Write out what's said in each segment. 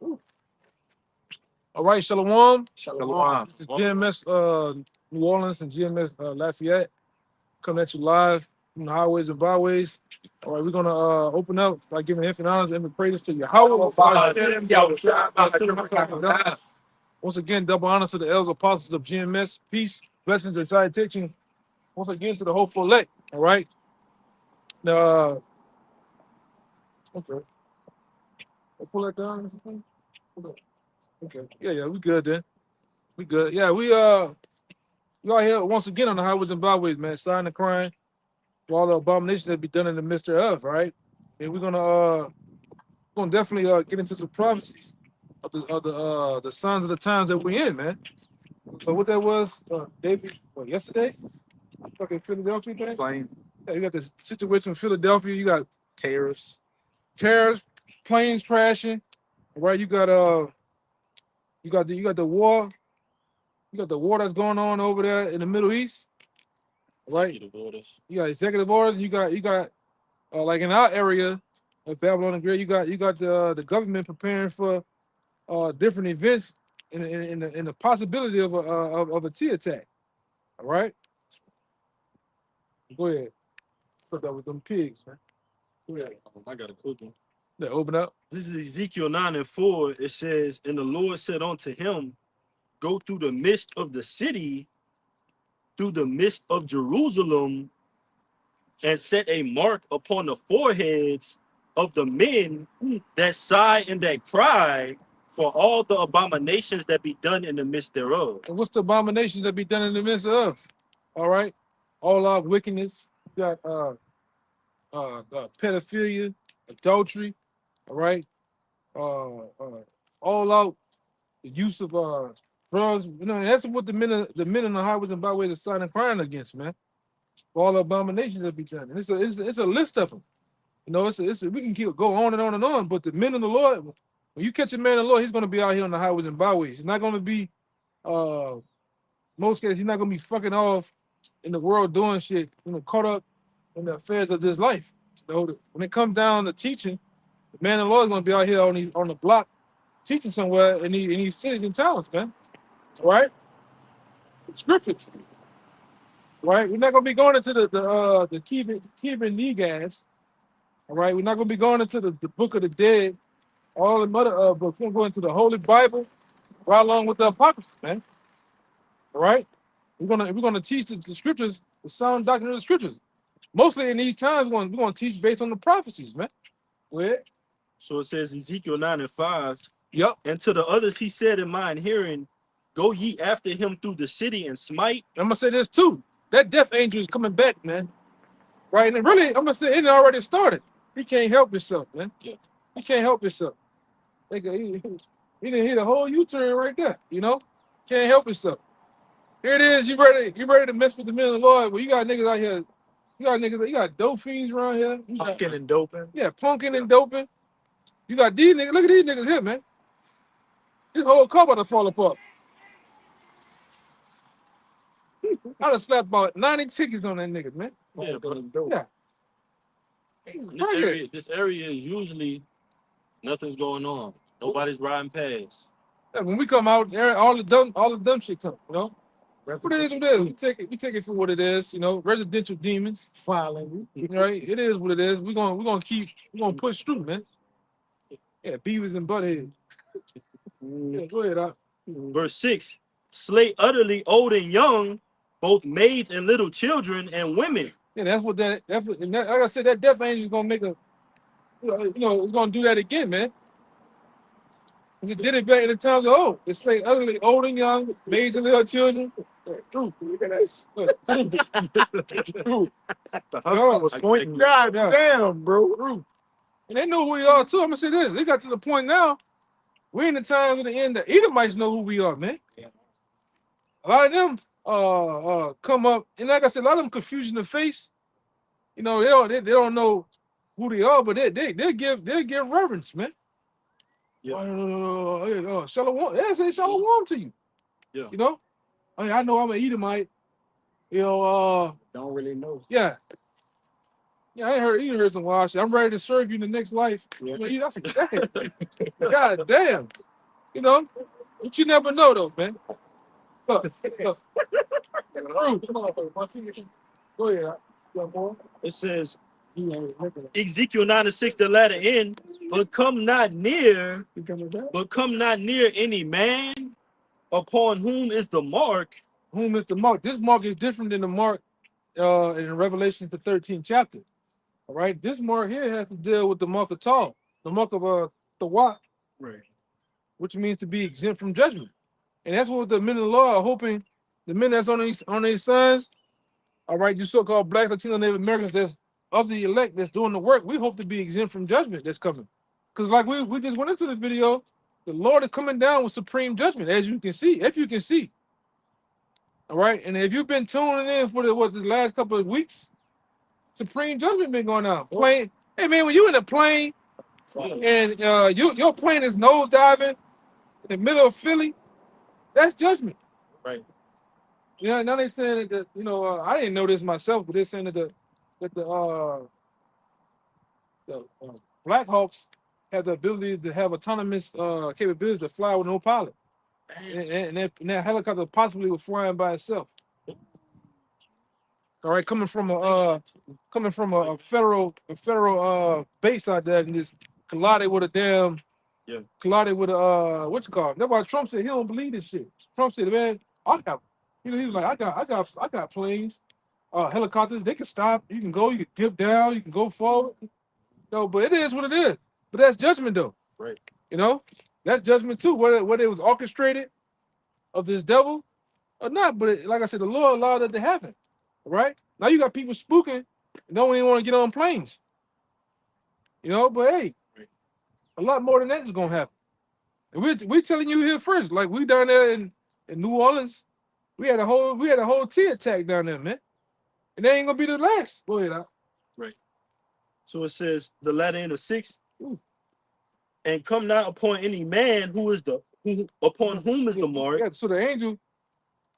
All right, Shalom. Shalom. This is GMS New Orleans and GMS Lafayette coming at you live from the highways and byways. All right, we're gonna open up by giving infinite honors and praises to Yahweh. Once again, double honors to the elders apostles of GMS. Peace, blessings, and salutation. Once again to the hopeful elect. All right. Now, okay. I'll pull that down. Okay. Yeah, we good then. We good. Yeah, we out here once again on the highways and byways, man, signing the crime for all the abominations that be done in the midst thereof, right? And we're gonna definitely get into some prophecies of the signs of the times that we're in, man. So what that was, David, yesterday? Fucking Philadelphia thing? Plane Yeah, you got the situation in Philadelphia, you got tariffs. planes crashing, right? You got the war. You got the war that's going on over there in the Middle East, right? Executive orders. You got executive orders. You got like in our area of Babylon and Great, you got the government preparing for different events in the possibility of a T attack. All right, go ahead. Put that with them pigs, man. Go ahead. I got a quick one. Yeah, open up. This is Ezekiel 9:4. It says, "And the Lord said unto him, Go through the midst of the city, through the midst of Jerusalem, and set a mark upon the foreheads of the men that sigh and that cry for all the abominations that be done in the midst thereof." And what's the abominations that be done in the midst of? All right, all our wickedness. You got pedophilia, adultery. All right, all out the use of drugs. You know, and that's what the men in the highways and byways are signing crying against, man. For all the abominations that be done. And it's a list of them. You know, we can keep go on and on and on. But the men of the Lord, when you catch a man of the Lord, he's going to be out here on the highways and byways. He's not going to be, most cases, he's not going to be fucking off in the world doing shit, you know, caught up in the affairs of this life. You know, when it comes down to teaching, the man of the Lord is going to be out here on the block teaching somewhere in these cities and towns, man. All right? It's scriptures. Right? We're not going to be going into the Cuban Negas. All right? We're not going to be going into the Book of the Dead, all the other books. We're going to go into the Holy Bible right along with the Apocrypha, man. All right? We're gonna teach the scriptures, the sound doctrine of the scriptures. Mostly in these times, we're gonna teach based on the prophecies, man. Go ahead. So it says Ezekiel 9:5. Yep. And to the others he said in mine hearing, Go ye after him through the city and smite. I'm gonna say this too. That death angel is coming back, man. Right? And really, I'm gonna say it already started. He can't help himself, man. Yeah. He can't help himself. He didn't hit a whole U-turn right there, you know? Can't help himself. Here it is, you ready to mess with the men of the Lord. Well, you got niggas out here, you got dope fiends around here. Punking and doping. Yeah, punking and doping. You got these niggas, look at these niggas here, man. This whole car about to fall apart. I done slapped about 90 tickets on that nigga, man. Yeah, but Yeah. this area is usually nothing's going on. Nobody's riding past. Yeah, when we come out, all the dumb shit come, you know. What it is. We take it for what it is, you know. Residential demons. Filing. Right? It is what it is. We're gonna push through, man. Yeah, beavers and buttheads. Yeah, go ahead, Doc. Verse 6, slay utterly old and young, both maids and little children and women. Yeah, like I said, that death angel is gonna make it's gonna do that again, man. Because it did it back in the times of old. It slay utterly old and young, maids and little children. True. Look at that. True. The husband was pointing. God damn, bro. True. And they know who we are too. I'm gonna say this. They got to the point now. We're in the times of the end that Edomites know who we are, man. Yeah. A lot of them come up, and like I said, a lot of them confusion of face. You know, they don't know who they are, but they'll give reverence, man. Yeah. Shalom. They say shalom to you. Yeah. You know? I know I'm an Edomite. You know, don't really know. Yeah. Yeah, I ain't heard. You heard some wild shit. I'm ready to serve you in the next life. Yeah. I mean, that's a damn. God damn. You know, but you never know though, man. Look. Go ahead. It says Ezekiel 9:6, the latter end, but come not near any man upon whom is the mark. Whom is the mark? This mark is different than the mark in Revelation the 13th chapter. All right, this mark here has to deal with the mark of Tal, the mark of the Wat, Right. which means to be exempt from judgment. And that's what the men of the law are hoping. The men that's on these sons, all right, you so-called Black, Latino, Native Americans that's of the elect that's doing the work, we hope to be exempt from judgment that's coming. Because like we just went into the video, the Lord is coming down with supreme judgment, as you can see, if you can see. All right, and if you've been tuning in for the last couple of weeks, supreme judgment been going on. Plane, hey man, when you in a plane and your plane is nose diving in the middle of Philly, that's judgment. Right. You know, now they saying that I didn't know this myself, but they're saying that the Black Hawks have the ability to have autonomous capabilities to fly with no pilot, and that helicopter possibly was flying by itself. All right, coming from a federal base out there and just collided with a what you call it? That's why Trump said he don't believe this shit. Trump said, man, I got, he was like, I got planes, helicopters. They can stop. You can go. You can dip down. You can go forward. No, but it is what it is. But that's judgment, though. Right. You know, that's judgment too. Whether it was orchestrated of this devil or not. But like I said, the Lord allowed it to happen. Right now, you got people spooking and don't even want to get on planes. You know, but hey, a lot more than that is gonna happen. And we're telling you here first. Like we down there in New Orleans, we had a whole T attack down there, man. And they ain't gonna be the last. Go ahead, Al. Right. So it says the latter end of 6, and come not upon any man upon whom is the mark. Yeah, so the angel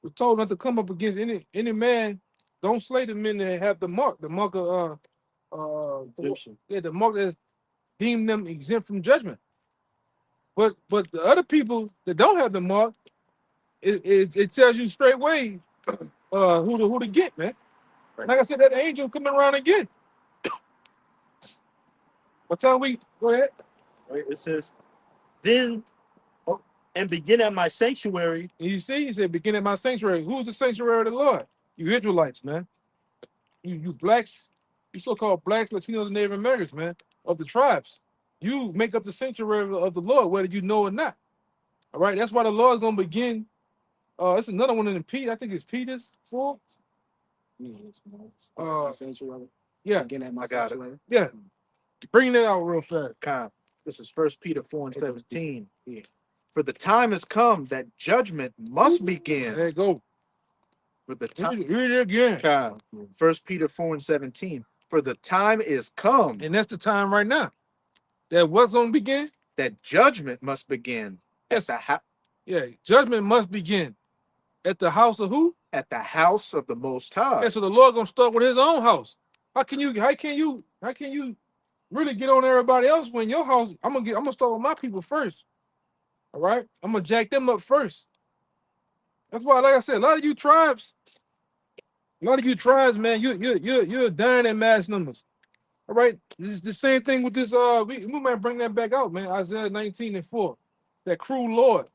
was told not to come up against any man. Don't slay the men that have the mark of Exemption. yeah, the mark that deemed them exempt from judgment. But the other people that don't have the mark, it tells you straight away who to get, man. Right. Like I said, that angel coming around again. What time we go ahead? Right. It says, then and begin at my sanctuary. And you see, he said, begin at my sanctuary. Who's the sanctuary of the Lord? You Israelites, man. You blacks, you so-called blacks, Latinos, and Native Americans, man, of the tribes. You make up the sanctuary of the Lord, whether you know or not. All right, that's why the Lord's gonna begin. It's another one in Pete. I think it's Peter's 4. Sanctuary. Yeah, Again at my I got sanctuary. it. Yeah, bring that out real fast. Kyle, this is 1 Peter 4:17. Yeah. For the time has come that judgment must begin. There you go. For the time, Read it again. Kyle, 1 Peter 4:17. For the time is come, And that's the time right now. That what's gonna begin? that judgment must begin. Yes. At the Yeah, judgment must begin at the house of who? at the house of the Most High. Yeah, so the Lord gonna start with His own house. How can you really get on everybody else when your house? I'm gonna start with my people first. All right, I'm gonna jack them up first. That's why, like I said, a lot of you tribes, man, you're dying in mass numbers. All right, this is the same thing with this. We might bring that back out, man. Isaiah 19:4, that cruel Lord.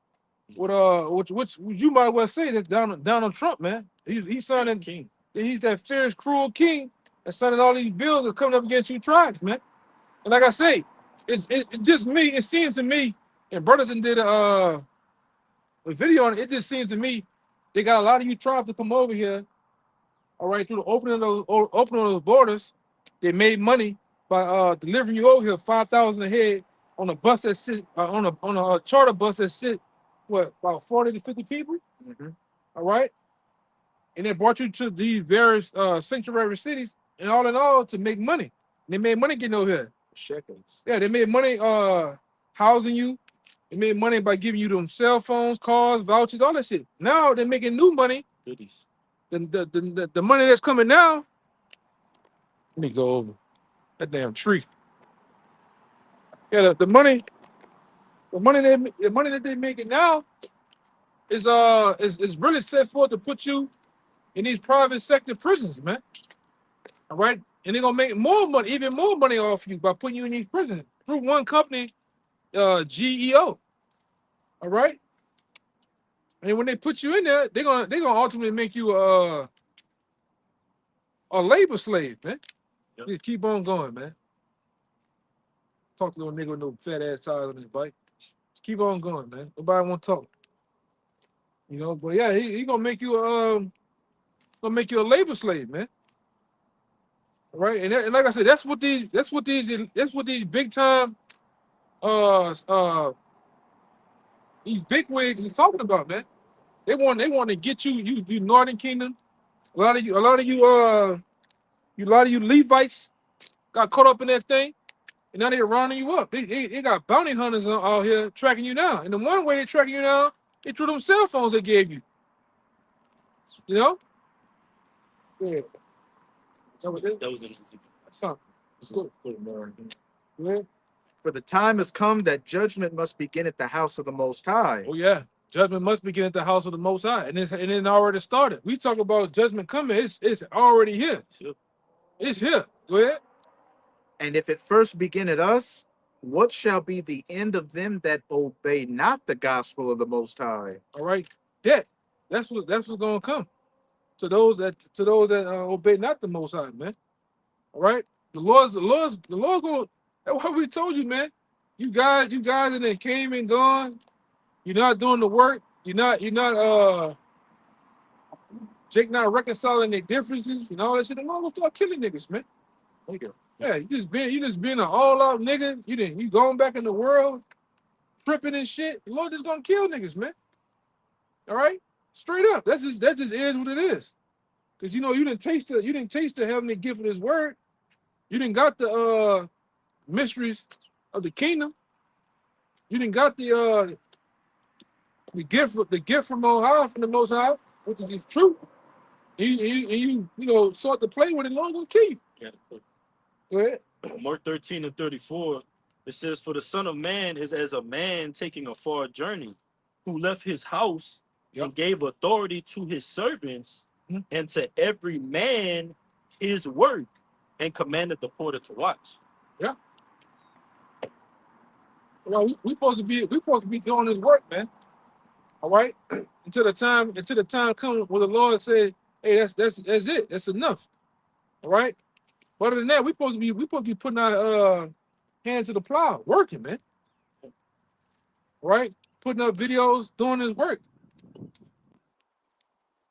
Which you might well say that's Donald Trump, man. He's signing king. He's that fierce, cruel king that's signing all these bills that coming up against you tribes, man. And like I say, it just me. It seems to me, and Brotherson did a video on it. It just seems to me they got a lot of you tribes to come over here. All right, through the opening of those borders, they made money by delivering you over here 5,000 a head on a bus that sit on a charter bus that sit about 40 to 50 people. Mm-hmm. All right, and they brought you to these various sanctuary cities, and all in all to make money. They made money getting over here. Shekels. Yeah, they made money housing you. They made money by giving you them cell phones, cars, vouchers, all that shit. Now they're making new money. Goodies. The money that's coming now. Let me go over. That damn tree. Yeah, the money that they making now is really set forth to put you in these private sector prisons, man. All right, and they're gonna make more money, even more money off you by putting you in these prisons through one company, GEO. All right, and when they put you in there, they're gonna ultimately make you a labor slave, man. Yep. Just keep on going, man. Talk to little nigga with no fat ass tires on his bike. Just keep on going, man. Nobody want to talk. You know, but yeah, he gonna make you a labor slave, man. All right, and like I said, that's what these big time uh uh these big wigs is talking about, man. They want to get you Northern Kingdom. A lot of you Levites got caught up in that thing, and now they're rounding you up. They got bounty hunters out here tracking you down. And the one way they're tracking you down, they threw them cell phones they gave you. You know? Yeah. That was it. That was an Huh. Good. Yeah. For the time has come that judgment must begin at the house of the Most High. Oh yeah. Judgment must begin at the house of the Most High, and it already started. We talk about judgment coming; it's already here. Yep. It's here. Go ahead. And if it first begin at us, what shall be the end of them that obey not the gospel of the Most High? All right, death. That's what's gonna come to those that obey not the Most High, man. All right, the Lord's gonna. That's what we told you, man. You guys, and then came and gone. You're not doing the work. Jake not reconciling their differences and all that shit. The Lord gonna start killing niggas, man. There you go. Yeah, you just being an all out nigga. You going back in the world, tripping and shit. The Lord just gonna kill niggas, man. All right, straight up. That just is what it is. Cause you didn't taste the heavenly gift of His word. You didn't got the mysteries of the kingdom. You didn't got the gift from on high, from the Most High, which is His truth. And you sought to play with it. Lord gonna kill you. Yeah. Go ahead. Mark 13 and 34, it says, "For the Son of Man is as a man taking a far journey, who left his house Yep. and gave authority to his servants Mhm. and to every man his work, and commanded the porter to watch." Yeah. Well, we supposed to be doing His work, man. All right. until the time comes where the Lord says, "Hey, that's it. That's enough." All right. But other than that, we supposed to be putting our hand to the plow, working, man. Right? Putting up videos, doing His work.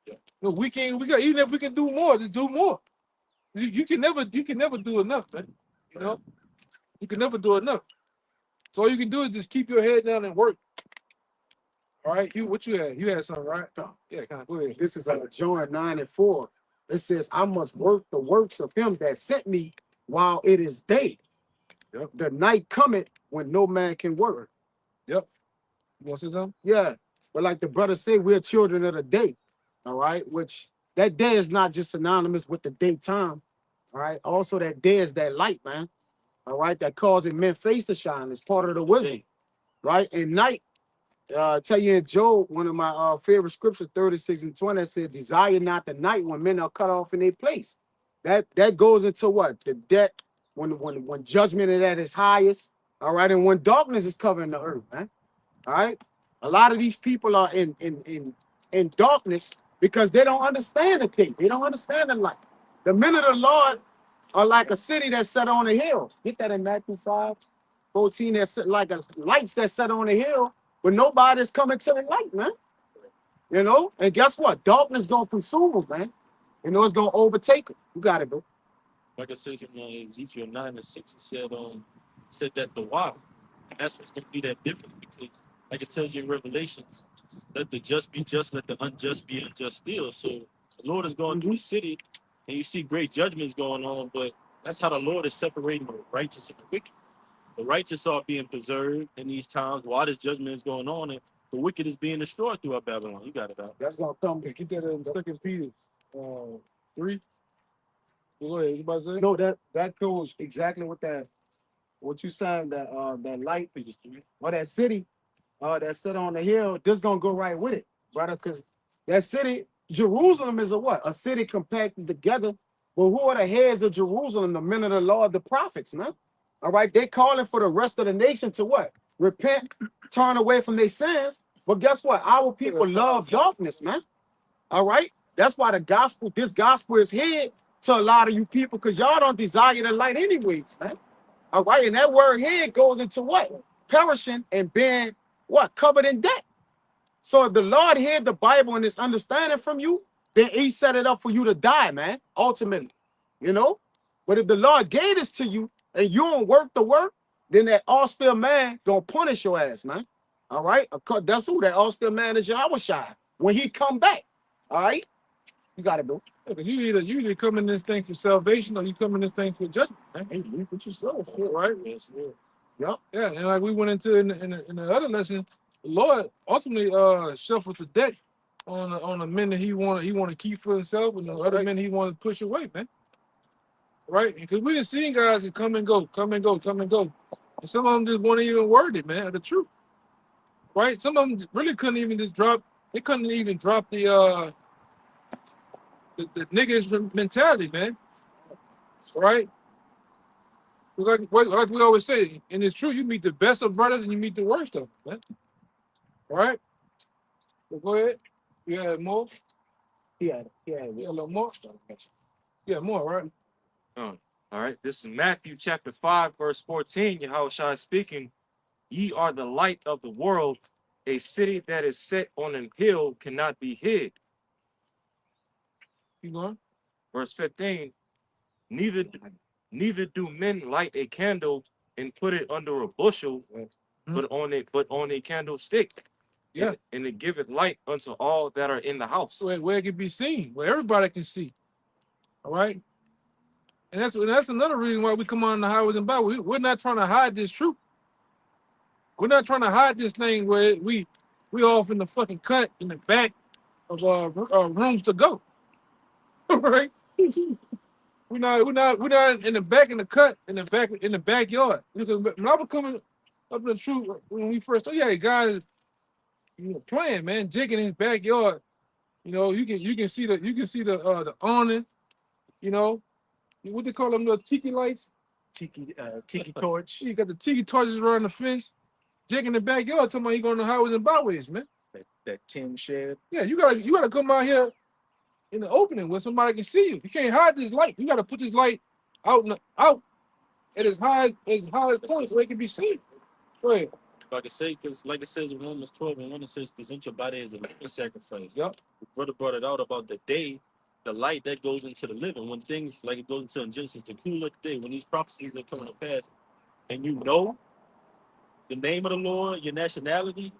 Yeah. Look, we got even if we can do more, just do more. You can never do enough, man. You know, you can never do enough. So all you can do is just keep your head down and work. All right, what you had? You had something, right? Yeah, kind of. Go ahead. This is John 9 and 4. It says, I must work the works of him that sent me while it is day. Yep. The night cometh when no man can work. Yep. You want to say something? Yeah. But like the brother said, we're children of the day. All right. Which that day is not just synonymous with the daytime. All right. Also, that day is that light, man. All right. That causing men's face to shine. It's part of the wisdom. Right. And night. Tell you in Job, one of my favorite scriptures, 36 and 20, that says, desire not the night when men are cut off in their place. That goes into what? The death, when judgment is at its highest, all right, and when darkness is covering the earth, man. All right. A lot of these people are in darkness because they don't understand the thing. They don't understand the light. The men of the Lord are like a city that's set on a hill. Get that in Matthew 5:14, that's like a lights that set on a hill. But nobody's coming to the light, man. You know? And guess what? Darkness gonna consume them, man. You know, it's gonna overtake them. You got it, bro. Like it says in Ezekiel 9 and 6, it said that the wild. And that's what's going to be that difference, because like it tells you in Revelations, let the just be just, let the unjust be unjust still. So the Lord is going through the city, and you see great judgments going on, but that's how the Lord is separating the righteous and the wicked. The righteous are being preserved in these times while this judgment is going on, and the wicked is being destroyed throughout Babylon. You got it out. That's gonna come. Yeah, get that in 2 Peter 3. Go ahead. You about to say? No, that goes exactly with that. What you saying that light or that city that sit on the hill. This gonna go right with it, brother. Because that city, Jerusalem, is a what? A city compacted together. But who are the heads of Jerusalem? The men of the law, the prophets, man. All right, they calling for the rest of the nation to what? Repent, turn away from their sins. But guess what? Our people love darkness, man. All right. That's why this gospel is here to a lot of you people, because y'all don't desire the light anyways, man. All right. And that word here goes into what? Perishing and being what? Covered in debt. So if the Lord heard the Bible and is understanding from you, then he set it up for you to die, man, ultimately. You know? But if the Lord gave this to you and you don't work the work, then that austere man gonna punish your ass, man. All right? That's who that austere man is, Yahweh Shai. When he come back, all right? You got to do. Yeah, but you either come in this thing for salvation or you come in this thing for judgment. Man. Hey, you put yourself, Right? Yes, Yep. Yeah, and like we went into in the other lesson, the Lord ultimately shuffled the deck on the men that he want to keep for himself, and the other men he wanted to push away, man. Right? Because we done seen guys that come and go, come and go, come and go. And some of them just weren't even word it, man, of the truth. Right? Some of them really couldn't even just drop, they couldn't even drop the niggas mentality, man. Right? Like we always say, and it's true, you meet the best of brothers and you meet the worst of them, man. Right? So go ahead. You had more? Yeah. Yeah, a little more. Yeah, more, right? All right. This is Matthew chapter 5, verse 14. Yahushua is speaking. Ye are the light of the world. A city that is set on an hill cannot be hid. Keep going. Verse 15. Neither do men light a candle and put it under a bushel, but on a candlestick. Yeah. And it giveth light unto all that are in the house. Where it can be seen, where everybody can see. All right. And that's another reason why we come on the highways and byways. We're not trying to hide this truth. We're not trying to hide this thing where we off in the fucking cut in the back of rooms to go. Right? We're not in the back in the cut in the backyard. Because when I was coming up in the truth when we first started, yeah, guys, playing, man, jigging in his backyard. You can see the awning, what they call them, little tiki lights. Tiki torch. You got the tiki torches around the fence, jigging in the backyard, talking about you going to highways and byways, man. That tin shed. Yeah, you gotta come out here in the opening where somebody can see you. You can't hide this light. You gotta put this light out at as high as point so it can be seen. Go ahead. Like I say, because like it says in Romans 12, and when it says present your body as a living sacrifice. Yep. The brother brought it out about the day, the light that goes into the living. When things like it goes into in Genesis, the cool of the day, when these prophecies are coming to pass, and you know the name of the Lord, your nationality,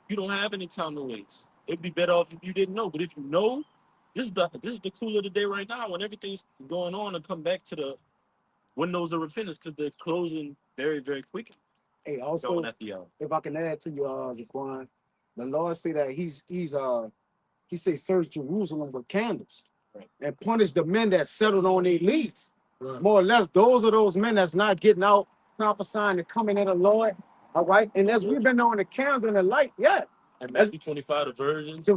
you don't have any time to waste. It'd be better off if you didn't know. But if you know, this is the cool of the day right now when everything's going on, and come back to the windows of repentance because they're closing very, very quickly. Hey, also, if I can add to you, Zaquan, the Lord say that he say search Jerusalem with candles, right, and punish the men that settled on their leads. Right. More or less, those are those men that's not getting out, prophesying and coming in the Lord. All right, and as we've been on the candle and the light, yeah. And Matthew 25, the virgins, the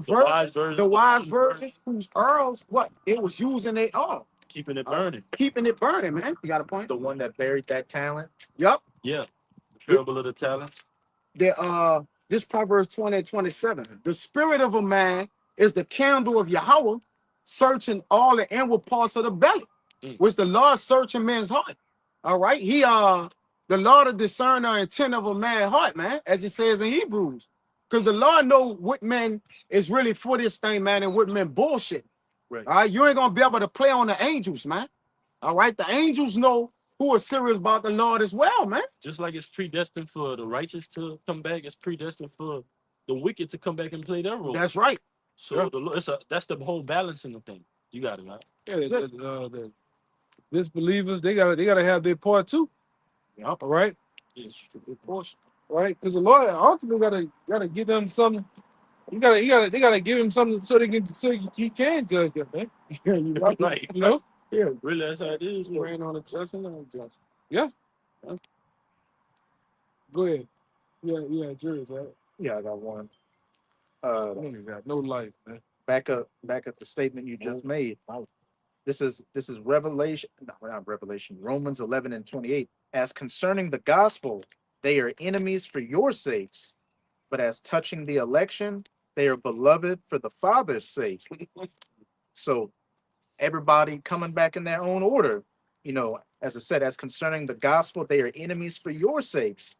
wise virgins whose earls, what it was using their oil, keeping it burning, man. You got a point. The one that buried that talent. Yep. Yeah. The parable of the talents. This Proverbs 20 and 27. The spirit of a man is the candle of Yahweh, searching all the inward parts of the belly, which the Lord searching man's heart. All right. The Lord will discern the intent of a man's heart, man, as it says in Hebrews. Because the Lord know what man is really for this thing, man, and what man bullshit. Right. All right. You ain't gonna be able to play on the angels, man. All right. The angels know who are serious about the Lord as well, man. Just like it's predestined for the righteous to come back, it's predestined for the wicked to come back and play their role. That's right. So that's the whole balance in the thing. You got it, right? Yeah, the disbelievers, they gotta have their part too. Yep. All right. Yes. Portion. Right? Because the Lord ultimately gotta give them something. They gotta give him something so he can judge them, man. Right. You know? Yeah, Really, that's how it is. Look. praying on a just and unjust. Yeah. Go ahead. Yeah, Jury's right. Yeah, I got one. Niggas got no life, man. Back up the statement you just made. This is Revelation, no, not Revelation, Romans 11 and 28. As concerning the gospel, they are enemies for your sakes, but as touching the election, they are beloved for the Father's sake. So everybody coming back in their own order. You know, as I said, as concerning the gospel, they are enemies for your sakes.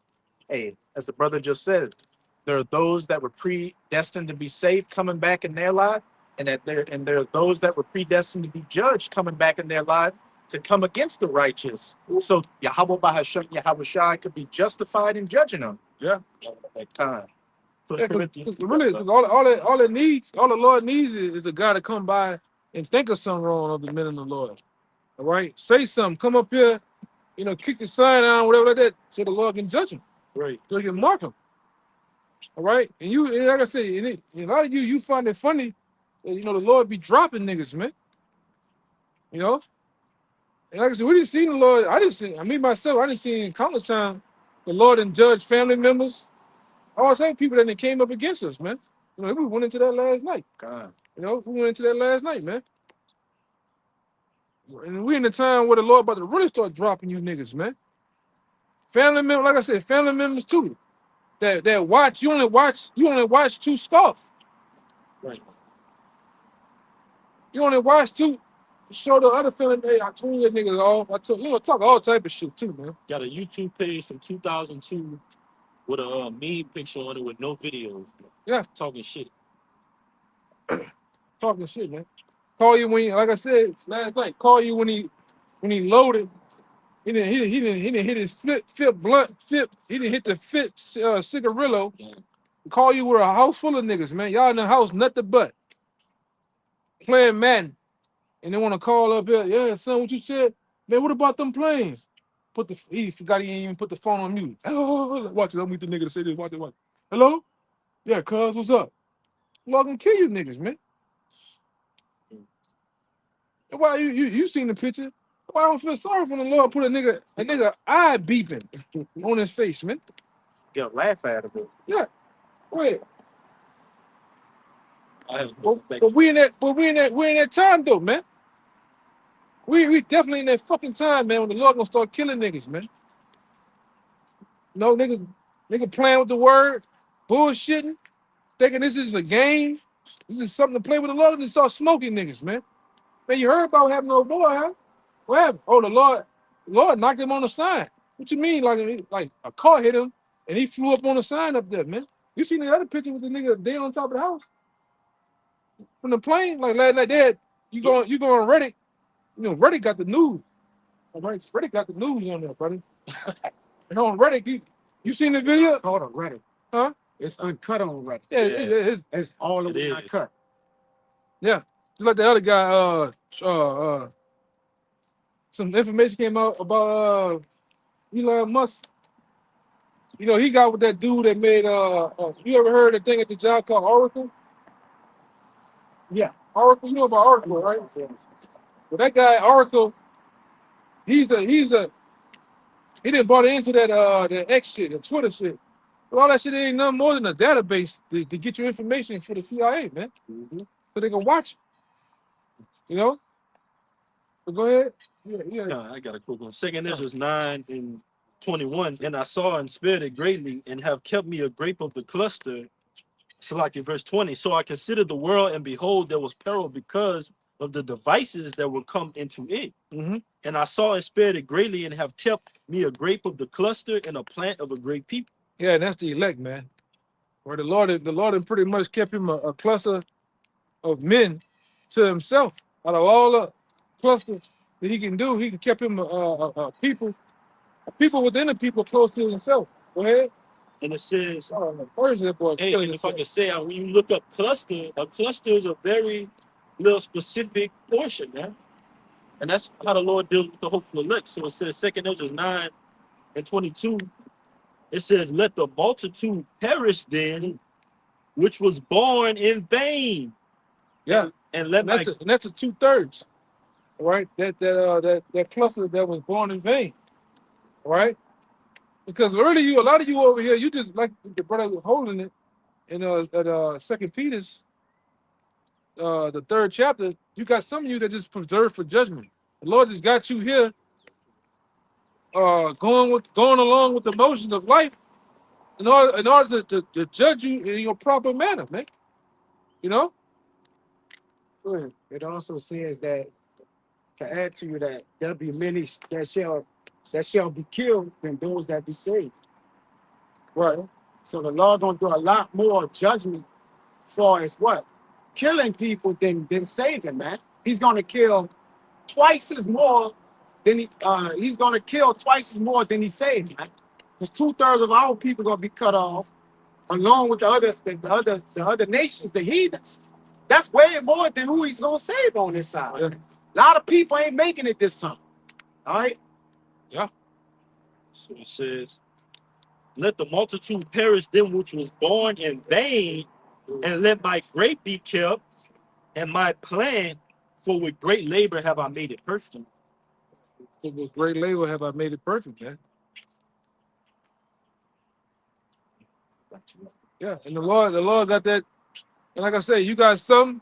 Hey, as the brother just said, there are those that were predestined to be saved coming back in their life, and there are those that were predestined to be judged coming back in their life to come against the righteous. So Yahweh Bahasham, Yahweh Shai could be justified in judging them Yeah. at that time. Yeah, because really, all the Lord needs is a guy to come by and think of something wrong of the men of the Lord. All right, say something, come up here, kick the sign down, whatever like that, so the Lord can judge him, Right. so he can mark him. All right, and like I say, and a lot of you find it funny, that, the Lord be dropping niggas, man. And like I said, we didn't see the Lord. I didn't see countless times the Lord and judge family members. All the people that came up against us, man. We went into that last night. God. We went into that last night, man. And we in the time where the Lord about to really start dropping you niggas, man. Family members, like I said, family members too. That watch, you only watch two scoff. Right. You only watch two show the other family, hey, I told you niggas off. I told talk all type of shit too, man. Got a YouTube page from 2002 with a meme picture on it with no videos. Yeah. Talking shit. Talking shit, man. Call you when, like I said last night, call you when he loaded. He didn't hit his fifth blunt. He didn't hit the fifth cigarillo. Yeah. Call you with a house full of niggas, man. Y'all in the house, nothing but playing Madden. And they want to call up here. Yeah, son, what you said? Man, what about them planes? He forgot he ain't even put the phone on mute. Oh, watch it. I'll meet the nigga to say this. Watch it. Hello? Yeah, cuz, what's up? Lord gonna kill you niggas, man. And why you seen the picture? Why I don't feel sorry for the Lord put a nigga eye beeping on his face, man. Get a laugh out of it. Yeah. Wait. But But we in that time though, man. We definitely in that fucking time, man, when the Lord gonna start killing niggas, man. No nigga playing with the word, bullshitting, thinking this is a game. This is something to play with the Lord and start smoking niggas, man. Man, you heard about what happened to old boy, huh? What happened? Oh, the Lord knocked him on the sign. What you mean? Like a car hit him and he flew up on the sign up there, man. You seen the other picture with the nigga dead on top of the house? From the plane? Like last night, Dad, you go on Reddit. Reddit got the news. All right, Reddit got the news on there, buddy. And on Reddit, you seen the video? It's called a Reddit. Huh? It's uncut on Reddit. Yeah. It's all the way is. uncut. Yeah. Just like the other guy, some information came out about Elon Musk. He got with that dude that made you ever heard of the thing at the job called Oracle? Yeah. Oracle, you know about Oracle, right? Well, that guy Oracle, he didn't bought into that X shit, the Twitter shit. But all that shit ain't nothing more than a database to get your information for the CIA, man. Mm-hmm. So they can watch it. So go ahead. Yeah. Nah, I got a quick one. Second Ezra 9 and 21. And I saw and spared it greatly, and have kept me a grape of the cluster. So like in verse 20. So I considered the world, and behold, there was peril because of the devices that would come into it. Mm-hmm. And I saw and spared it greatly, and have kept me a grape of the cluster and a plant of a great people. Yeah, and that's the elect, man. Where the Lord had pretty much kept him a cluster of men to himself. Out of all the clusters that he can do, he can keep him a people within the people close to himself. Go ahead. And it says, Where's that boy? hey, and if I can say, when you look up cluster, a cluster is a very little specific portion, man. And that's how the Lord deals with the hopeful elect. So it says, 2 Ezra 9 and 22, it says, let the multitude perish then, which was born in vain. Yeah. And let that's a 2/3. All right, that cluster that was born in vain. All right, because earlier a lot of you over here, you just like the brother was holding it in at Second Peter's the third chapter. You got some of you that just preserved for judgment. The Lord just got you here, going along with the motions of life in order to judge you in your proper manner, man. You know? It also says that to add to you that there'll be many that shall be killed than those that be saved. Right. So the Lord gonna do a lot more judgment for as what? Killing people than saving, man. He's gonna kill twice as more than he's gonna kill twice as more than he saved, man. Because 2/3 of our people gonna be cut off, along with the other nations, the heathens. That's way more than who he's gonna save on this side. Yeah. A lot of people ain't making it this time. All right. Yeah. So it says, let the multitude perish them which was born in vain, and let my grape be kept, and my plant, for with great labor have I made it perfect. So with great labor have I made it perfect, man. Yeah. And the Lord got that. And like I say, you got some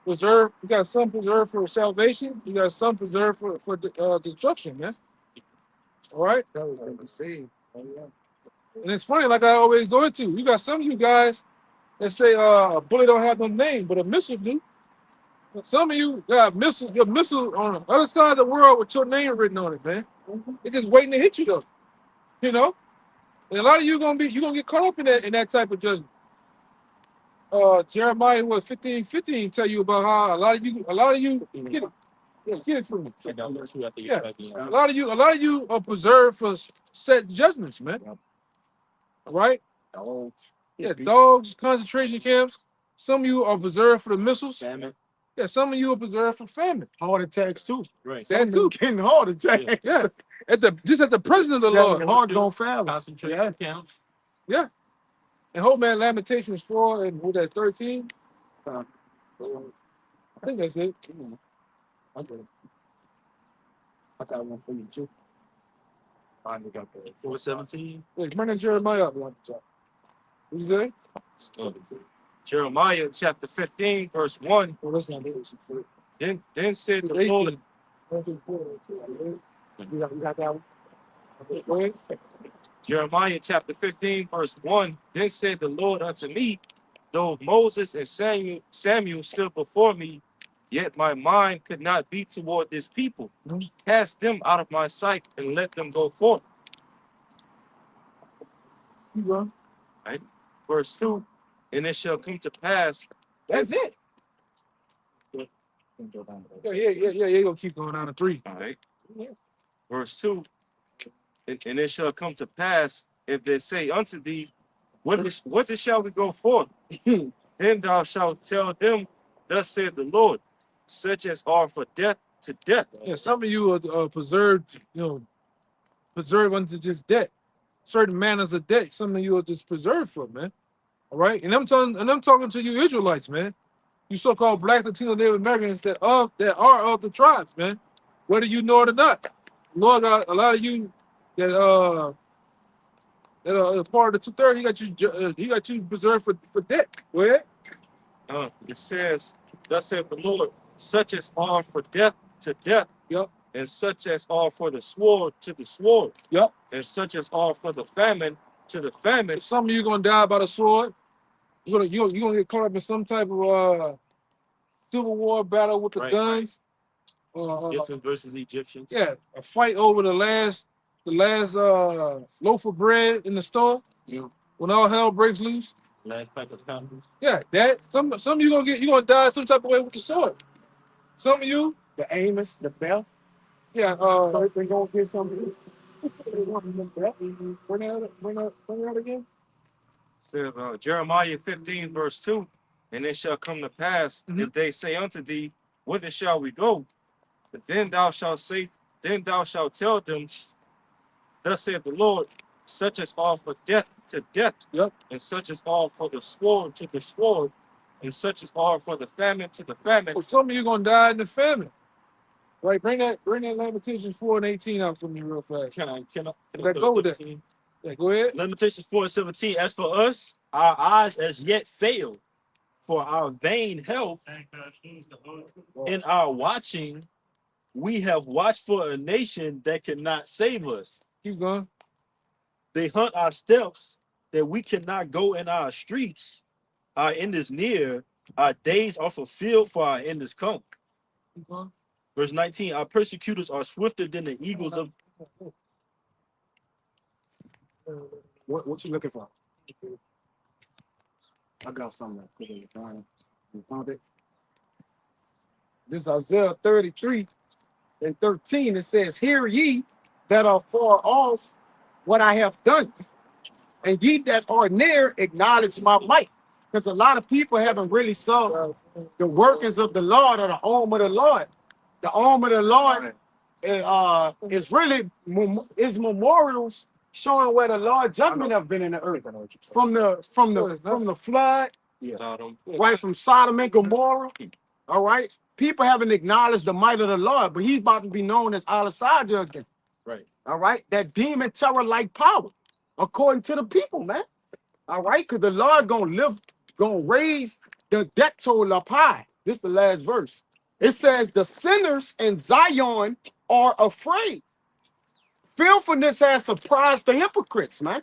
preserved. You got some preserved for salvation. You got some preserved for destruction, man. All right. That was gonna be saved. And it's funny, like I always go into. You got some of you guys that say a bullet don't have no name, but a missile do. Some of you got your missile on the other side of the world with your name written on it, man. It's just waiting to hit you though. You know? And a lot of you gonna get caught up in that type of judgment. Jeremiah 15:15 tell you about how a lot of you get it. Yeah, get it from me. Yeah. A lot of you are preserved for set judgments, man. All right? Dogs. Yeah, dogs, concentration camps. Some of you are preserved for the missiles. Famine. Yeah, some of you are preserved for famine. Heart attacks too. Right. That Some too. getting heart attacks. Yeah. At the presence of the That Lord. heart don't fail. Concentration camps. Yeah. And hope, man, Lamentations 4 and with that 13. I think that's it. Okay. I got one for you too. Finally got that. 4:17. Wait, bring that Jeremiah up. What you say? Jeremiah chapter 15, verse 1. Oh, that's not it. Then said the 18. Lord. You got that one? Okay, go ahead. Jeremiah chapter 15, verse 1. Then said the Lord unto me, though Moses and Samuel stood before me, yet my mind could not be toward this people. Cast them out of my sight and let them go forth. Keep going. Right? Verse 2. And it shall come to pass. That's it. Yeah, you're gonna keep going down to 3. All right. Verse 2. And it shall come to pass, if they say unto thee, whither shall we go forth? Then thou shalt tell them, thus saith the Lord, such as are for death to death. Yeah, some of you are preserved, preserved unto just death. Certain manners of death. Some of you are just preserved for, man. All right. And I'm talking to you Israelites, man. You so-called Black, Latino, Native Americans that are of the tribes, man. Whether you know it or not. Lord got a lot of you that are part of the 2/3. He got you preserved for death. Go ahead. It says, thus saith the Lord, such as are for death to death. Yep. And such as are for the sword to the sword. Yep. And such as are for the famine to the famine. Some of you gonna die by the sword. You're gonna get caught up in some type of civil war battle with the guns. Egyptians versus Egyptians. Yeah, a fight over the last loaf of bread in the store. Yeah. When all hell breaks loose. Last pack of condoms. Yeah, that some of you gonna die some type of way with the sword. Some of you, The Amos, the bell. yeah, They gonna get something. bring it out again. Jeremiah 15, verse 2. And it shall come to pass, if they say unto thee, whither shall we go? Then thou shalt tell them, thus saith the Lord, such as are for death to death, Yep. and such as are for the sword to the sword, and such as are for the famine to the famine. Well, some of you gonna die in the famine. Right, bring that Lamentations 4 and 18 out for me real fast. Can I Let's go with that. Yeah, go ahead. Lamentations 4 and 17. As for us, our eyes as yet fail, for our vain health in our watching, we have watched for a nation that cannot save us. Keep going. They hunt our steps that we cannot go in our streets. Our end is near. Our days are fulfilled, for our end is come. Keep going. Verse 19. Our persecutors are swifter than the eagles of. What you looking for? I got something that put in the phone. You found it? This is Isaiah 33 and 13. It says, "Hear ye that are far off what I have done, and ye that are near acknowledge my might." Because a lot of people haven't really saw the workings of the Lord or the arm of the Lord. The arm of the Lord is really is memorials showing where the Lord judgment have been in the earth. From the flood, right, from Sodom and Gomorrah. All right. People haven't acknowledged the might of the Lord, but he's about to be known as Al-Asajah again. Right. All right. That demon terror-like power, according to the people, man. All right. Because the Lord gonna raise the debt toll up high. This is the last verse. It says, "The sinners in Zion are afraid. Fearfulness has surprised the hypocrites, man."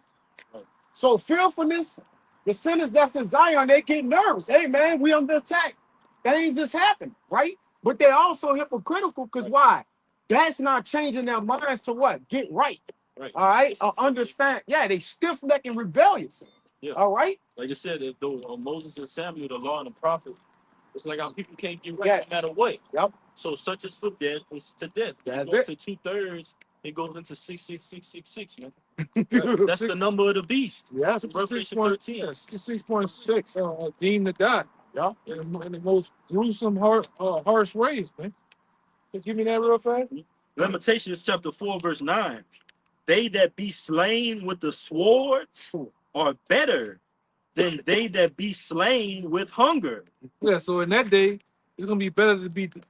So fearfulness, the sinners that's in Zion, they get nervous. Hey, man, we under attack. Things just happen, right? But they're also hypocritical because why? That's not changing their minds to what? Get right. Right. All right? Understand. Yeah, they stiff-necked and rebellious. Yeah. All right? Like you said, though Moses and Samuel, the law and the prophet, it's like how people can't get right Yeah. no matter what. Yep. So such as for death is to death. That's You go it. to 2/3, it goes into 66666, man. That's the number of the beast. Yes. Revelation 13. Yeah, 66.6 deemed to die. Yeah. In the most gruesome, harsh ways, man. Just give me that real fast. Lamentations chapter 4, verse 9. They that be slain with the sword are better than they that be slain with hunger. Yeah, so in that day, it's gonna be better to be slain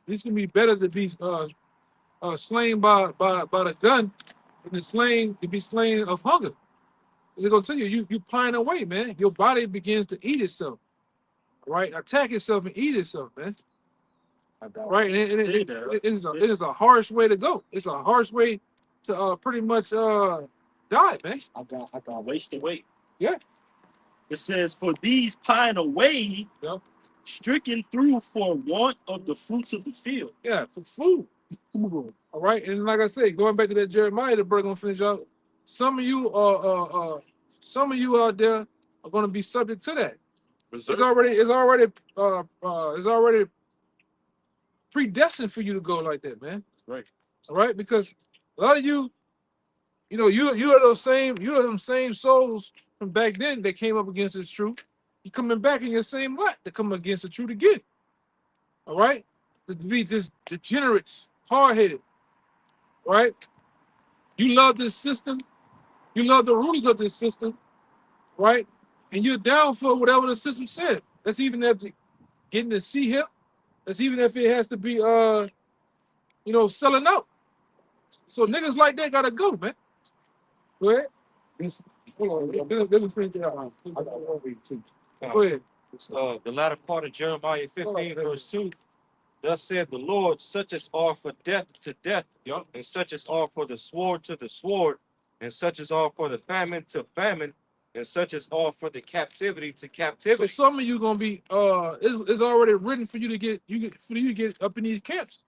by the gun than to be slain of hunger. It's gonna tell you pine away, man. Your body begins to eat itself, right? Attack itself and eat itself, man. Right, and it is a harsh way to go. It's a harsh way to pretty much die, man. I got waste away. Yeah. It says, for these pine away, Yeah. stricken through for want of the fruits of the field. Yeah, for food. All right, and like I said, going back to that Jeremiah, the brother gonna finish out. Some of you out there are gonna be subject to that. It's already predestined for you to go like that, man. Right. All right, because a lot of you are them same souls from back then that came up against this truth. You coming back in your same light to come against the truth again. All right, to be this degenerates, hard-headed. Right? You love this system. You love the rulers of this system, right? And you're down for whatever the system said. That's even if getting to see him. That's even if it has to be selling out. So niggas like that gotta go, man. Go ahead. Let me finish it out. Go ahead. The latter part of Jeremiah 15, verse 2. Thus said the Lord, such as are for death to death, and such as are for the sword to the sword, and such as are for the famine to famine, and such as are for the captivity to So captivity. some of you gonna be it's already written for you to get up in these camps.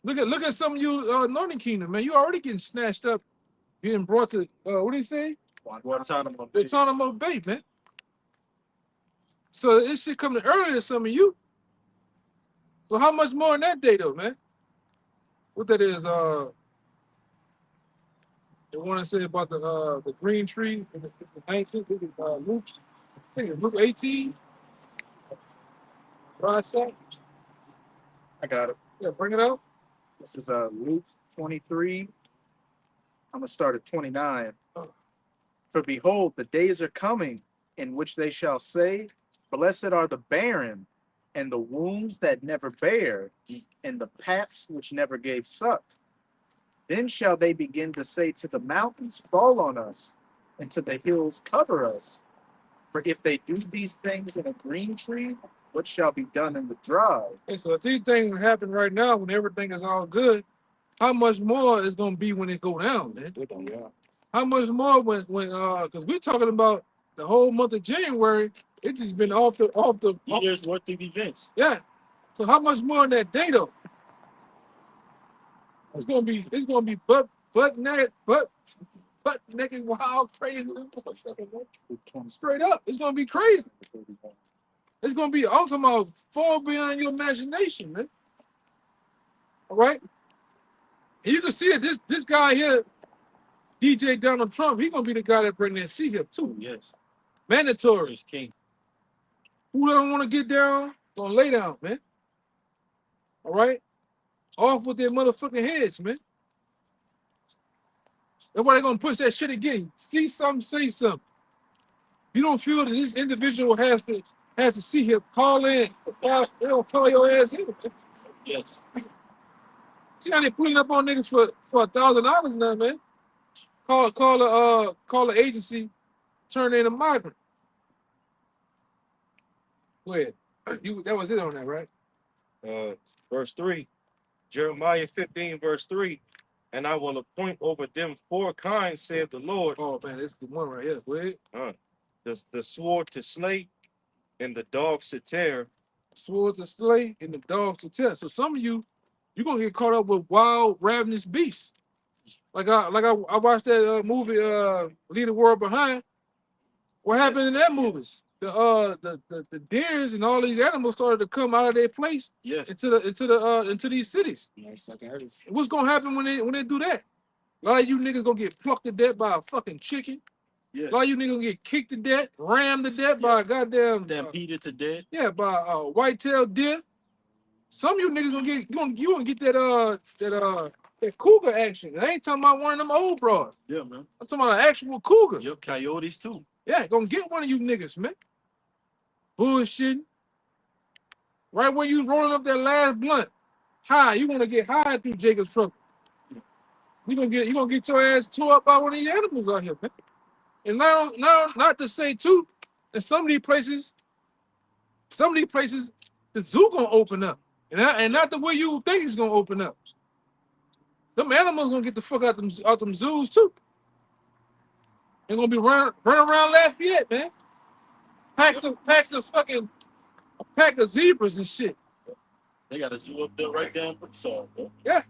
Look at some of you Northern Kingdom, man. You already getting snatched up, getting brought to what do you say? Guantanamo Bay, man. So this shit coming earlier than some of you. So how much more in that day though, man? What that is, the one I said about the green tree in the 19th, Luke, I think it's Luke 18. Right side. I got it. Yeah, bring it out. This is Luke 23. I'm gonna start at 29. For behold, the days are coming in which they shall say, blessed are the barren, and the wombs that never bare, and the paps which never gave suck. Then shall they begin to say to the mountains, fall on us, and to the hills, cover us. For if they do these things in a green tree, what shall be done in the dry? And so if these things happen right now when everything is all good, how much more is gonna be when it go down, man? Yeah. How much more when because we're talking about the whole month of January, it just been off the Years worth of events. yeah. So how much more in that day though? It's gonna be butt naked wild crazy. Straight up, it's gonna be crazy. It's gonna be I'm talking about far beyond your imagination, man. All right. And you can see that this guy here, DJ Donald Trump, he's gonna be the guy that bring that seat here too. Yes. Mandatory. He's king. Who don't want to get down, gonna lay down, man. All right? Off with their motherfucking heads, man. That's why they're gonna push that shit again. See something, say something. You don't feel that this individual has to see him call in. They don't call your ass in. Yes. See how they pulling up on niggas for $1,000 now, man. Call the agency, turn in a migrant. Go ahead. That was it on that, right? Verse 3, Jeremiah 15, verse 3. And I will appoint over them 4 kinds, saith the Lord. Oh man, this is the one right here. Go ahead. The sword to slay, and the dogs to tear. Sword to slay and the dogs to tear. So some of you're gonna get caught up with wild, ravenous beasts. Like I watched that movie, Leave the World Behind. What happened in that movie? The deers and all these animals started to come out of their place Yes. into these cities. Nice, I can hear you. What's gonna happen when they do that? A lot of you niggas gonna get plucked to death by a fucking chicken. Yes. A lot of you niggas gonna get kicked to death, rammed to death by a goddamn Stampeded to death. yeah, by a white-tailed deer. Some of you niggas gonna get that cougar action. I ain't talking about one of them old broads. Yeah, man. I'm talking about an actual cougar. Yep, coyotes too. Yeah, gonna get one of you niggas, man. Bullshitting. Right when you rolling up that last blunt, high. You wanna get high through Jacob's trouble. You gonna get your ass tore up by one of these animals out here, man. And now, not to say too, in some of these places, the zoo gonna open up, and not the way you think it's gonna open up. Them animals gonna get the fuck out them zoos too. They're gonna be running around Lafayette, man. Packs of fucking pack of zebras and shit. They got a zoo up there right down Broussard, bro. Yeah,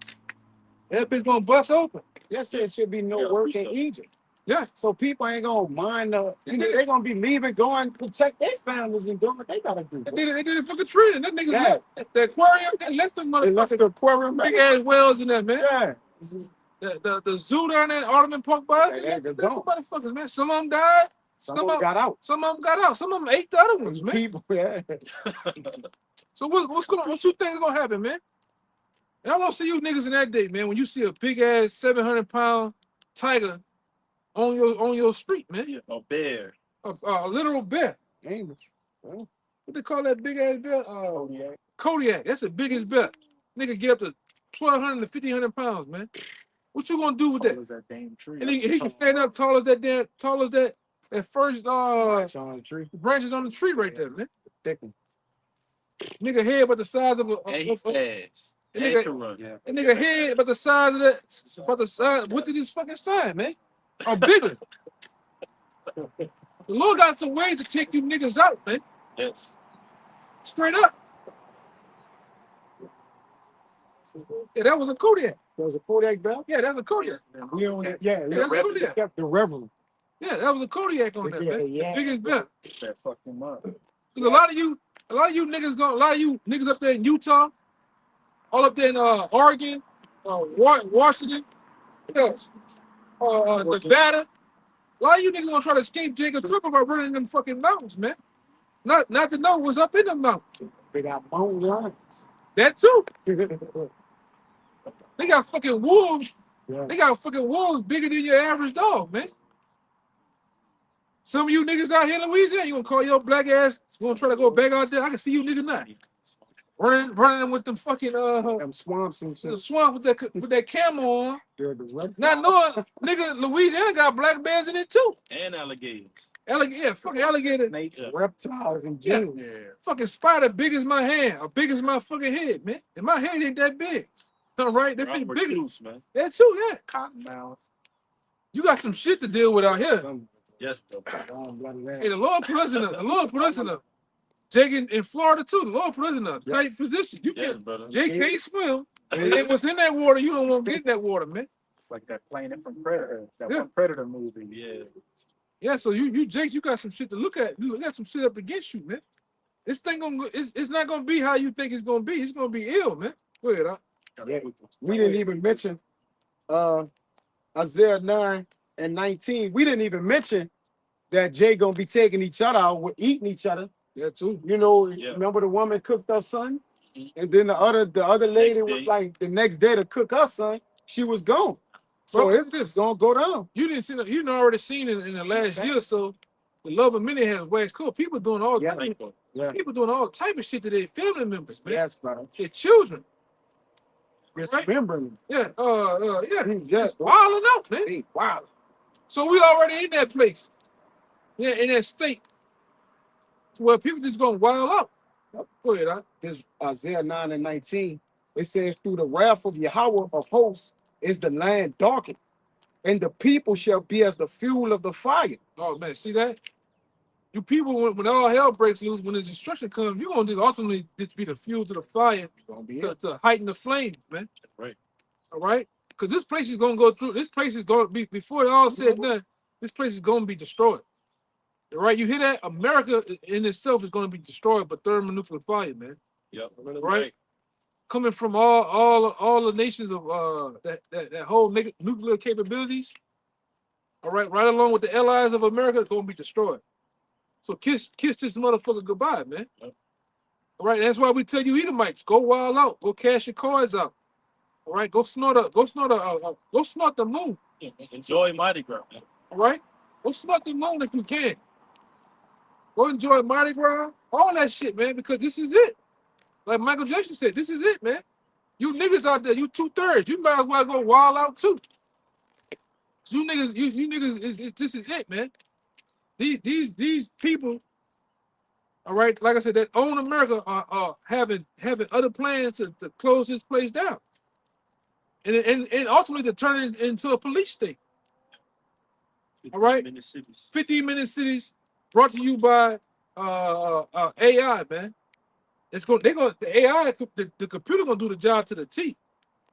that bitch gonna bust open. Yes, there should be no Yeah, work in appreciate Egypt. Yeah, So people ain't gonna mind did they're gonna be leaving, going protect their families and doing what they gotta do. they did it for Katrina. That niggas Yeah. left the aquarium. They left them They left motherfucking the aquarium. big ass whales in there, man. Yeah. The zoo down there, Alderman Park by Yeah, they left they're them gone. motherfuckers, man. Some of them died. Some of them got out. Some of them got out. Some of them ate the other ones, man. People, yeah. So what you think is gonna happen, man? And I want to see you niggas in that day, man. When you see a big ass 700-pound tiger on your street, man. Yeah, a bear. A literal bear. Amos. What they call that big ass bear? Kodiak. That's the biggest bear. Nigga get up to 1,200 to 1,500 pounds, man. What you gonna do with Tall that? as that damn tree. And he can stand up tall as that first Branch on the tree. branches on the tree right there, man. Thick one. Nigga head about the size of a And he fast. And he nigga- can run. Yeah. that nigga head about the size of that, about the size. What did this fucking sign, man? Or bigger. The Lord got some ways to take you niggas out, man. Yes. Straight up. Yeah, that was a Kodiak. There was a Kodak belt. Yeah, that was a Kodiak. We on it. Yeah, Yeah, that's a Kodiak. kept the reverend. Yeah, that was a Kodiak on that, man. Yeah. The biggest bet. That fucking up. Cause a lot of you niggas up there in Utah, all up there in Oregon, Washington, what else? Nevada. A lot of you niggas gonna try to escape Jacob Triple by running them fucking mountains, man. Not to know what's up in the mountains. They got mountain lions. That too. They got fucking wolves. Yeah. They got fucking wolves bigger than your average dog, man. Some of you niggas out here in Louisiana, you gonna call your black ass, you gonna try to go back out there. I can see you niggas now. running with them fucking Them swamps and the shit. swamp with that camel on. They're the reptile. Not knowing, nigga, Louisiana got black bears in it too. And alligators. Yeah, fucking alligator. Snakes, Yeah. reptiles, and Yeah. game. Fucking spider big as my hand, or big as my fucking head, man. And my head ain't that big. All right, they're big. Reduce, man. That too, yeah. Cottonmouth. You got some shit to deal with out here. Yes, bro. Hey, the Lord put us in a Jake in Florida too. The Lord put us in a tight position. You Yes, can't, brother. Jake can't swim. And then what's in that water, you don't want to get in that water, man. Like that Planet from Predator, that Yeah. one Predator movie. Yeah. Yeah, so you Jake, you got some shit to look at. You got some shit up against you, man. This thing it's not gonna be how you think it's gonna be. It's gonna be ill, man. Go ahead, Yeah. We didn't even mention Isaiah 9 and 19. We didn't even mention that Jay gonna be taking each other out, we're eating each other. Yeah, too. You know, Yeah. remember the woman cooked her son, Mhm. and then the other lady Next was day. like the next day to cook her son. She was gone. So Bro, it's this gonna go down. you didn't see you done already seen in the last year or so. The love of many has waxed cool. People doing all Yeah. type Yeah. people doing all type of shit to their family members, man. Yes, brother. Their children. Dismembering. Yeah, yeah. Yes. Just wilding out, man. Hey, wow. So we already in that place. Yeah, in that state. Where people just gonna wild out. Go ahead, This Isaiah 9 and 19. It says, through the wrath of Yahweh of hosts is the land darkened, and the people shall be as the fuel of the fire. Oh man, see that? You people, when all hell breaks loose, when the destruction comes, you're gonna just ultimately just be the fuel to the fire Gonna be to heighten the flame, man. Right. All right? Because this place is gonna go through, this place is gonna be, before it all said and done, this place is gonna be destroyed. All right, you hear that? America in itself is gonna be destroyed by thermonuclear fire, man. Yep. Right? Coming from all the nations of that whole nuclear capabilities, all right along with the allies of America, it's gonna be destroyed. So kiss this motherfucker goodbye, man. Yep. All right, that's why we tell you Edomites, go wild out, go cash your cards out. All right, go snort the moon. Yeah. Enjoy Mardi Gras, man. All right, go snort the moon if you can. Go enjoy Mardi Gras, all that shit, man, because this is it. Like Michael Jackson said, this is it, man. You niggas out there, you 2/3. You might as well go wild out too. You niggas, this is it, man. These people, all right, like I said, that own America are having other plans to close this place down, and ultimately to turn it into a police state. All right. 50-minute cities. 15-minute cities brought to you by AI, man. The AI, the computer gonna do the job to the T.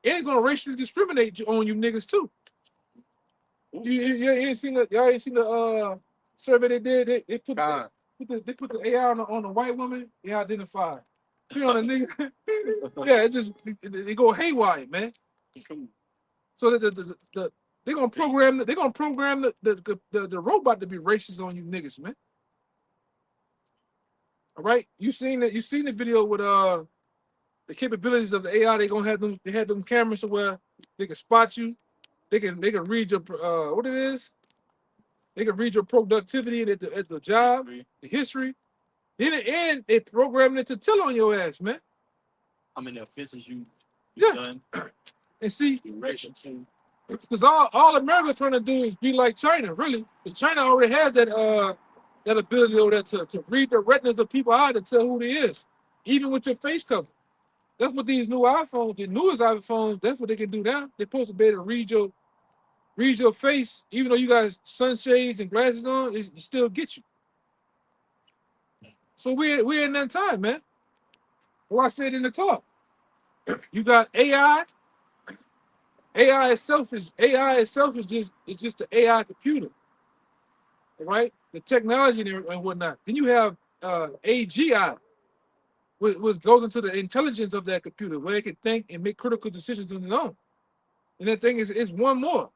And it's gonna racially discriminate on you niggas too. You ain't seen the survey they did. They put the AI on the white woman. They identified. Put on a nigga. Yeah, it go haywire, man. So they're gonna program the robot to be racist on you niggas, man. All right, you seen the video with the capabilities of the AI. They had them cameras so where they can spot you. They can read your what it is. They can read your productivity at the job, the history. And they programming it to tell on your ass, man. How many offenses you've Yeah. done? And see, Direction. because all America trying to do is be like China, really. Because China already has that ability over there to read the retinas of people's eyes to tell who they is, even with your face cover. That's what these new iPhones, the newest iPhones, that's what they can do now. They're supposed to be able to read your face, even though you got sunshades and glasses on, it still get you. So we're in that time, man. Well, I said in the car, you got AI. AI itself is just the AI computer, right? The technology and whatnot. Then you have AGI, which goes into the intelligence of that computer, where it can think and make critical decisions on its own. And that thing is one more.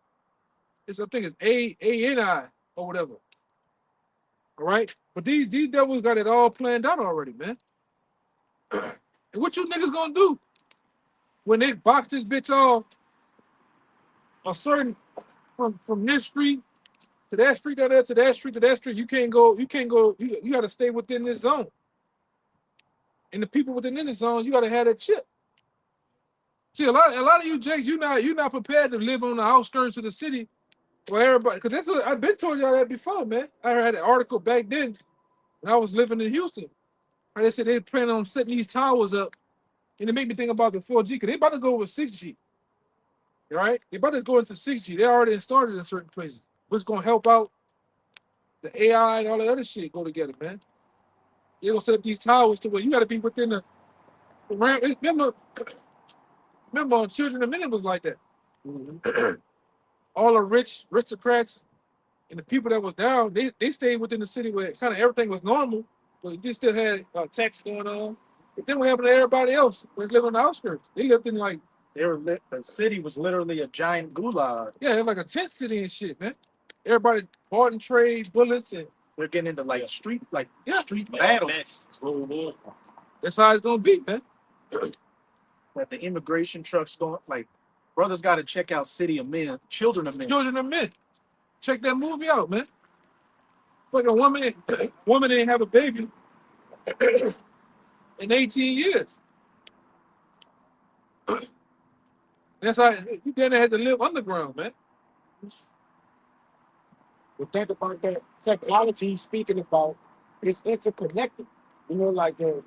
I think it's ANI or whatever. All right, but these devils got it all planned out already, man. And what you niggas gonna do when they box this bitch off a certain from this street to that street down there to that street to that street? You can't go. You got to stay within this zone. And the people within the zone, you gotta have that chip. See, a lot of you Jakes, you're not prepared to live on the outskirts of the city where everybody, because that's what I've been told y'all that before, man. I had an article back then when I was living in Houston. Where they said they plan on setting these towers up, and it made me think about the 4G, because they about to go with 6G. Right? They about to go into 6G. They already started in certain places. What's gonna help out the AI and all that other shit go together, man. They're gonna set up these towers to where you gotta be within the remember on Children of Men was like that. All the rich aristocrats and the people that was down, they stayed within the city where kind of everything was normal, but they still had tax going on. But then what happened to everybody else was living on the outskirts? They lived in like The city was literally a giant gulag. yeah, it was like a tent city and shit, man. Everybody bought and trade bullets and We're getting into like street yeah, street battles. that's how it's gonna be, man. Like the immigration trucks going like brothers got to check out City of Men, Children of Men. Children of Men. Check that movie out, man. Fucking woman didn't have a baby in 18 years. That's how you then had to live underground, man. But think about that technology he's speaking about. It's interconnected. You know, like the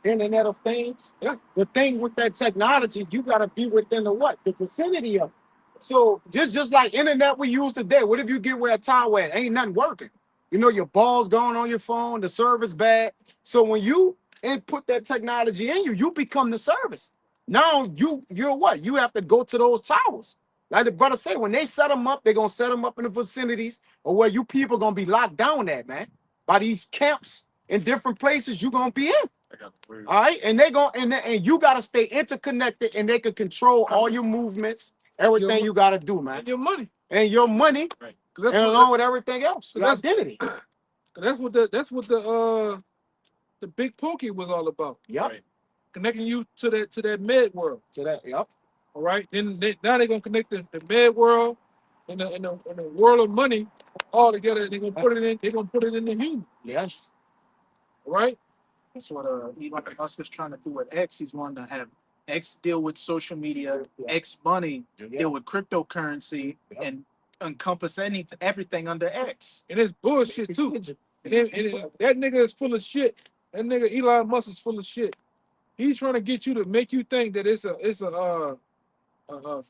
Internet of Things. Yeah. The thing with that technology, you gotta be within the what? The vicinity of it. So just like internet we use today, what if you get where a tower at? Ain't nothing working. You know, your ball's going on your phone, the service bad. So when you input that technology in you, you become the service. Now you're what? You have to go to those towers. Like the brother said, when they set them up, they're gonna set them up in the vicinities or where you people gonna be locked down at, man. By these camps in different places you're gonna be in. All right, and they going and you gotta stay interconnected, and they can control all your movements, everything you gotta do, man. And your money. And your money, Right. and along with everything else, your that's- identity. That's what the big pokey was all about. Yep. Right. Connecting you to that med world. To that, yep. All right. Then now they're gonna connect the med world and the world of money all together. And they're gonna put it in. They're gonna put it in the human. Yes. All right. That's what Elon Musk is trying to do with X. He's wanting to have X deal with social media, X money deal with cryptocurrency, and encompass everything under X. And it's bullshit too. And that nigga is full of shit. That nigga Elon Musk is full of shit. He's trying to get you to make you think that it's a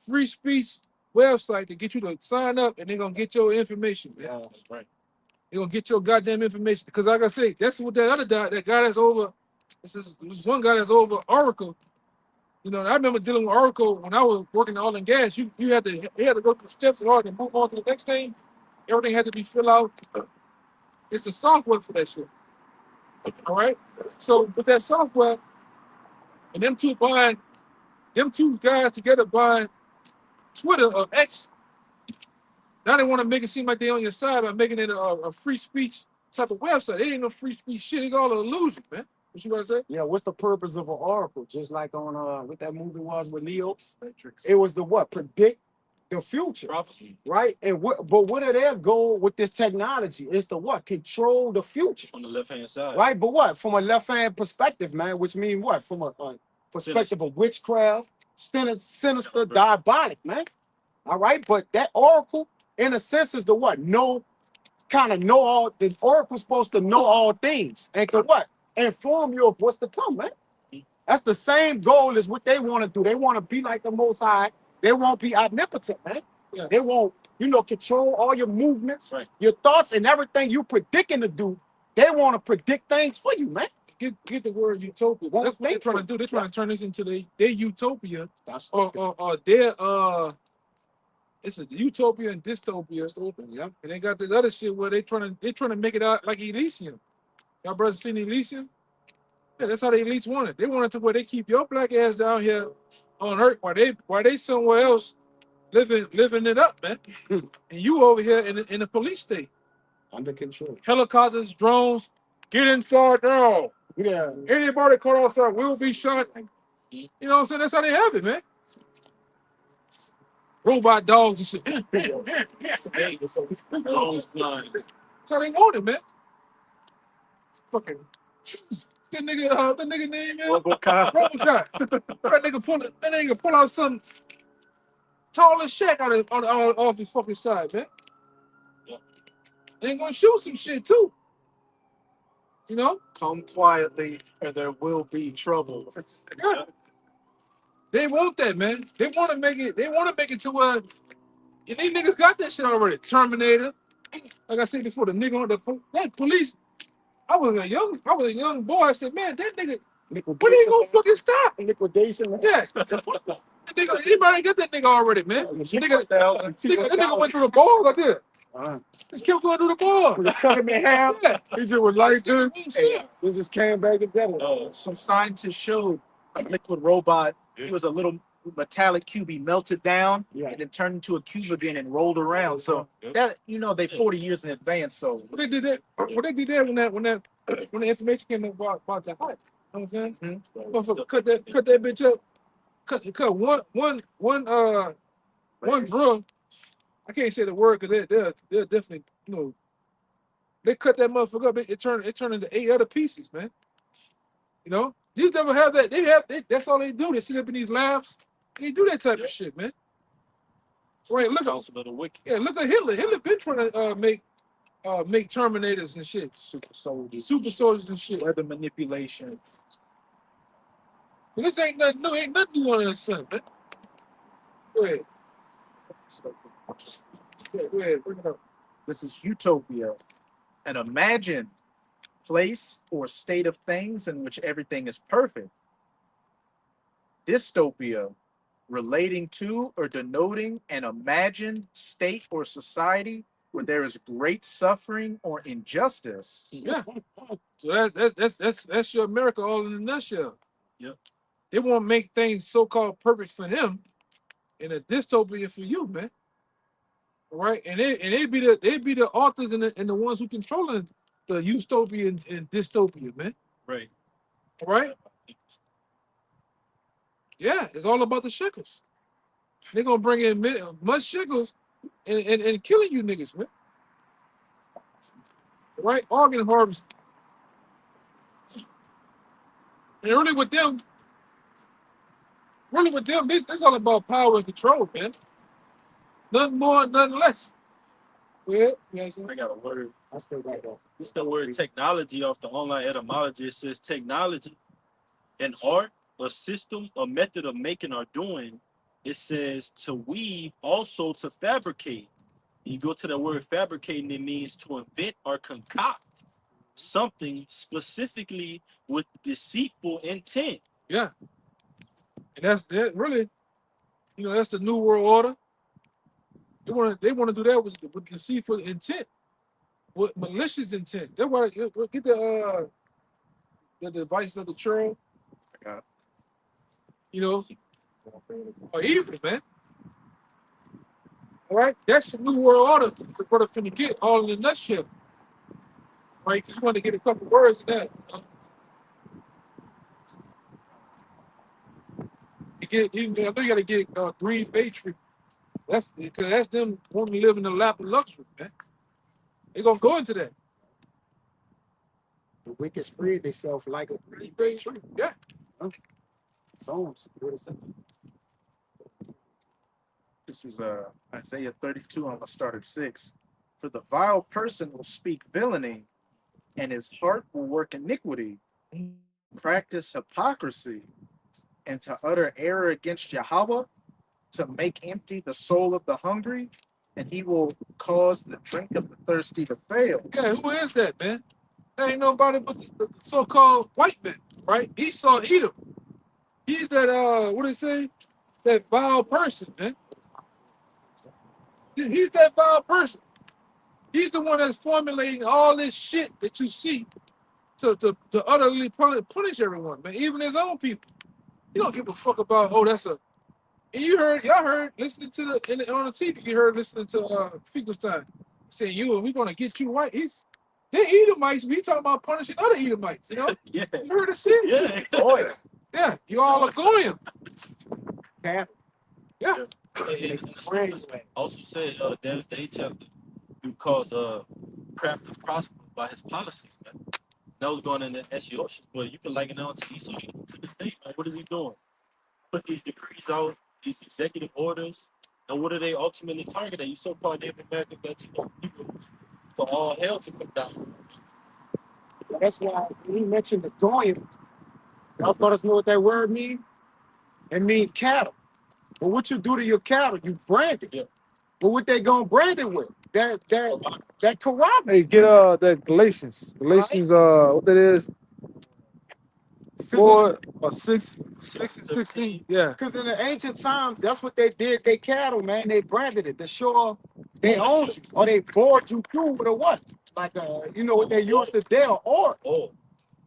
free speech website to get you to sign up, and they're gonna get your information. Yeah, that's right. They're gonna get your goddamn information. Because like I say, that's what that other guy, that guy that's over. This one guy that's over Oracle. You know, I remember dealing with Oracle when I was working in oil and gas. You had to go through steps in order to move on to the next thing. Everything had to be filled out. It's a software for that shit. All right. So with that software, and them two guys together buying Twitter or X. Now they want to make it seem like they on your side by making it a free speech type of website. It ain't no free speech shit. It's all an illusion, man. What you gonna say? Yeah, what's the purpose of an oracle? Just like on what that movie was with Leo. Matrix. It was the what? Predict the future. Prophecy. Right? And what are their goal with this technology? It's the what? Control the future. On the left-hand side. Right? But what? From a left-hand perspective, man, which means what? From a perspective of witchcraft, sinister, diabolic, man. All right, but that oracle, in a sense, is the what? Know all. The oracle's supposed to know all things and to what? Inform you of what's to come, man. That's the same goal as what they want to do. They want to be like the Most High. They won't be omnipotent, man. Yeah. They won't, control all your movements, right, your thoughts, and everything you predicting to do. They want to predict things for you, man. Get the word utopia. That's what they're trying to do. They're trying to turn this into their utopia. That's or their it's a utopia and dystopia. Yeah. And they got this other shit where they're trying to make it out like Elysium. Y'all brothers seen Elysium? Yeah, that's how the elites want it. They want it to where they keep your black ass down here on Earth while they somewhere else living it up, man. And you over here in the police state. Under control. Helicopters, drones, get inside now. Yeah. Anybody caught outside will be shot. You know what I'm saying? That's how they have it, man. Robot dogs and shit. That's how they want it, man. Fucking That nigga name is Robocop. Robocop. That nigga pull out some tall as Shaq off his fucking side, man. Yeah. They ain't gonna shoot some shit too. You know? Come quietly, or there will be trouble. Yeah. They want that, man. They want to make it. They want to make it to where and these niggas got that shit already. Terminator. Like I said before, the nigga on that police. I was a young boy. I said, man, that nigga, when he gonna fucking stop? Liquidation. Yeah. That nigga, anybody got that nigga already, man. That nigga went through the ball like that. Just kept going through the ball. When you cut him in half, Yeah. he just was like this. Yeah. He just came back together. Some scientists showed a liquid robot. It was a little metallic cube. He melted down and then turned into a cube again and rolled around. So that they 40 years in advance. So What they did that? What they did there when the information came about the hype? You know what I'm saying? Motherfucker cut that bitch up. Cut one drug. I can't say the word because they're definitely they cut that motherfucker up. It turned into 8 other pieces, man. You know, these never have that. That's all they do. They sit up in these labs. They do that type of shit, man. Right? Look at Hitler. Hitler been trying to make Terminators and shit. Super soldiers and shit. weather manipulation. But this ain't nothing new. Ain't nothing new under the sun, man. Go ahead. Go ahead. Bring it up. This is utopia, an imagined place or state of things in which everything is perfect. Dystopia, relating to or denoting an imagined state or society where there is great suffering or injustice. Yeah. So that's your America all in a nutshell. Yep. They won't make things so-called perfect for them, and a dystopia for you, man. All right, and they be the authors and the ones who controlling the utopia and dystopia, man. Right. All right. Yeah, it's all about the shekels. They're gonna bring in much shekels and killing you niggas, man. Right? Organ harvest. And really with them, this all about power and control, man. Nothing more, nothing less. Yeah, I got a word. I still got that. It's the word technology off the online etymology. It says technology, an art, a system, a method of making or doing. It says to weave, also to fabricate. You go to the word fabricating, it means to invent or concoct something specifically with deceitful intent. Yeah. And that's really, that's the new world order. They want to do that with deceitful intent, with malicious intent. That's why get the device of the churl. Or evil, man. All right, that's the new world order. The brother finna get all in a nutshell. Right, just want to get a couple words in that. I know you gotta get Green Bay Tree. That's because that's them wanting to live in the lap of luxury, man. They gonna go into that. The wicked spread themselves like a Green Bay Tree. Yeah. Psalms. What is it? This is Isaiah 32. I'm going to start at 6. For the vile person will speak villainy, and his heart will work iniquity, practice hypocrisy, and to utter error against Yahweh, to make empty the soul of the hungry, and he will cause the drink of the thirsty to fail. Yeah, who is that, man? That ain't nobody but the so-called white man, right? Esau Edom. He's that what do they say? That vile person, man. He's that vile person. He's the one that's formulating all this shit that you see to utterly punish everyone, man. Even his own people. He don't give a fuck about. That's a. And y'all heard listening to on the TV. You heard listening to Finkelstein saying we're gonna get you right. They Edomites. We talking about punishing other Edomites. Yeah. You heard the shit? Yeah. Yeah. You all are going. Yeah. Yeah. And the scriptures also said, there's the 8th chapter, you cause craft to prosper by his policies, man. That was going in the Etios, but you can liken it on to Esau to this day. Man. What is he doing? Put these decrees out, these executive orders, and what are they ultimately targeting? You so-called Native American Latino people for all hell to come down. That's why when he mentioned the goyim, y'all thought us know what that word means? It means cattle. But what you do to your cattle, you brand it. Yeah. But what they gonna brand it with? That corrupt. Hey, get that Galatians. Galatians, what that is? 4 or 6, 6 and 16. Yeah. Because in the ancient times, that's what they did. They cattle, man. They branded it. The sure they owned you, or they bored you through with a what? Like you know what they used to there, or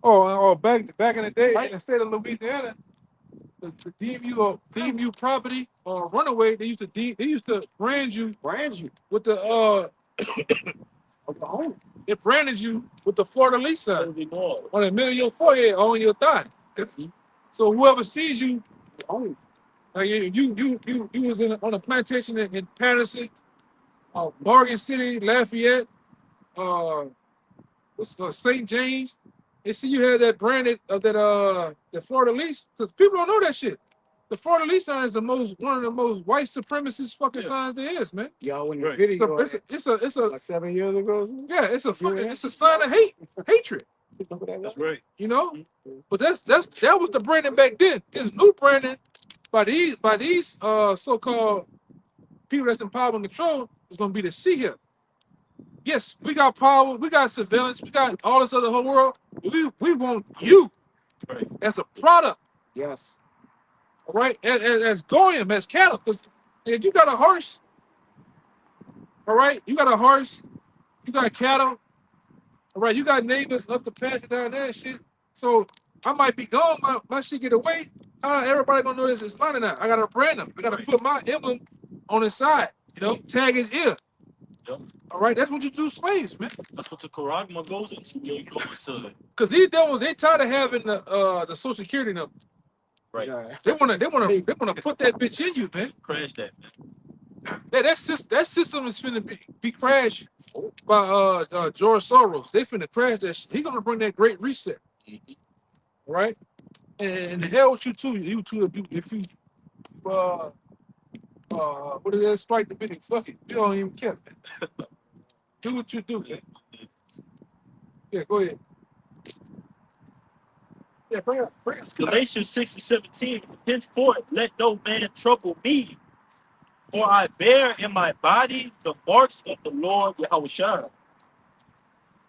Oh, back in the day right? in the state of Louisiana, to deem you property or runaway, they used to brand you brand you with the of the owner. it branded you with the Florida lease sign on the middle of your forehead or on your thigh. So whoever sees you, Owner. like you was on a plantation in Patterson, Morgan City, Lafayette, St. James. They see you had that branded of the Florida lease, because people don't know that shit. The Florida lease sign is one of the most white supremacist fucking signs there is, man. Y'all in the Right. video, It's a like 7 years ago. yeah, it's a fucking Yeah. it's a sign of hatred, Remember that That's one? right. you know. But that was the branding back then. This new branding by these so-called people that's in power and control is gonna be the see here. Yes, we got power, we got surveillance, we got all this other whole world. We want you Right. as a product, Yes. all right? As goyim, as cattle. Because if you got a horse, all right, you got a horse, you got cattle, all right, you got neighbors up the pasture down there and shit. So I might be gone, my shit get away. Everybody gonna know this is mine now. I gotta brand them. I gotta put my emblem on his side, tag his ear. Yep. All right, that's what you do, slaves, man. That's what the Karagma goes into. When you go into it. Because these devils, they tired of having the social security number. Right. Yeah. They wanna put that bitch in you, man. Crash that, man. That system is finna be crashed by George Soros. They finna crash that shit. He gonna bring that great reset, right? And the hell with you too. You too, if you what is that? Strike the bidding. Fuck it. You don't even care, man. Do what you do, man. Yeah, go ahead. Yeah, bring it. Galatians 6 and 17. Henceforth, let no man trouble me, for I bear in my body the marks of the Lord Yahushua.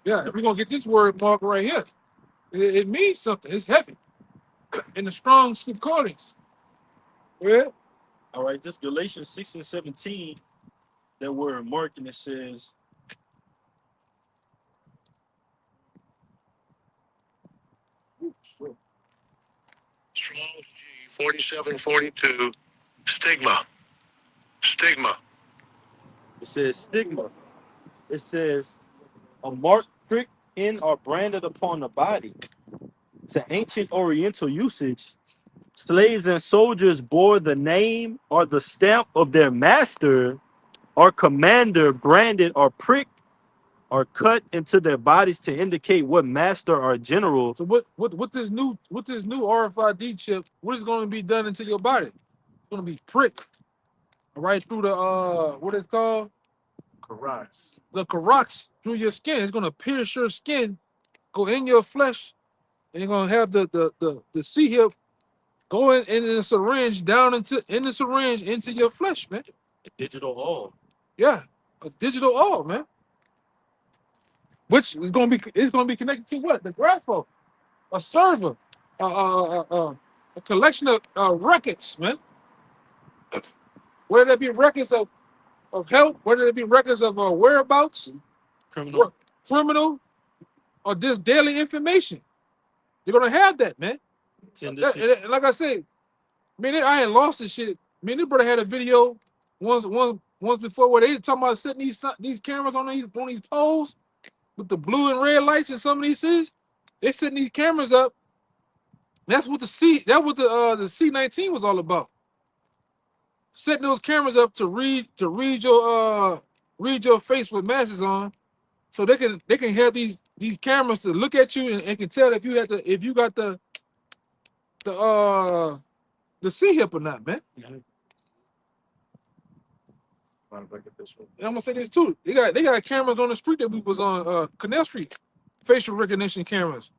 Yeah, we're gonna get this word mark right here. It means something. It's heavy. In the strong concordance. Yeah. All right, this Galatians 6 and 17, that word mark, and it says, Strong's G 4742. Stigma. Stigma. it says stigma. It says a mark pricked in or branded upon the body. To ancient Oriental usage, slaves and soldiers bore the name or the stamp of their master or commander branded or pricked or cut into their bodies to indicate what master or general. So what this new RFID chip, what is going to be done into your body? It's going to be pricked right through the what it's called, Karaz. the carox, through your skin. It's going to pierce your skin, go in your flesh, and you're going to have the C hip going in the syringe down in the syringe into your flesh, man. Digital all. Yeah, a digital all, man. Which is going to be connected to what? The grapho, a server, a collection of records, man. Whether it be records of help, whether it be records of whereabouts, Criminal. criminal, or just daily information. You're gonna have that, man. And like I said, I had lost this shit. This brother had a video once before where they talking about setting these cameras on these poles with the blue and red lights in some of these cities. They setting these cameras up. That's what the C19 was all about. Setting those cameras up to read your face with masks on, so they can have these these cameras to look at you and can tell if you got the C hip or not, man. And I'm gonna say this too. They got cameras on the street that we was on Canal Street, facial recognition cameras.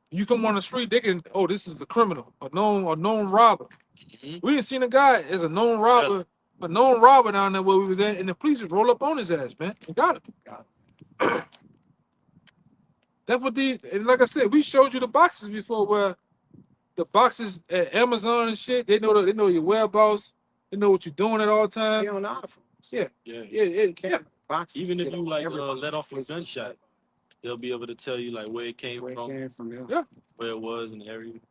You come on the street, they can. Oh, this is a criminal, a known robber. Mhm. We didn't seen a guy as a known robber, down there where we was at, and the police just roll up on his ass, man, and got him. That's what and like I said, we showed you the boxes before, where the boxes at Amazon and shit. They know your whereabouts. They know what you're doing at all times. They on the iPhone. Yeah, Yeah. yeah. Boxes, Even if get you on like everybody. let off a gunshot, they'll be able to tell you like where it came Where it from, came from, Yeah. where it was, and everything.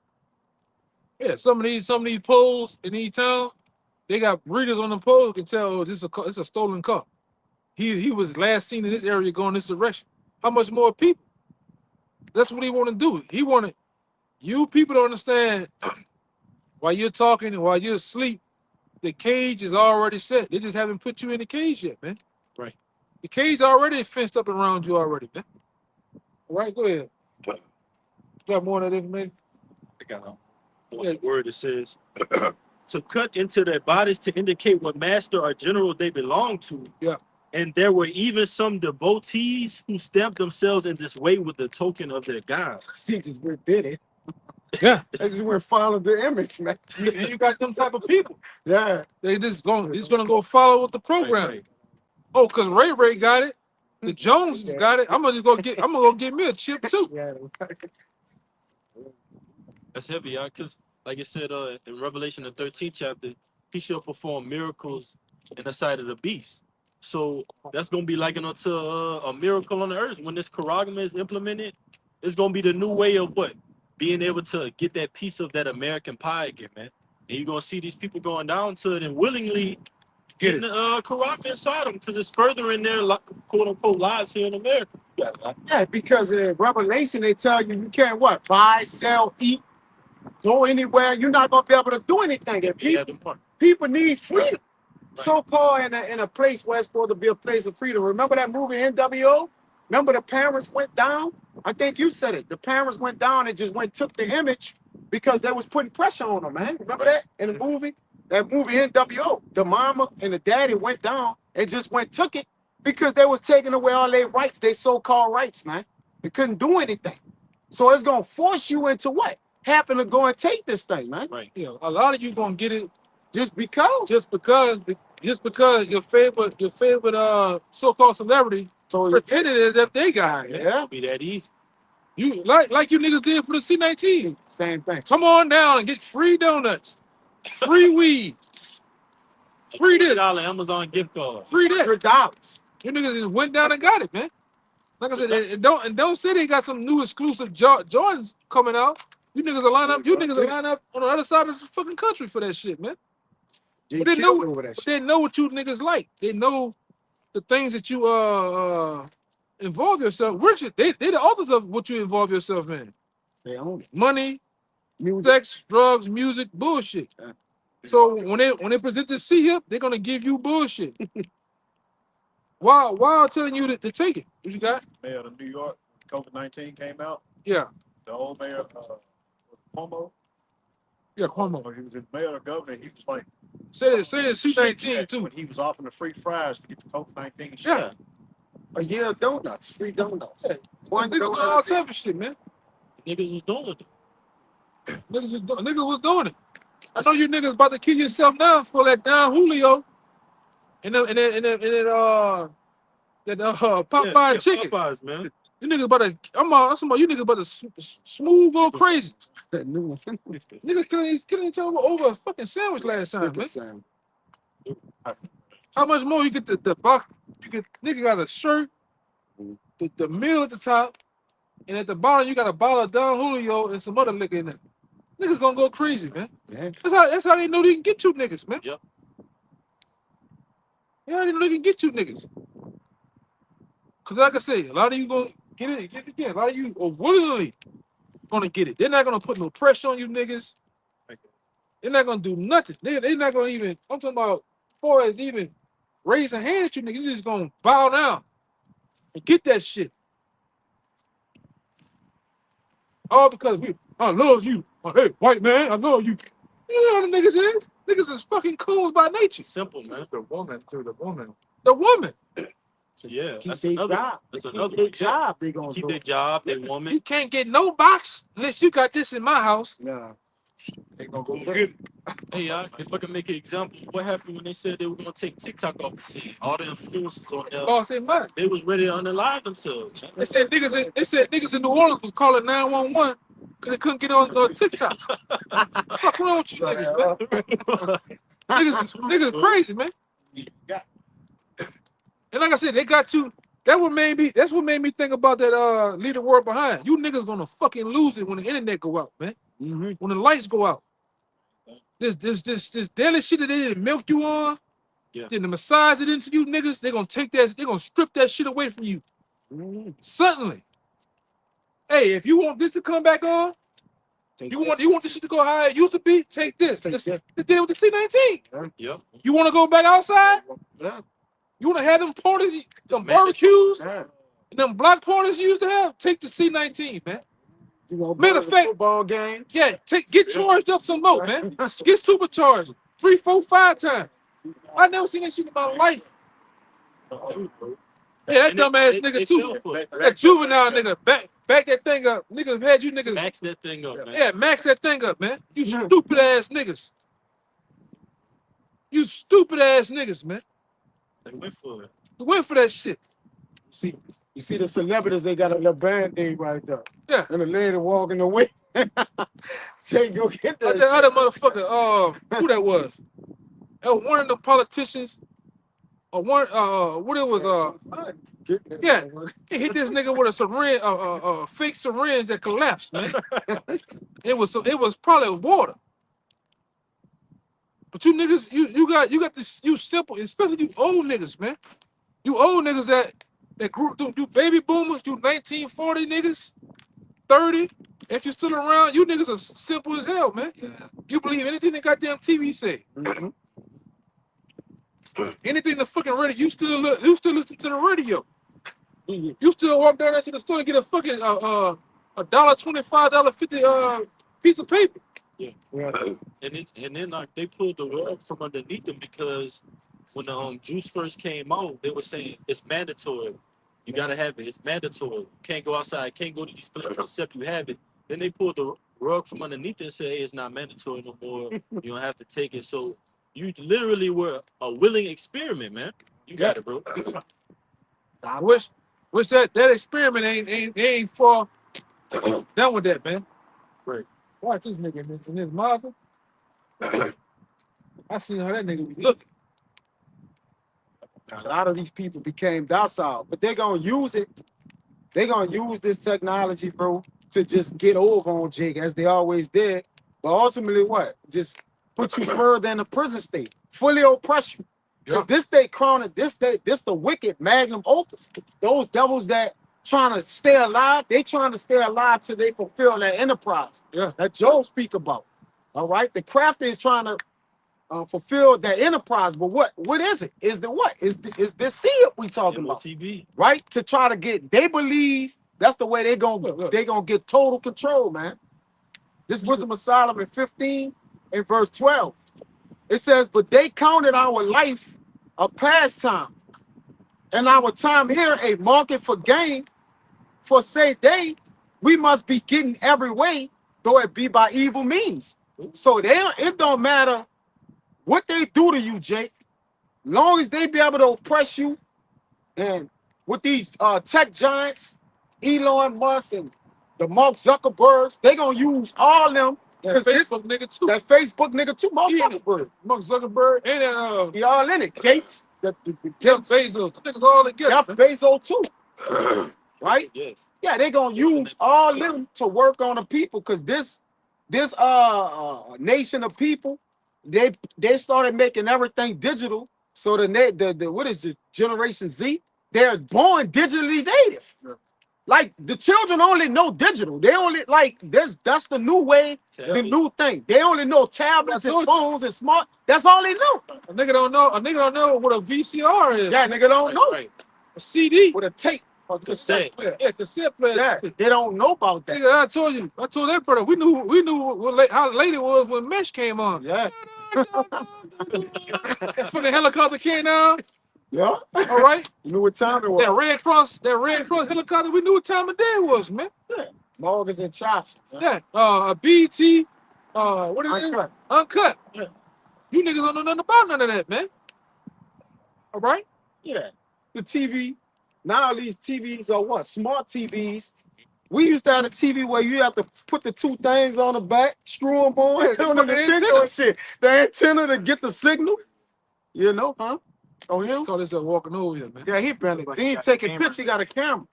Yeah, some of these poles in these towns, they got readers on the pole who can tell, oh, it's a stolen car. He was last seen in this area going this direction. How much more people? That's what he want to do. He wanted you people to understand while you're talking and while you're asleep, the cage is already set. They just haven't put you in the cage yet, man. Right. The cage already fenced up around you already, man. All right, go ahead. Got more of that information? I got one word that says to cut into their bodies to indicate what master or general they belong to. Yeah. And there were even some devotees who stamped themselves in this way with the token of their god. He just went did it. Yeah. They just went follow the image, man. And you got them type of people. Yeah. They just gonna go follow with the program. Right. Oh, cause Ray got it. The Joneses got it. I'm gonna go get me a chip too. Yeah. That's heavy, y'all, because like it said in Revelation the 13th chapter, he shall perform miracles in the sight of the beast. So that's gonna be likened unto a miracle on the earth. When this charagma is implemented, it's gonna be the new way of what? Being able to get that piece of that American pie again, man. And you're gonna see these people going down to it and willingly getting the charagma inside them because it's furthering their quote unquote lives here in America. Yeah, because in Revelation they tell you can't what? Buy, sell, eat, go anywhere. You're not gonna be able to do anything. And people need freedom. Right. So-called in a place where it's supposed to be a place of freedom. Remember that movie NWO? Remember the parents went down? I think you said it. The parents went down and just took the image because they was putting pressure on them, man. Remember that in the movie? That movie NWO. The mama and the daddy went down and just took it because they was taking away all their rights, their so-called rights, man. They couldn't do anything. So it's gonna force you into what? Having to go and take this thing, man. Right. You know, a lot of you gonna get it Just because. just because your favorite so-called celebrity pretended as if they got it. Man. Yeah. It'll be that easy. You like you niggas did for the C-19. Same thing. Come on down and get free donuts, free weed, free this, $20 Amazon gift card. free that. $100. You niggas just went down and got it, man. Like I said, and don't say they got some new exclusive Jordans coming out. You niggas will line up. You niggas will line up on the other side of the fucking country for that shit, man. But they know what you niggas like. They know the things that you involve yourself. They the authors of what you involve yourself in. They own it. Money, Music. sex, drugs, music, bullshit. So when they present the C-hip, they're gonna give you bullshit. While telling you to take it. What you got? Mayor of New York, COVID-19 came out. Yeah. The old mayor, Cuomo. Yeah, Cuomo. He was the mayor or governor. He was like, Say it C-19 too. when he was offering the free fries to get the COVID-19 shit. Yeah. A year of donuts, free donuts. Yeah. One Niggas doing donut all a day. type of shit, man. Niggas was doing it. Niggas was doing it. I know you niggas about to kill yourself now for that Don Julio and that Popeye chicken. Popeyes, man. You niggas about to, I'm talking about you niggas about to smooth go crazy. That new one. Niggas killing each other over a fucking sandwich last time, man. Sound. How much more you get the box? Nigga got a shirt, the meal at the top, and at the bottom you got a bottle of Don Julio and some other liquor in there. Niggas gonna go crazy, man. Yeah. That's how they know they can get you niggas, man. Yep. They already know they can get you niggas. Cause like I say, a lot of you gonna get it again. A lot of you are willingly gonna get it. They're not gonna put no pressure on you niggas. They're not gonna do nothing. They're not gonna even, I'm talking about as far as even raise a hand at you niggas, you just gonna bow down and get that shit. All because I love you. Oh, hey, white man, I love you. You know what the niggas is? Niggas is fucking coons by nature. Simple, man. The woman through the woman. The woman. Yeah, Keep that's their another. job. That's Keep another. their job. They gonna Keep do their it. job, their woman. You can't get no box unless you got this in my house. Yeah. They gonna go Get get it. Hey, if I can make an example, what happened when they said they were gonna take TikTok off the scene? All the influencers on there, Lost their mind. they was ready to unalive themselves. They said niggas in New Orleans was calling 911 because they couldn't get on TikTok. Fuck wrong with you niggas, man? Niggas crazy, man. And like I said, they got you. That's what made me think about that leave the world behind. You niggas gonna fucking lose it when the internet go out, man. Mm-hmm. When the lights go out. This daily shit that they didn't milk you on, Yeah. then the massage it into you niggas, they gonna strip that shit away from you. Mm-hmm. Suddenly. Hey, if you want this to come back on, you want this shit to go how it used to be, take this. Take This that. deal with the C19. Yep. You wanna go back outside? Yeah. You wanna have them parties, them man, barbecues, Yeah. and them block parties you used to have? Take the C19, man. You know, Matter of the fact- football game. Yeah, get charged up some more, man. Get supercharged 3, 4, 5 times. I never seen that shit in my life. Hey, that And dumbass they nigga too. fell for it. That juvenile nigga, back that thing up. Niggas had you niggas. Max that thing up, man. Yeah, max that thing up, man. You stupid ass niggas. You stupid ass niggas, man. They went for it. You went for that shit. You see the celebrities, they got a little band-aid right there. Yeah. And the lady walking away. Jay, go get that The other motherfucker, who that was? That was one of the politicians. Or one, what it was, shit. yeah. He hit this nigga with a syringe, fake syringe that collapsed, man. It was probably water. But you niggas, you got this, you simple, especially you old niggas, man. You old niggas that grew, you baby boomers, you 1940 niggas, 30. If you're still around, you niggas are simple as hell, man. Yeah. You believe anything the goddamn TV say. Mhm. Anything the fucking radio, you still listen to the radio. You still walk down there to the store and get a fucking $1.25, $1.50 piece of paper. Yeah. And then like they pulled the rug from underneath them because when the juice first came out, they were saying it's mandatory. You gotta have it. It's mandatory. You can't go outside. Can't go to these places except you have it. Then they pulled the rug from underneath it and said, "Hey, it's not mandatory no more. You don't have to take it." So you literally were a willing experiment, man. You got it, bro. I wish that experiment ain't far done with that, man. Right. Watch this nigga in his mouth. I seen how that nigga was looking. A lot of these people became docile, but they're gonna use it. They're gonna use this technology, bro, to just get over on Jake as they always did. But ultimately, what? Just put you further in the prison state, fully oppress you. Because this state crowned, this the wicked magnum opus. Those devils that trying to stay alive, they trying to stay alive till they fulfill their enterprise. Yeah. That Job speak about. All right, the crafter is trying to fulfill their enterprise, but what is it? Is the what? Is the seed we talking about? MOTB. Right? To try to get, they believe that's the way they gonna get total control, man. This Wisdom of Solomon 15 and verse 12. It says, but they counted our life a pastime, and our time here a market for gain. For say they, we must be getting every way, though it be by evil means. So it don't matter what they do to you, Jake, long as they be able to oppress you, and with these tech giants, Elon Musk and the Mark Zuckerbergs, they gonna use all them. That Facebook nigga too. That Facebook nigga too, Mark Zuckerberg. Mark Zuckerberg and He all in it. Gates, the Jeff Bezos. The niggas all together. Jeff Bezos too. Right? Yes. Yeah, they gonna use all them to work on the people, because this nation of people, they started making everything digital. So the what is the Generation Z? They're born digitally native. Like the children only know digital. They only like this. That's the new way, the new thing. They only know tablets and phones and smart. That's all they know. A nigga don't know what a VCR is. Yeah, nigga don't know. Right. A CD. With a tape. or Cassette. cassette player. Yeah, cassette player. Yeah, they don't know about that. Nigga, I told that brother, we knew how late it was when Mesh came on. Yeah. That's when the helicopter came down. Yeah. All right. You knew what time it was. That Red Cross helicopter, we knew what time of day it was, man. Yeah. Morgans and chops. Yeah. A BT, what is it? Uncut. Uncut. Yeah. You niggas don't know nothing about none of that, man. All right. Yeah. The TV. Now these TVs are what? Smart TVs. We used to have a TV where you have to put the two things on the back, screw them on, Yeah, on the fucking Nintendo antenna. and shit. The antenna to get the signal. You know, huh? Oh, him? Call this walking over here, man. Yeah, he barely. He ain't taking pictures. He got a camera.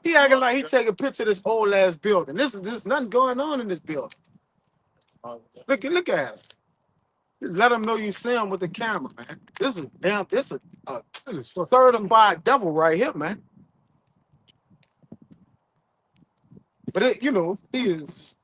He acting like he taking a picture of this old ass building. There's nothing going on in this building. Look at it. Just let them know you see him with the camera, man. This is a certified devil right here, man. But it, he is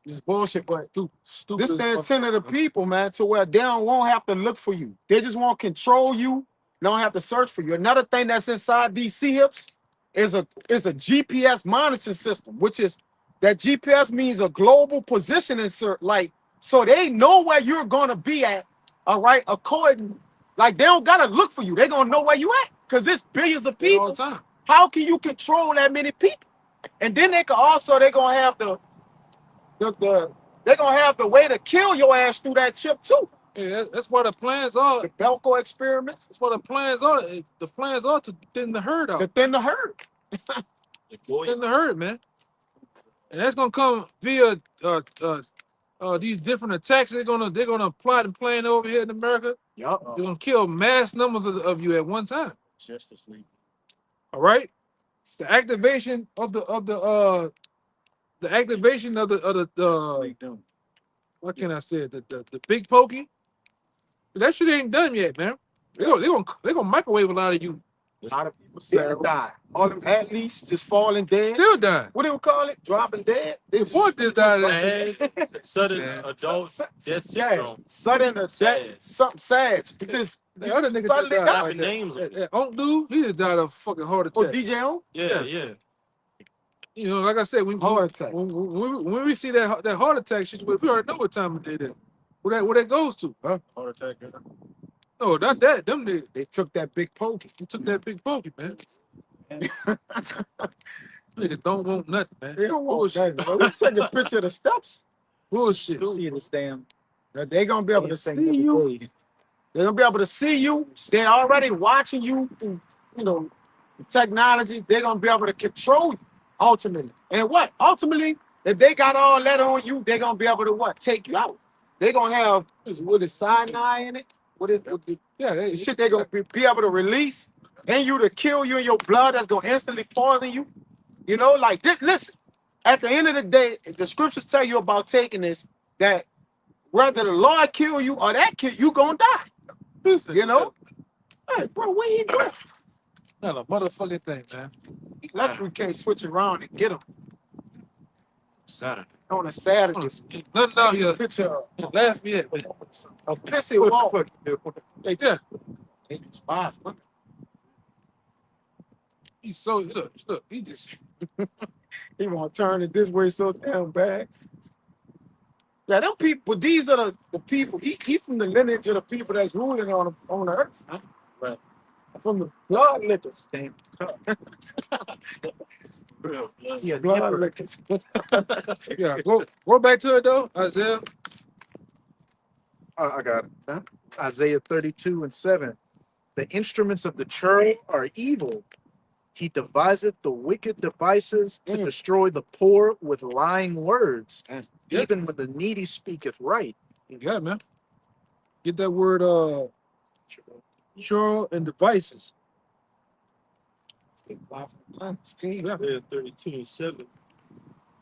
just bullshit. But Stupid. this the intent of the people, man, to where they won't have to look for you. They just won't control you. They don't have to search for you. Another thing that's inside these C-hips is a GPS monitoring system, which is that GPS means a global position insert, like so they know where you're gonna be at. All right, according, like they don't gotta look for you. They're gonna know where you at because there's billions of all people. the time. How can you control that many people? And then they're gonna have they're gonna have the way to kill your ass through that chip too. Yeah, that's what the plans are. The Belko experiment, That's what the plans are. The plans are to thin the herd out. the thin the herd. Thin the herd, man. And that's gonna come via these different attacks they're gonna plot and plan over here in America. Yup. They're gonna kill mass numbers of you at one time. Justice League. All right. The activation of the what can I say? The big pokey. That shit ain't done yet, man. They're gonna microwave a lot of you. A lot of people still die. All them athletes just falling dead. Still dying. What do we call it? Dropping dead. They Boy, this died. Sudden Yeah. adult death Yeah, syndrome. sudden death, Sad. something sad. This The other nigga suddenly just died. died. Right names. That Onk dude, he just died of fucking heart Oh, attack. DJ on Yeah. You know, like I said, heart attack. when we see that heart attack shit, we already know what time of day that. Where that goes to? Heart attack. No, not that. Them niggas. They took that big pokey. He took that big pokey, man. Nigga don't want nothing, man. They don't want Bullshit. that. Bro. They take a picture of the steps. Bullshit. See this damn They're gonna be able to see thing you. every day. They're gonna be able to see you. They're already watching you through, the technology. They're gonna be able to control you ultimately. And what? Ultimately, if they got all that on you, they're gonna be able to what? Take you out. They're gonna have with the cyanide in it. With the Yeah, shit they're gonna be able to release and you to kill you in your blood that's gonna instantly poison you. Like this. Listen, at the end of the day, the scriptures tell you about taking this, that whether the Lord kill you or that kill you gonna die. Hey, bro, what you doing? not a motherfucking thing, man. Like we can't switch around and get them Saturday. on a Saturday. Nothing out here. Picture of Lafayette, man. a pissy wall. Yeah. They despise women. He's so look. He just He want to turn it this way so damn bad. Yeah, them people. These are the people. He from the lineage of the people that's ruling on the earth. Huh? Right. From the blood lickers. Damn. Yeah, blood lickers. yeah. Go back to it though, Isaiah. I got it. Huh? Isaiah 32:7. The instruments of the churl are evil. He deviseth the wicked devices to destroy the poor with lying words, Yeah. even when the needy speaketh right. Yeah, man. Get that word churl and devices. Yeah. 32:7.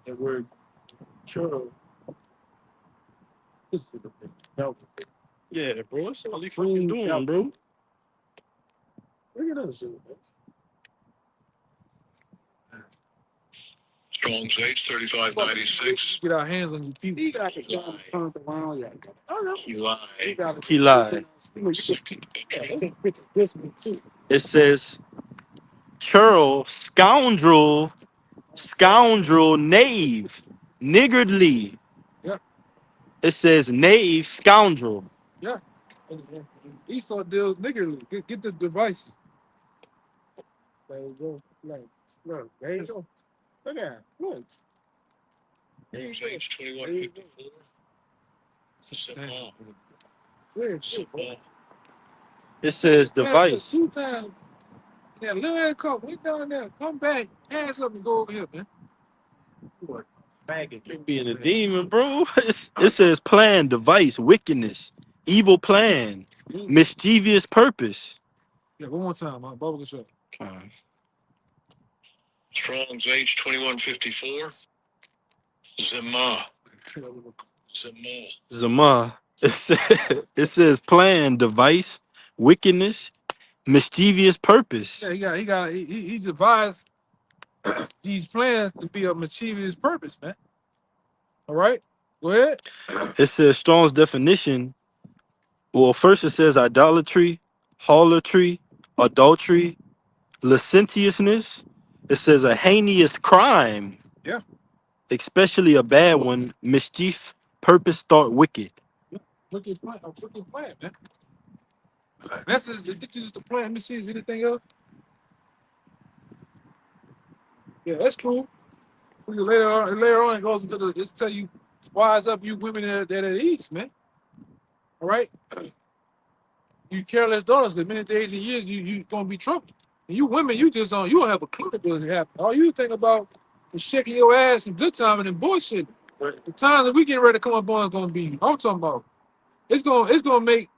That word churl. This is the thing. No. Yeah, bro. That's all he fucking doing, bro. Look at us, man. Strong's H 3596. Get our hands on you people. He got the camera turned around. Yeah. He got it. He lied. You can take pictures this way too. It says churl, scoundrel, knave, niggardly. Yeah. It says knave, scoundrel. Yeah. And Esau deals niggardly. Get the device. There you go. Look, there you go. Look at it. Look. There you go. Page There you go. 2154. Clear, clear, boy. It says Man, device. 2 times. Yeah, little ass car went down there. Come back. Ass up and go over here, man. Faggot. You being a demon, bro. It says plan, device, wickedness, evil plan, mischievous purpose. Yeah, one more time, man. Bubble the show. Okay. Strong's H 2154. Zema. Zama. It says plan, device, wickedness, mischievous purpose. Yeah, he devised these plans to be a mischievous purpose, man. All right, go ahead. It says Strong's definition. Well, first it says idolatry, harlotry, adultery, licentiousness. It says a heinous crime. Yeah. Especially a bad one, mischief, purpose, thought, wicked. Look at plan, man. This is the plan. Let me see, is anything else? Yeah, that's cool. Later on, it goes into it's tell you, wise up, you women that are at ease, man. All right, you careless daughters, because many days and years you gonna be trouble. And you women, you don't have a clue that doesn't happen. All you think about is shaking your ass and good timing and bullshit. The times that we getting ready to come up on is gonna be. I'm talking about. It's gonna make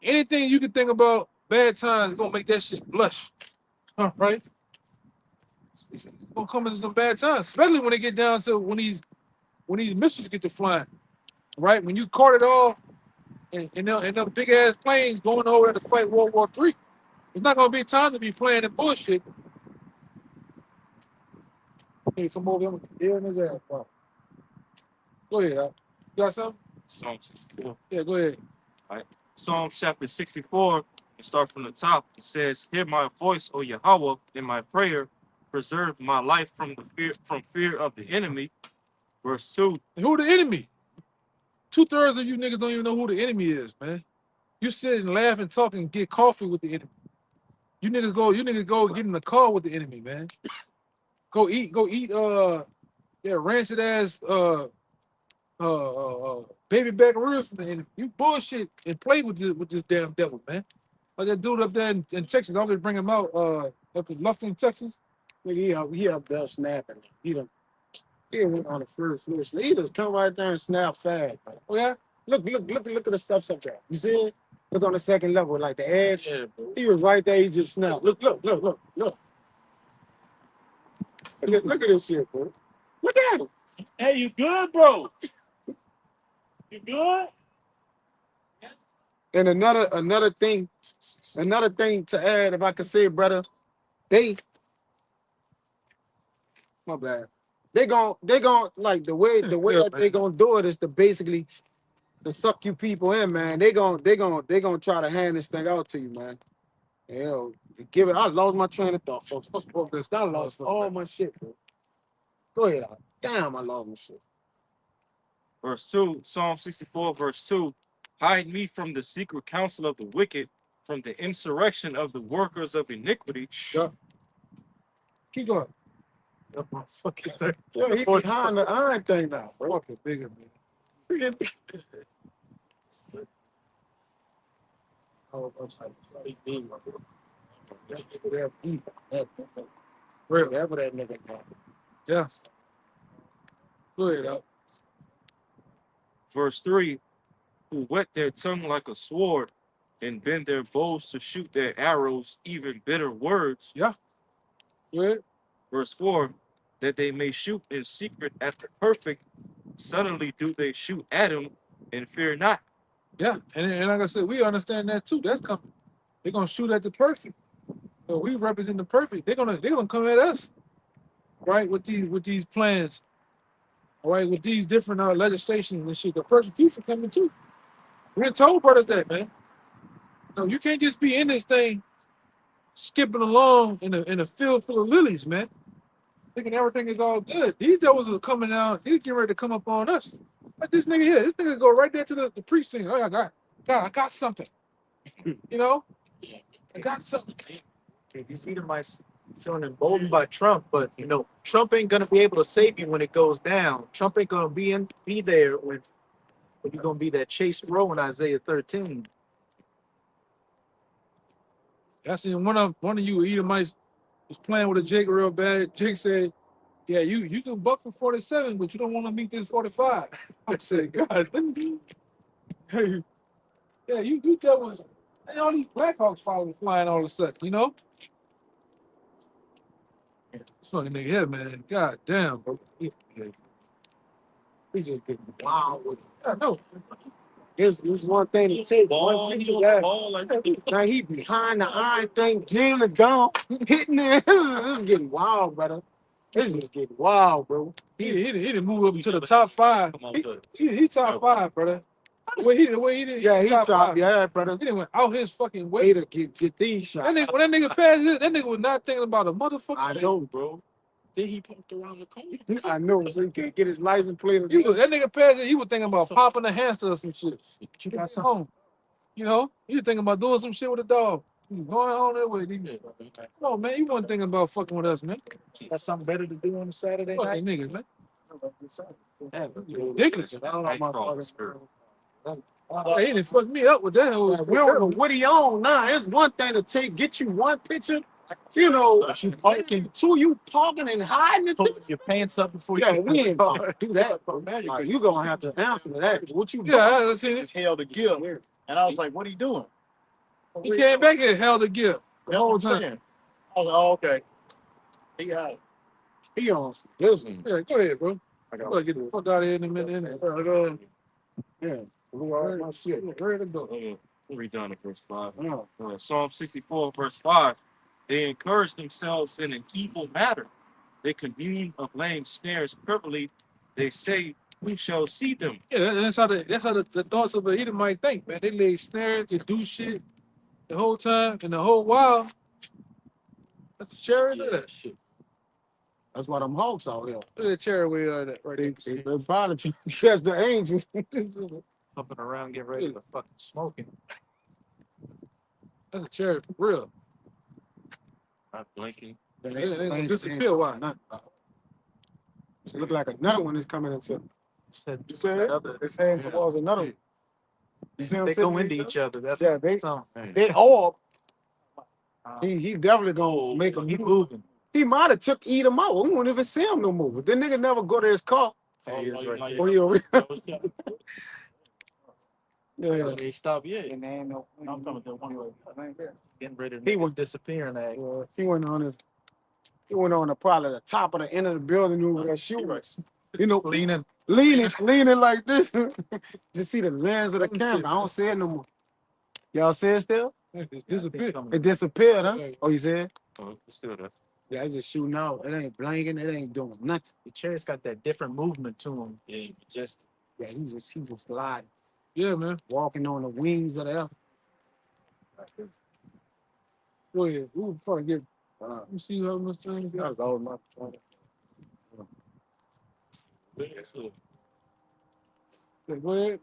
anything you can think about bad times. It's gonna make that shit blush. All right. It's gonna come into some bad times, especially when they get down to when these missiles get to flying. Right, when you caught it all, and them big ass planes going over there to fight World War III. It's not gonna be time to be playing that bullshit. Hey, come over here and his ass. Wow. Go ahead, Al. You got something? Psalm 64. Yeah, go ahead. Psalm chapter 64, and start from the top. It says, "Hear my voice, O Yahweh, in my prayer. Preserve my life from fear of the enemy." Verse 2. And who the enemy? 2/3 of you niggas don't even know who the enemy is, man. You sit and laugh and talk and get coffee with the enemy. You niggas go get in the car with the enemy, man. Go eat, rancid ass baby back ribs from the enemy. You bullshit and play with this damn devil, man. Like that dude up there in Texas, I was bring him out up in Lafayette, Texas. Nigga, he up there snapping. He went on the first floor. He just come right there and snap fast. Man. Oh yeah? Look at the steps up there. You see it? Look on the second level, like the edge. Yeah, he was right there. He just snapped. Look. Look at this shit, bro. Look at him. Hey, you good, bro? You good? And another thing to add, if I could say, brother, my bad. They gon' like the way that they gonna do it is to basically to suck you people in, man. They gonna try to hand this thing out to you, man. You know, give it. I lost my train of thought, folks. I lost all my shit, bro. Go ahead. Damn, I lost my shit. Verse 2, Psalm 64, verse 2. "Hide me from the secret counsel of the wicked, from the insurrection of the workers of iniquity." Yeah. Keep going. Fucking thing. Yo, he behind the iron thing now, bro. Fucking bigger, man. Wherever that nigga got. Yeah. Go ahead, Al. Verse 3, "Who whet their tongue like a sword, and bend their bows to shoot their arrows, even bitter words." Yeah. Go ahead. Verse 4, "That they may shoot in secret at the perfect, suddenly do they shoot at him, and fear not." Yeah, and like I said, we understand that too. That's coming. They're gonna shoot at the perfect. So we represent the perfect. They're gonna come at us, right? With these plans, all right, with these different legislations and shit. The persecution coming too. We done told brothers that, man. No, you can't just be in this thing skipping along in a field full of lilies, man. Thinking everything is all good. These devils are coming out. They're getting ready to come up on us. Like this nigga here. This nigga go right there to the precinct. Oh, I got something. You know? I got something. These Edomites feeling emboldened by Trump, but you know, Trump ain't gonna be able to save you when it goes down. Trump ain't gonna be there when you're gonna be that chased row in Isaiah 13. I seen one of you Edomites was playing with a Jake real bad. Jake said, "Yeah, you do buck for 47, but you don't want to meet this 45." I said, "God, hey, yeah, you devils, and all these Blackhawks followers flying all of a sudden, you know." This fucking nigga here, man. God damn, bro. He just getting wild with it. I know. This one thing to take. Ball, One he picture on that the ball like now he behind the iron thing, getting the down, hitting it. This is getting wild, brother. This is getting wild, bro. He didn't move up to the top 5. Come on, good. He top 5, brother. The way he did, Yeah, he top top, 5. yeah, brother. He didn't went out his fucking Way way. to get these shots. That nigga, when that nigga passed it, that nigga was not thinking about a motherfucker. I know, bro. Then he parked around the corner. I know, so he can't get his license plate. That nigga passed it, he was thinking about popping a hamster or some shit. You got Come on. You know, he was thinking about doing some shit with a dog. He was going on that way. Come on, man. You wasn't thinking about fucking with us, man. Got something better to do on a Saturday night. Fucking niggas, man. ridiculous. I don't know, Nightcrawler motherfucker. spirit. He didn't fuck me up with that whole We don't know what he on now. It's one thing to get you one picture, you know, you parking. Two, you parking and hiding it. Pulling your pants up before you Yeah, get we in ain't the gonna car. do that, bro. Like, you gonna have to answer to that. What you Yeah, I seen it. Just held a gift. And I was like, what are you doing? He came back and held a gift the That's whole what I'm time. saying. I was like, oh, okay. He got it. He on some business. Yeah, go ahead, bro. I gotta get the fuck out of here in a minute. Yeah. Ready My shit. Ready to go. Read down to verse 5. Yeah. Psalm 64, verse 5. They encourage themselves in an evil matter. They commune of laying snares privily. They say, "We shall see them." Yeah, that's how the thoughts of the Edomite think, man. They lay snares, they do shit the whole time and the whole while. That's a cherry. Look at that shit. That's why them hawks out here. Look at that cherry way out of that right They there. probably catch the angel. Humping around, get ready to fucking smoking. That's a cherry for real. Not blinking. They gonna disappear. Why? It look like another one is coming into. Said You see it? It's heading towards another one. You see what I'm they saying? go into each other. That's Yeah, they all. He definitely gonna make him he move. moving. He might have took Edom out. We won't even see him no more. But that nigga never go to his car. There he is right Oh, yeah. Yeah. They stop yet. I'm coming to one way. getting ready to He he was- was disappearing. He went on his. He went on the probably the top of the end of the building over that shoe. You know, Leaning. leaning like this. Just see the lens of the camera. I don't see it no more. Y'all see it still? It disappeared. It disappeared, huh? Oh, you see it? It's still there. Yeah, it's just shooting out. It ain't blanking. It ain't doing nothing. The chair's got that different movement to him. Yeah, majestic. Yeah, he was gliding, Yeah, man. walking on the wings of the air. Go ahead. We will probably get. You see how much time you got? That was my point. Yeah, go ahead.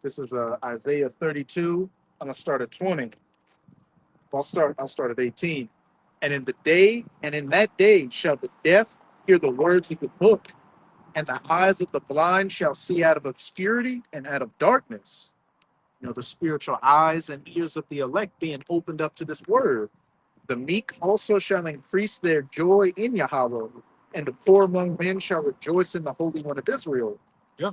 This is Isaiah 32. I'm gonna start at 20. I'll start at 18. And in that day shall the deaf hear the words of the book, and the eyes of the blind shall see out of obscurity and out of darkness. You know, the spiritual eyes and ears of the elect being opened up to this word. The meek also shall increase their joy in Yahweh, and the poor among men shall rejoice in the Holy One of Israel. Yeah.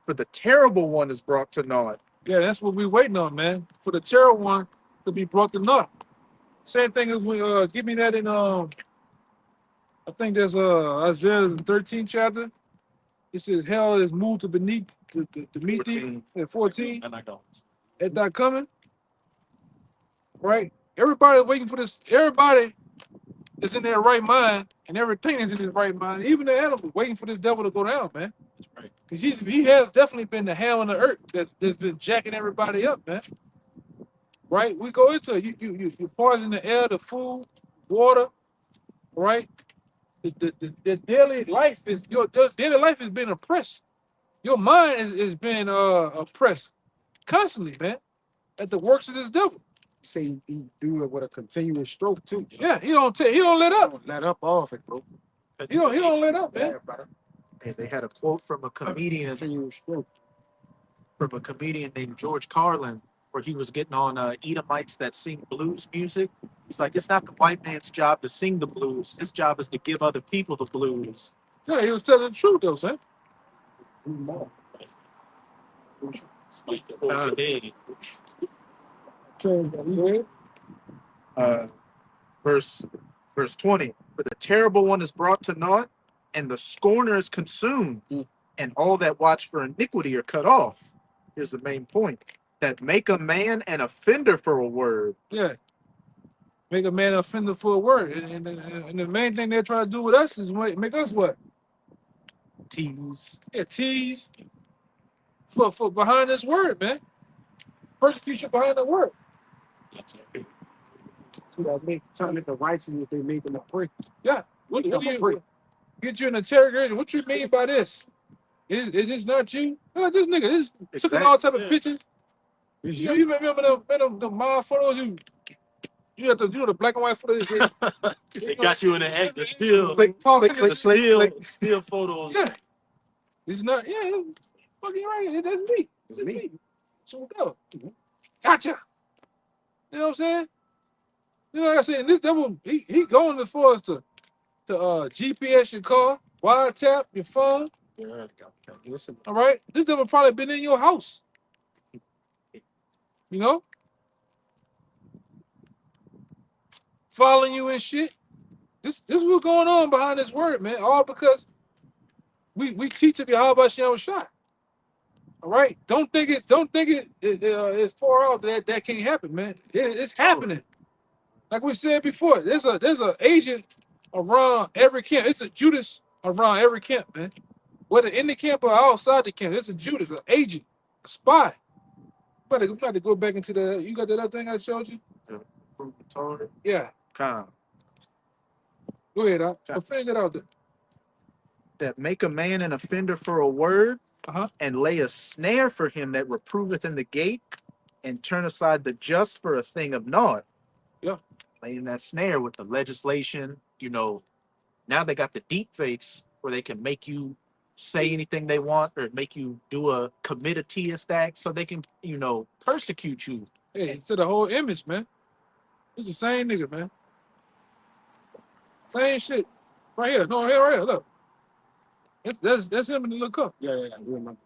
For the terrible one is brought to naught. Yeah, that's what we waiting on, man. For the terror one to be brought to naught. Same thing as we give me that in I think there's Isaiah 13 chapter. It says hell is moved to beneath the meet thee 14. at 14. And I don't. It's not coming. Right? Everybody waiting for this. Everybody is in their right mind, and everything is in his right mind. Even the animals waiting for this devil to go down, man. That's right. Because he has definitely been the hell on the earth that's been jacking everybody up, man. right? We go into it. You poison the air, the food, water, right? The daily life is your daily life is being oppressed. Your mind is being oppressed constantly, man. At the works of this devil. Say he do it with a continuous stroke too. Yeah, he don't let up. Don't let up off it, bro. He don't let up, man. Yeah, brother. And they had a quote from a comedian Continuous stroke. named George Carlin, where he was getting on Edomites that sing blues music. He's like, it's not the white man's job to sing the blues. His job is to give other people the blues. Yeah, he was telling the truth though, man. Hey, Verse 20. For the terrible one is brought to naught, and the scorner is consumed, and all that watch for iniquity are cut off. Here's the main point. That make a man an offender for a word. Yeah. Make a man offender for a word. And the main thing they're trying to do with us is make us what? Tease. Yeah, tease for behind this word, man. Persecute you behind the word. So that make turn it the righteousness they make in the prick. Yeah. What do you get you an interrogation? What you mean by this? Is this not you? Look, this nigga, this took all type of pictures. You remember the mob photos? You had the black and white photos. they got you in the act of still Talking still photos. Yeah. It's not, yeah, fucking right. That's me. It's me. So go. Gotcha. You know what I'm saying? You know, like I said, this devil, he going as far as to GPS your car, wiretap your phone. Yeah, listen. All right, this devil probably been in your house. You know, following you and shit. This what's going on behind this word, man. All because we teach it Yahweh Shem shot. All right, don't think it is far out that can't happen, man. It's happening. Like we said before, there's a agent around every camp. It's a Judas around every camp, man. Whether in the camp or outside the camp, it's a Judas, an agent, a spy. We got to go back into the. You got that other thing I showed you? Fruit retarded. Yeah. Calm. Go ahead, I'll finish it out there. That make a man an offender for a word, Uh-huh. and lay a snare for him that reproveth in the gate, and turn aside the just for a thing of naught. Yeah. Laying that snare with the legislation, now they got the deep fakes where they can make you say anything they want or make you commit a TS act so they can, persecute you. Hey, it's the whole image, man. It's the same nigga, man. Same shit. Right here. No, here, right here. Look. That's him in the little cup. Yeah. We remember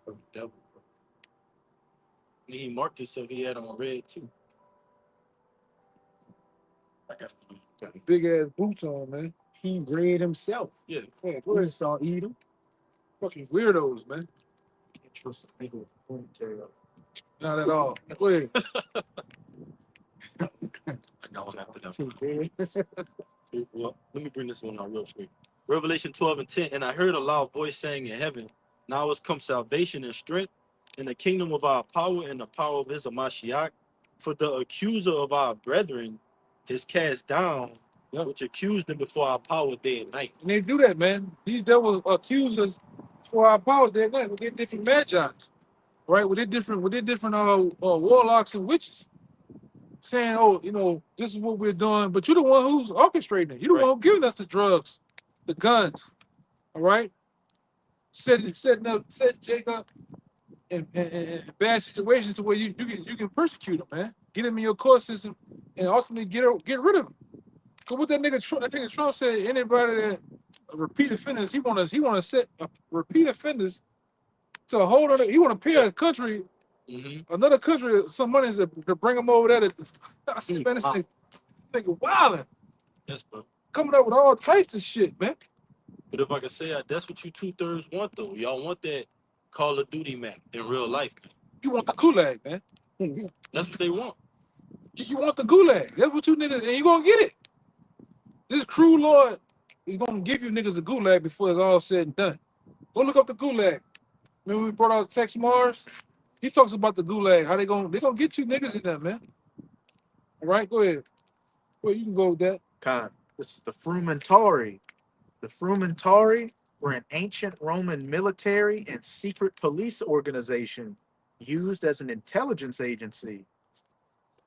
the devil. He marked it so he had on red too. Big ass boots on, man. He read himself. Yeah. Yeah, go We ahead. saw Edom. Fucking weirdos, man. Can't trust a nigga with a ponytail. Not at all. Go ahead. Well, let me bring this one out real quick. Revelation 12:10. And I heard a loud voice saying in heaven, now has come salvation and strength in the kingdom of our power and the power of his Mashiach. For the accuser of our brethren is cast down, which accused them before our power day and night. And they do that, man. These devils accuse us for our power day and night. We get different magi's, right? We did different warlocks and witches. Saying, oh, this is what we're doing, but you're the one who's orchestrating it. You're the one who's giving us the drugs, the guns, all right? Setting Jacob in bad situations to where you can persecute him, man. Get him in your court system and ultimately get rid of him. Cause what that nigga Trump said, anybody that repeat offenders, he wanna set repeat offenders to hold on. He wanna pay a country. Mm-hmm. Another country some money to bring them over there. I said, man, this nigga wilding. Yes, bro. Coming up with all types of shit, man. But if I can say that's what you 2/3 want, though. Y'all want that Call of Duty map in real life, man. You want the gulag, man. That's what they want. You want the gulag. That's what you niggas, and you gonna get it. This cruel Lord is gonna give you niggas a gulag before it's all said and done. Go look up the gulag. Remember we brought out Tex Mars? He talks about the gulag. How they gonna get you niggas in there, man. All right, go ahead. Well, you can go with that. This is the Frumentarii. The Frumentarii were an ancient Roman military and secret police organization used as an intelligence agency.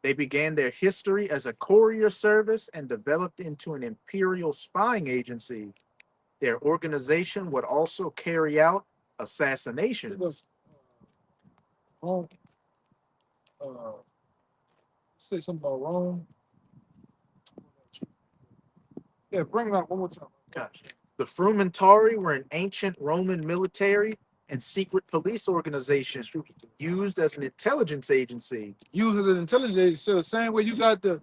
They began their history as a courier service and developed into an imperial spying agency. Their organization would also carry out assassinations. Wrong. Say something about Rome. Yeah, bring it out one more time. Gotcha. The Frumentarii were an ancient Roman military and secret police organization used as an intelligence agency. Use it as an intelligence agency. So the same way you got the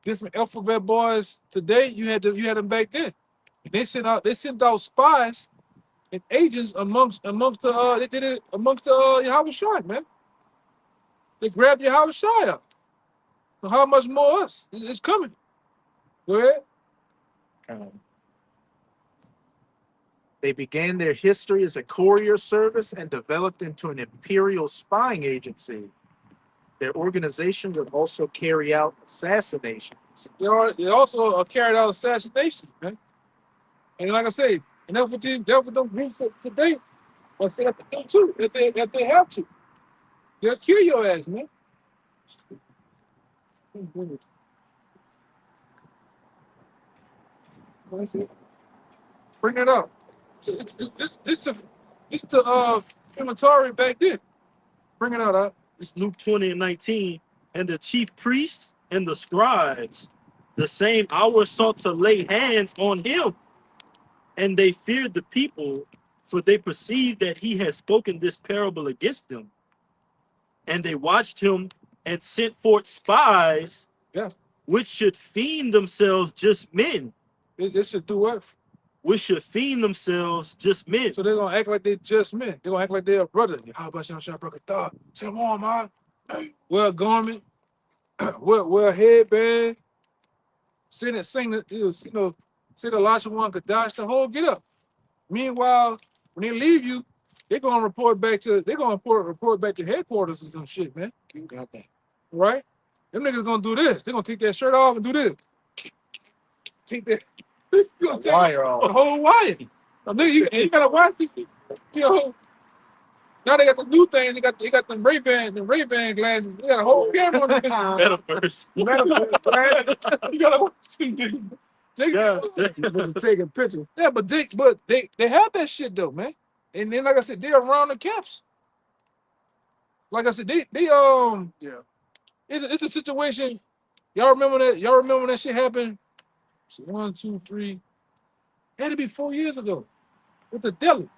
different alphabet boys today, you had them back then. And they sent out spies and agents amongst the they did it amongst the Yahweh Shai, man. They grabbed Yahweh Shai up. So how much more us? It's coming. Go ahead. They began their history as a courier service and developed into an imperial spying agency. Their organization would also carry out assassinations. They also carried out assassinations, man. And like I say, and that's what them groups today are set up to do too. If they have to, they'll kill your ass, man. Bring it up. This the Frumentarii back then. Bring it out, huh? It's Luke 20 and 19. And the chief priests and the scribes, the same hour sought to lay hands on him. And they feared the people, for they perceived that he had spoken this parable against them. And they watched him and sent forth spies, Yeah. which should feign themselves just men. They should do what? Which should feign themselves just men. So they're gonna act like they just men. They're gonna act like they're a brother. How about y'all broke a thought? Say on, man. Wear a garment, wear a headband, sing the say the Elisha one Kadash, the whole get up. Meanwhile, when they leave you, they're gonna report back to headquarters or some shit, man. You got that. Right? Them niggas gonna do this. They're gonna take that shirt off and do this. Take that Wire off. the whole wire. Now, nigga, you gotta watch this. You know, now they got the new thing. They got them Ray-Ban glasses. They got a whole camera on this. Metaverse. You gotta watch them niggas. Just taking pictures. Yeah, but they have that shit though, man. And then like I said, they're around the camps. Like I said, they Yeah. It's a situation. Y'all remember that? Y'all remember when that shit happened? So 1, 2, 3. It had to be 4 years ago with the deli.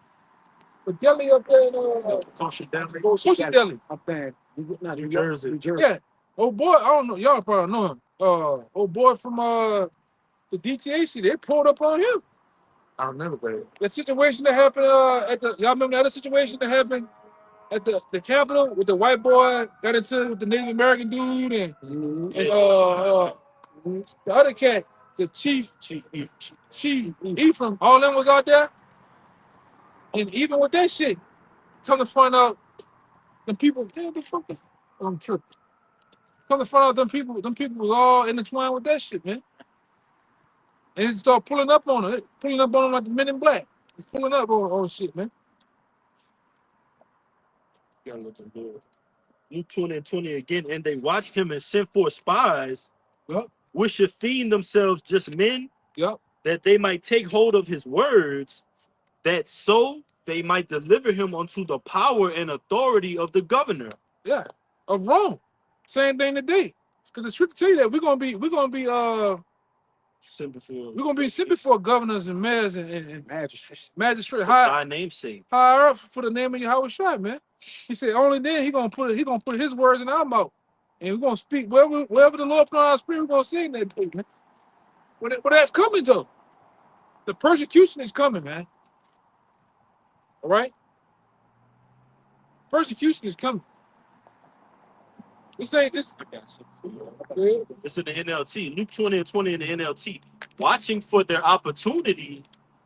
The deli up there in Social deli. Social Deli. Up there. New Jersey. New Jersey. Yeah. Old boy, I don't know. Y'all probably know him. Old boy from the DTAC, they pulled up on him. I remember that. That situation that happened y'all remember the other situation that happened at the Capitol with the white boy got into it with the Native American dude and the other cat, the Chief Ephraim, all them was out there. And even with that shit, come to find out them people, damn the fuck, I'm tripping. Come to find out them people was all intertwined with that shit, man. And they start pulling up on it, like the Men in Black. It's pulling up on shit, man. You gotta look at the Luke 20 and 20 again. And they watched him and sent forth spies, Yep. which should feign themselves just men, Yep. that they might take hold of his words, that so they might deliver him unto the power and authority of the governor. Yeah. Of Rome. Same thing today. Because the scripture tell you that we're gonna be Sent before sent before governors and mayors and magistrates thy name's sake. higher up for the name of Yahweh Shai, man. He said only then he gonna put his words in our mouth. And we're gonna speak wherever the Lord put on our spirit, we're gonna sing that thing, man. But that's coming though. The persecution is coming, man. All right? Persecution is coming. This ain't this. I got something for you. It's in the NLT. Luke 20 and 20 in the NLT. Watching for their opportunity,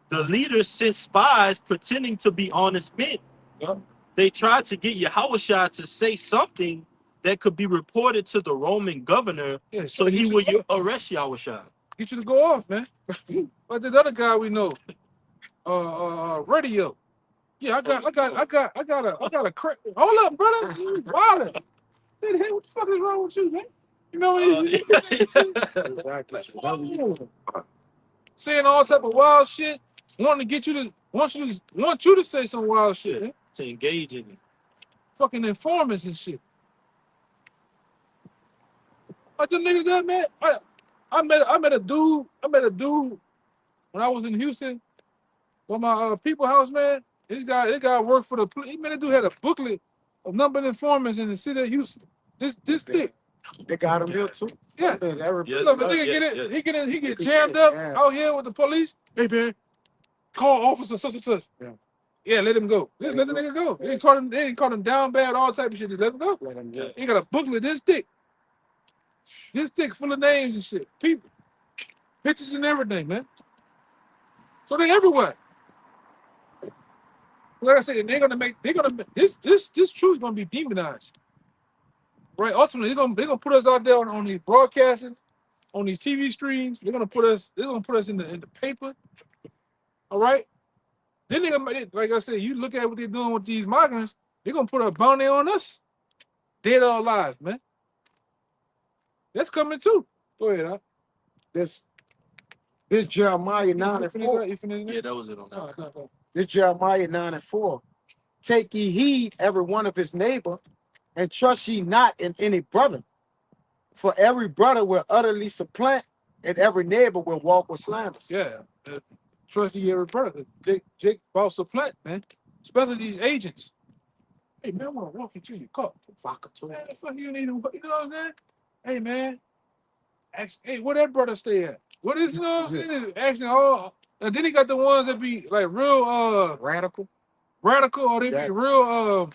the leaders sent spies pretending to be honest men. Yep. they tried to get Yahushua to say something that could be reported to the Roman governor, Yeah, so he would arrest Yahushua. get you to go off, man. But this other guy we know, radio. Yeah, I got a crack. Hold up, brother. You wildin'. Hey, what the fuck is wrong with you, man? You know what Exactly. saying all type of wild shit, wanting to get you to want you to say some wild shit, man. To engage in it. Fucking informants and shit. Like them niggas that, man. I met a dude when I was in Houston for my people house, man. This guy worked for the police. Man, that dude had a booklet of number of informants in the city of Houston. This thick. They got him here too. Yeah. Yes, Look, the nigga yes, he get jammed up out here with the police. Hey man, call officer such and such. Yeah, let him go. Just let the nigga go. They ain't caught him down bad, all type of shit. Just let him go. Let him go. He got a booklet this thick. This thick full of names and shit. People, pictures and everything, man. So they everywhere. Like I said, they're gonna make this truth gonna be demonized. Right? Ultimately, they're gonna put us out there on these broadcasting, on these TV screens. They're gonna put us in the paper. All right. Then they're gonna, like I said, you look at what they're doing with these migrants, they're gonna put a bounty on us. Dead or alive, man. That's coming too. Go ahead, huh? This Jeremiah 9 and 4. Yeah, that was it on that. No. This Jeremiah 9 and 4. Take ye heed every one of his neighbor, and trust ye not in any brother. For every brother will utterly supplant, and every neighbor will walk with slanders. Yeah. Trust you every brother. Jake bought supplant, man. Especially these agents. Hey man, I want to walk you to your car. Man, the fuck you need to, you know what I'm saying? Hey man. Hey, where that brother stay at? What is, you know what I'm saying? Asking all, and then he got the ones that be like real Radical. or they be real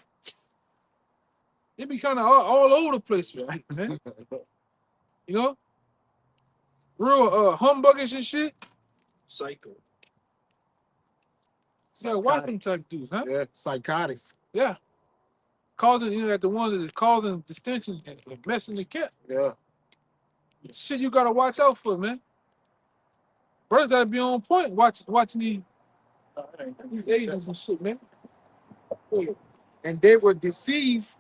they be kind of all over the place, right, man. You know? Real humbuggers and shit. Psycho. It's like watch them type dudes, huh? Yeah, psychotic. Yeah. Causing, you know, like the ones that is causing distension and messing the cat. Yeah. Shit you gotta watch out for, man. Brothers gotta be on point watching these agents and shit, man. And they will deceive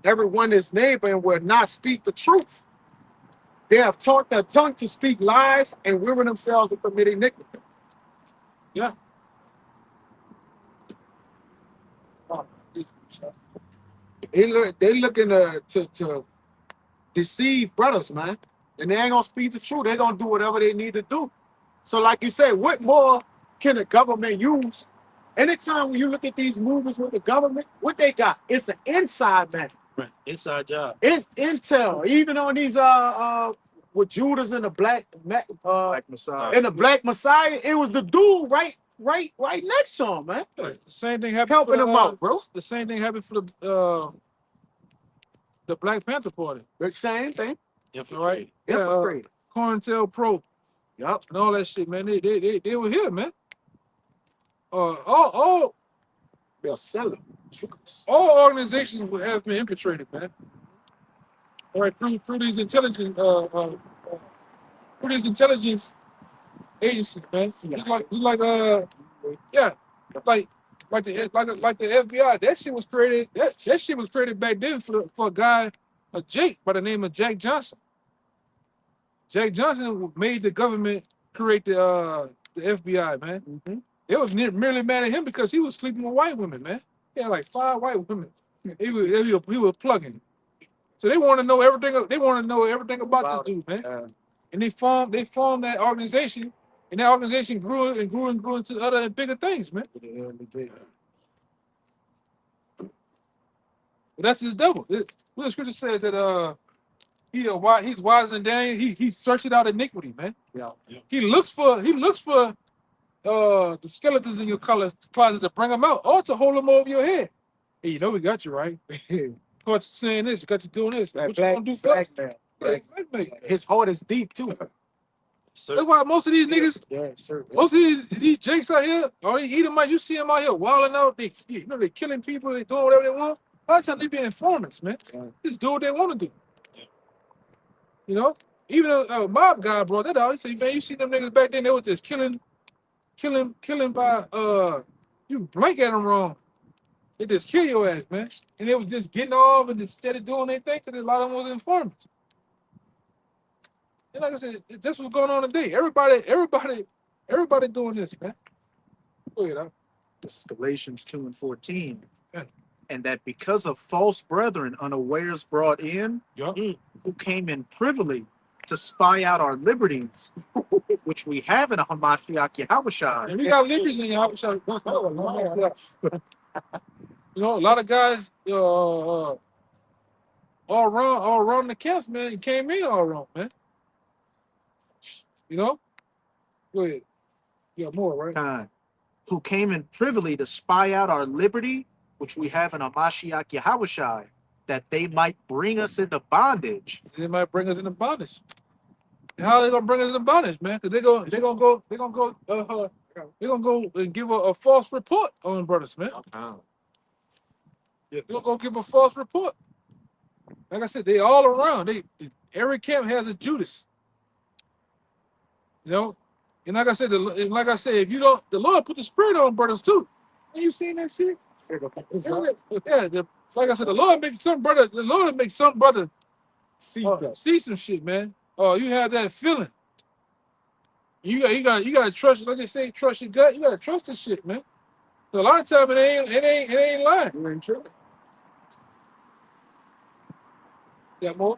everyone his neighbor and will not speak the truth. They have taught their tongue to speak lies and weary themselves to commit iniquity. Yeah. They looking to deceive brothers, man. And they ain't gonna speak the truth. They're gonna do whatever they need to do. So, like you said, what more can the government use? Anytime when you look at these movies with the government, what they got? It's an inside man. Right. Inside job. Intel. Even on these with Judas and the Black Messiah. and the Black Messiah, it was the dude right next to him, man. The same thing happened Helping for them out, bro. The same thing happened for the Black Panther Party. The same thing. Right? Infiltrated. COINTELPRO. Yup. And all that shit, man. They were here, man. All They'll sell them. all organizations would have been infiltrated, man. All right, through these intelligence agencies, man. It's like like the FBI. That shit was created. That shit was created back then for a guy, a Jake by the name of Jack Johnson. Jack Johnson made the government create the FBI, man. Mm-hmm. It was merely mad at him because he was sleeping with white women, man. He had like 5 white women. He was plugging. So they want to know everything. They want to know everything about this dude, man. And they formed that organization, and that organization grew and grew and grew into other and bigger things, man. But that's his devil. The scripture said that he's wiser than Daniel. He searches out iniquity, man. Yeah. He looks for the skeletons in your closet to bring them out, or to hold them over your head. Hey, you know we got you right. Caught you saying this, got you doing this. What you gonna do for us? His heart is deep too. That's why most of these niggas, Yeah, sir. most of these jakes out here, all these Edomites, you see them out here wilding out. They, they killing people. They doing whatever they want. A lot of times they be informants, man. Just do what they want to do. You know, even a mob guy brought that out. He said, man, you see them niggas back then, they was just killing by you blink at them wrong. They just kill your ass, man. And they was just getting off and instead of doing their thing, because a lot of them was informants. And like I said, that's what's going on today. Everybody doing this, man. Go ahead, huh? This is Galatians 2 and 14. Yeah. And that because of false brethren unawares brought in, Yeah. who came in privily to spy out our liberties, which we have in a Hamashiach Yahushua. And we got liberties in your house. You know, a lot of guys all around the camps, man, it came in all wrong, man. You know? Go ahead. Yeah, more, right? Time, who came in privily to spy out our liberty, which we have in a Mashiach Yahushua, that they might bring us into bondage. They might bring us into bondage. And how are they gonna bring us into bondage, man? Because they're gonna go and give a false report on brothers, man. They're gonna go give a false report. Like I said, they all around. Every camp has a Judas. You know, and like I said, if you don't, the Lord put the spirit on brothers too. Ain't you seen that shit? Yeah, like I said, the Lord makes some brother see some shit, man. Oh, you have that feeling. You gotta trust. Like they say, trust your gut. You gotta trust this shit, man. So a lot of time it ain't lying. You ain't true. Yeah, more.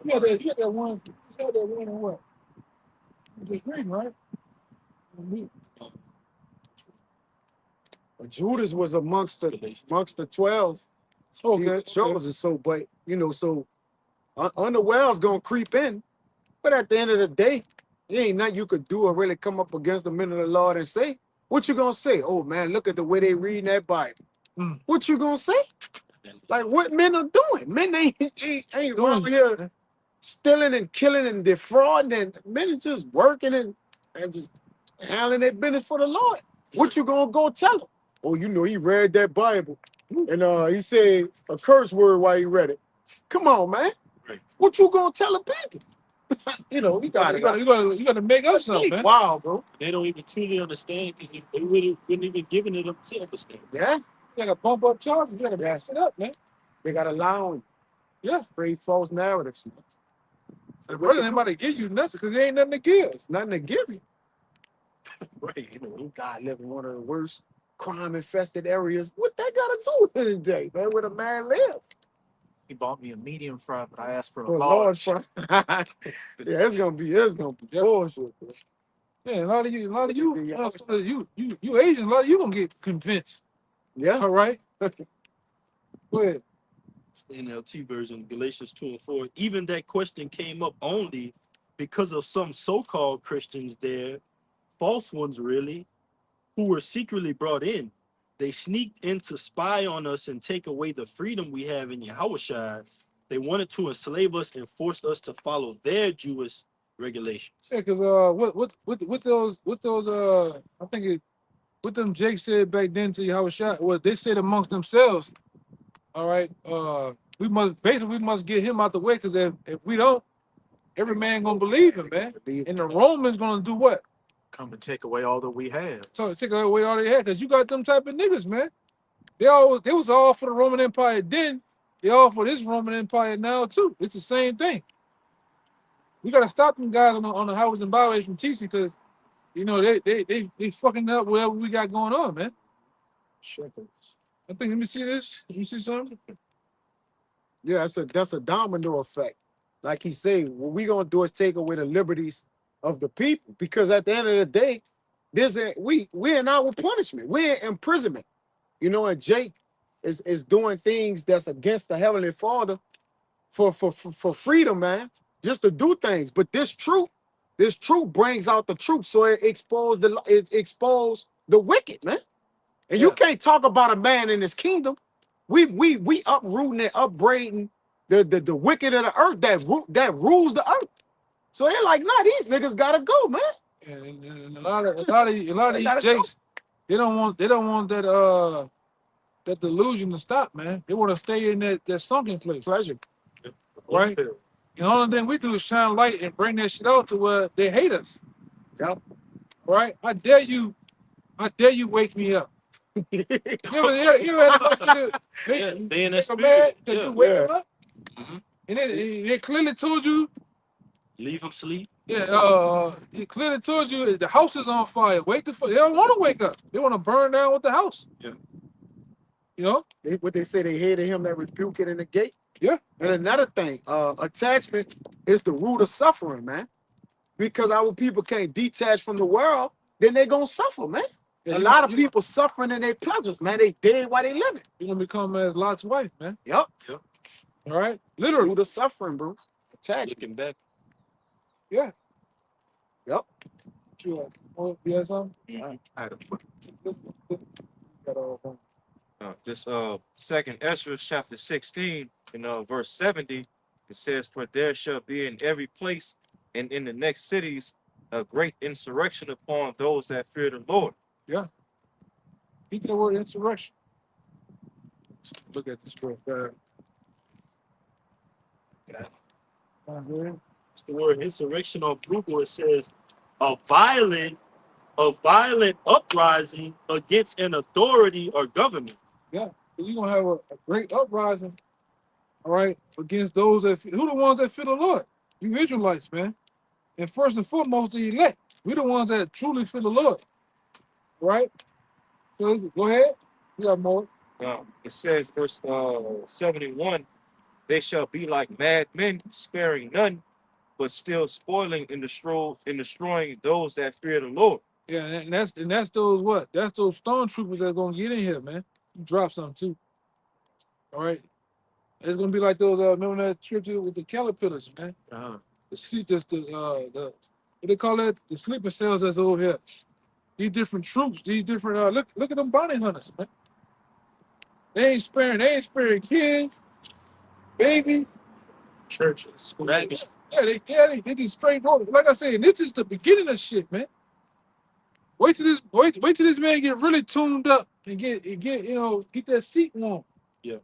You had that one. You had that one in what? You just reading, right? But Judas was amongst the 12. Okay. He was chosen. So, but you know, so unawares gonna creep in. But at the end of the day, there ain't nothing you could do or really come up against the men of the Lord and say. What you gonna say? Oh man, look at the way they reading that Bible. What you gonna say? Like what men are doing? Men ain't around here stealing and killing and defrauding, and men are just working and just handling their business for the Lord. What you gonna go tell them? Oh, you know, he read that Bible and he said a curse word while he read it. Come on, man. Right. What you gonna tell the people? You know, you gotta make up something, man. Wow, bro. They don't even truly understand because they wouldn't even giving it up to understand. Yeah, You gotta bump up charges. You gotta mess it up, man. they gotta lie on you. Yeah. Create false narratives. The brother ain't about to give you nothing because there ain't nothing to give. It's nothing to give you. Right. You know, God live in one of the worst crime-infested areas. What that got to do with it today, man? Where the man live? He bought me a medium fry, but I asked for a For large. fry. Yeah, it's gonna be bullshit. Bro. Yeah, a lot of you Asians, a lot of you gonna get convinced. Yeah. All right. Go ahead. NLT version, Galatians 2 and 4. Even that question came up only because of some so-called Christians there, false ones really, who were secretly brought in. They sneaked in to spy on us and take away the freedom we have in Yahushua. They wanted to enslave us and force us to follow their Jewish regulations. Yeah, because what those I think what them Jake said back then to Yahushua, what they said amongst themselves. All right, we must get him out the way because if we don't, every man gonna believe him, man. And the Romans gonna do what? Come and take away all that we have. So take away all they had because you got them type of niggas, man. They was all for the Roman Empire then. They all for this Roman Empire now too. It's the same thing. We gotta stop them guys on the highways and byways from teaching because you know they fucking up whatever we got going on, man. Shekels. I think let me see this. Let me see something. Yeah, that's a domino effect. Like he said, what we gonna do is take away the liberties of the people because at the end of the day, we're in our punishment. We're in imprisonment. You know, and Jake is doing things that's against the Heavenly Father for freedom, man. Just to do things. But this truth brings out the truth. So it exposed the wicked, man. And you can't talk about a man in his kingdom. We uprooting and upbraiding the wicked of the earth that rules the earth. So they're like, nah, these niggas gotta go, man. And a lot of They these gotta go. jakes, they don't want that delusion to stop, man. They want to stay in that sunken place, Pleasure. right? And the only thing we do is shine light and bring that shit out to where they hate us, Yep. right? I dare you wake me up. You ever had enough nigga Be in that make a man spirit. that Yeah. you wake Yeah. him up? Mhm. And they clearly told you, Leave him sleep. it clearly told you the house is on fire. Wake the fuck. They don't want to wake up. They want to burn down with the house. Yeah. You know? What they say, they hated him that rebuke it in the gate. Yeah. And another thing, attachment is the root of suffering, man. Because our people can't detach from the world, then they gonna suffer, man. Yeah, A lot of people suffering in their pleasures, man. They dead while they living. You're gonna become as Lot's wife, man. Yep. All right? Literally. Root of suffering, bro. Attachment. Looking back. Yeah. Yep. Sure. Oh, you had something? I had to put Got all of them. This second Ezra chapter 16 and verse 70, it says, "For there shall be in every place and in the next cities a great insurrection upon those that fear the Lord." Keep that word insurrection. Let's look at this real fast. It's the word insurrection on Google. It says a violent uprising against an authority or government. Yeah. So you're gonna have a great uprising, all right, against those who the ones that fear the Lord? You Israelites, man. And first and foremost, the elect. We the ones that truly fear the Lord. Right? So go ahead. You got more. It says, verse 71, "They shall be like madmen, sparing none, but still spoiling and destroying those that fear the Lord." Yeah, and that's those what? That's those stormtroopers that's gonna get in here, man. You drop something too. All right. It's gonna be like those remember that church with the caterpillars, man. The seat that's the what they call that? The sleeper cells that's over here. These different troops, these different look at them bounty hunters, man. They ain't sparing kids, babies. Churches, schools. They just straight order. Like I said, this is the beginning of shit, man. Wait till this man get really tuned up and get that seat warm. Yeah.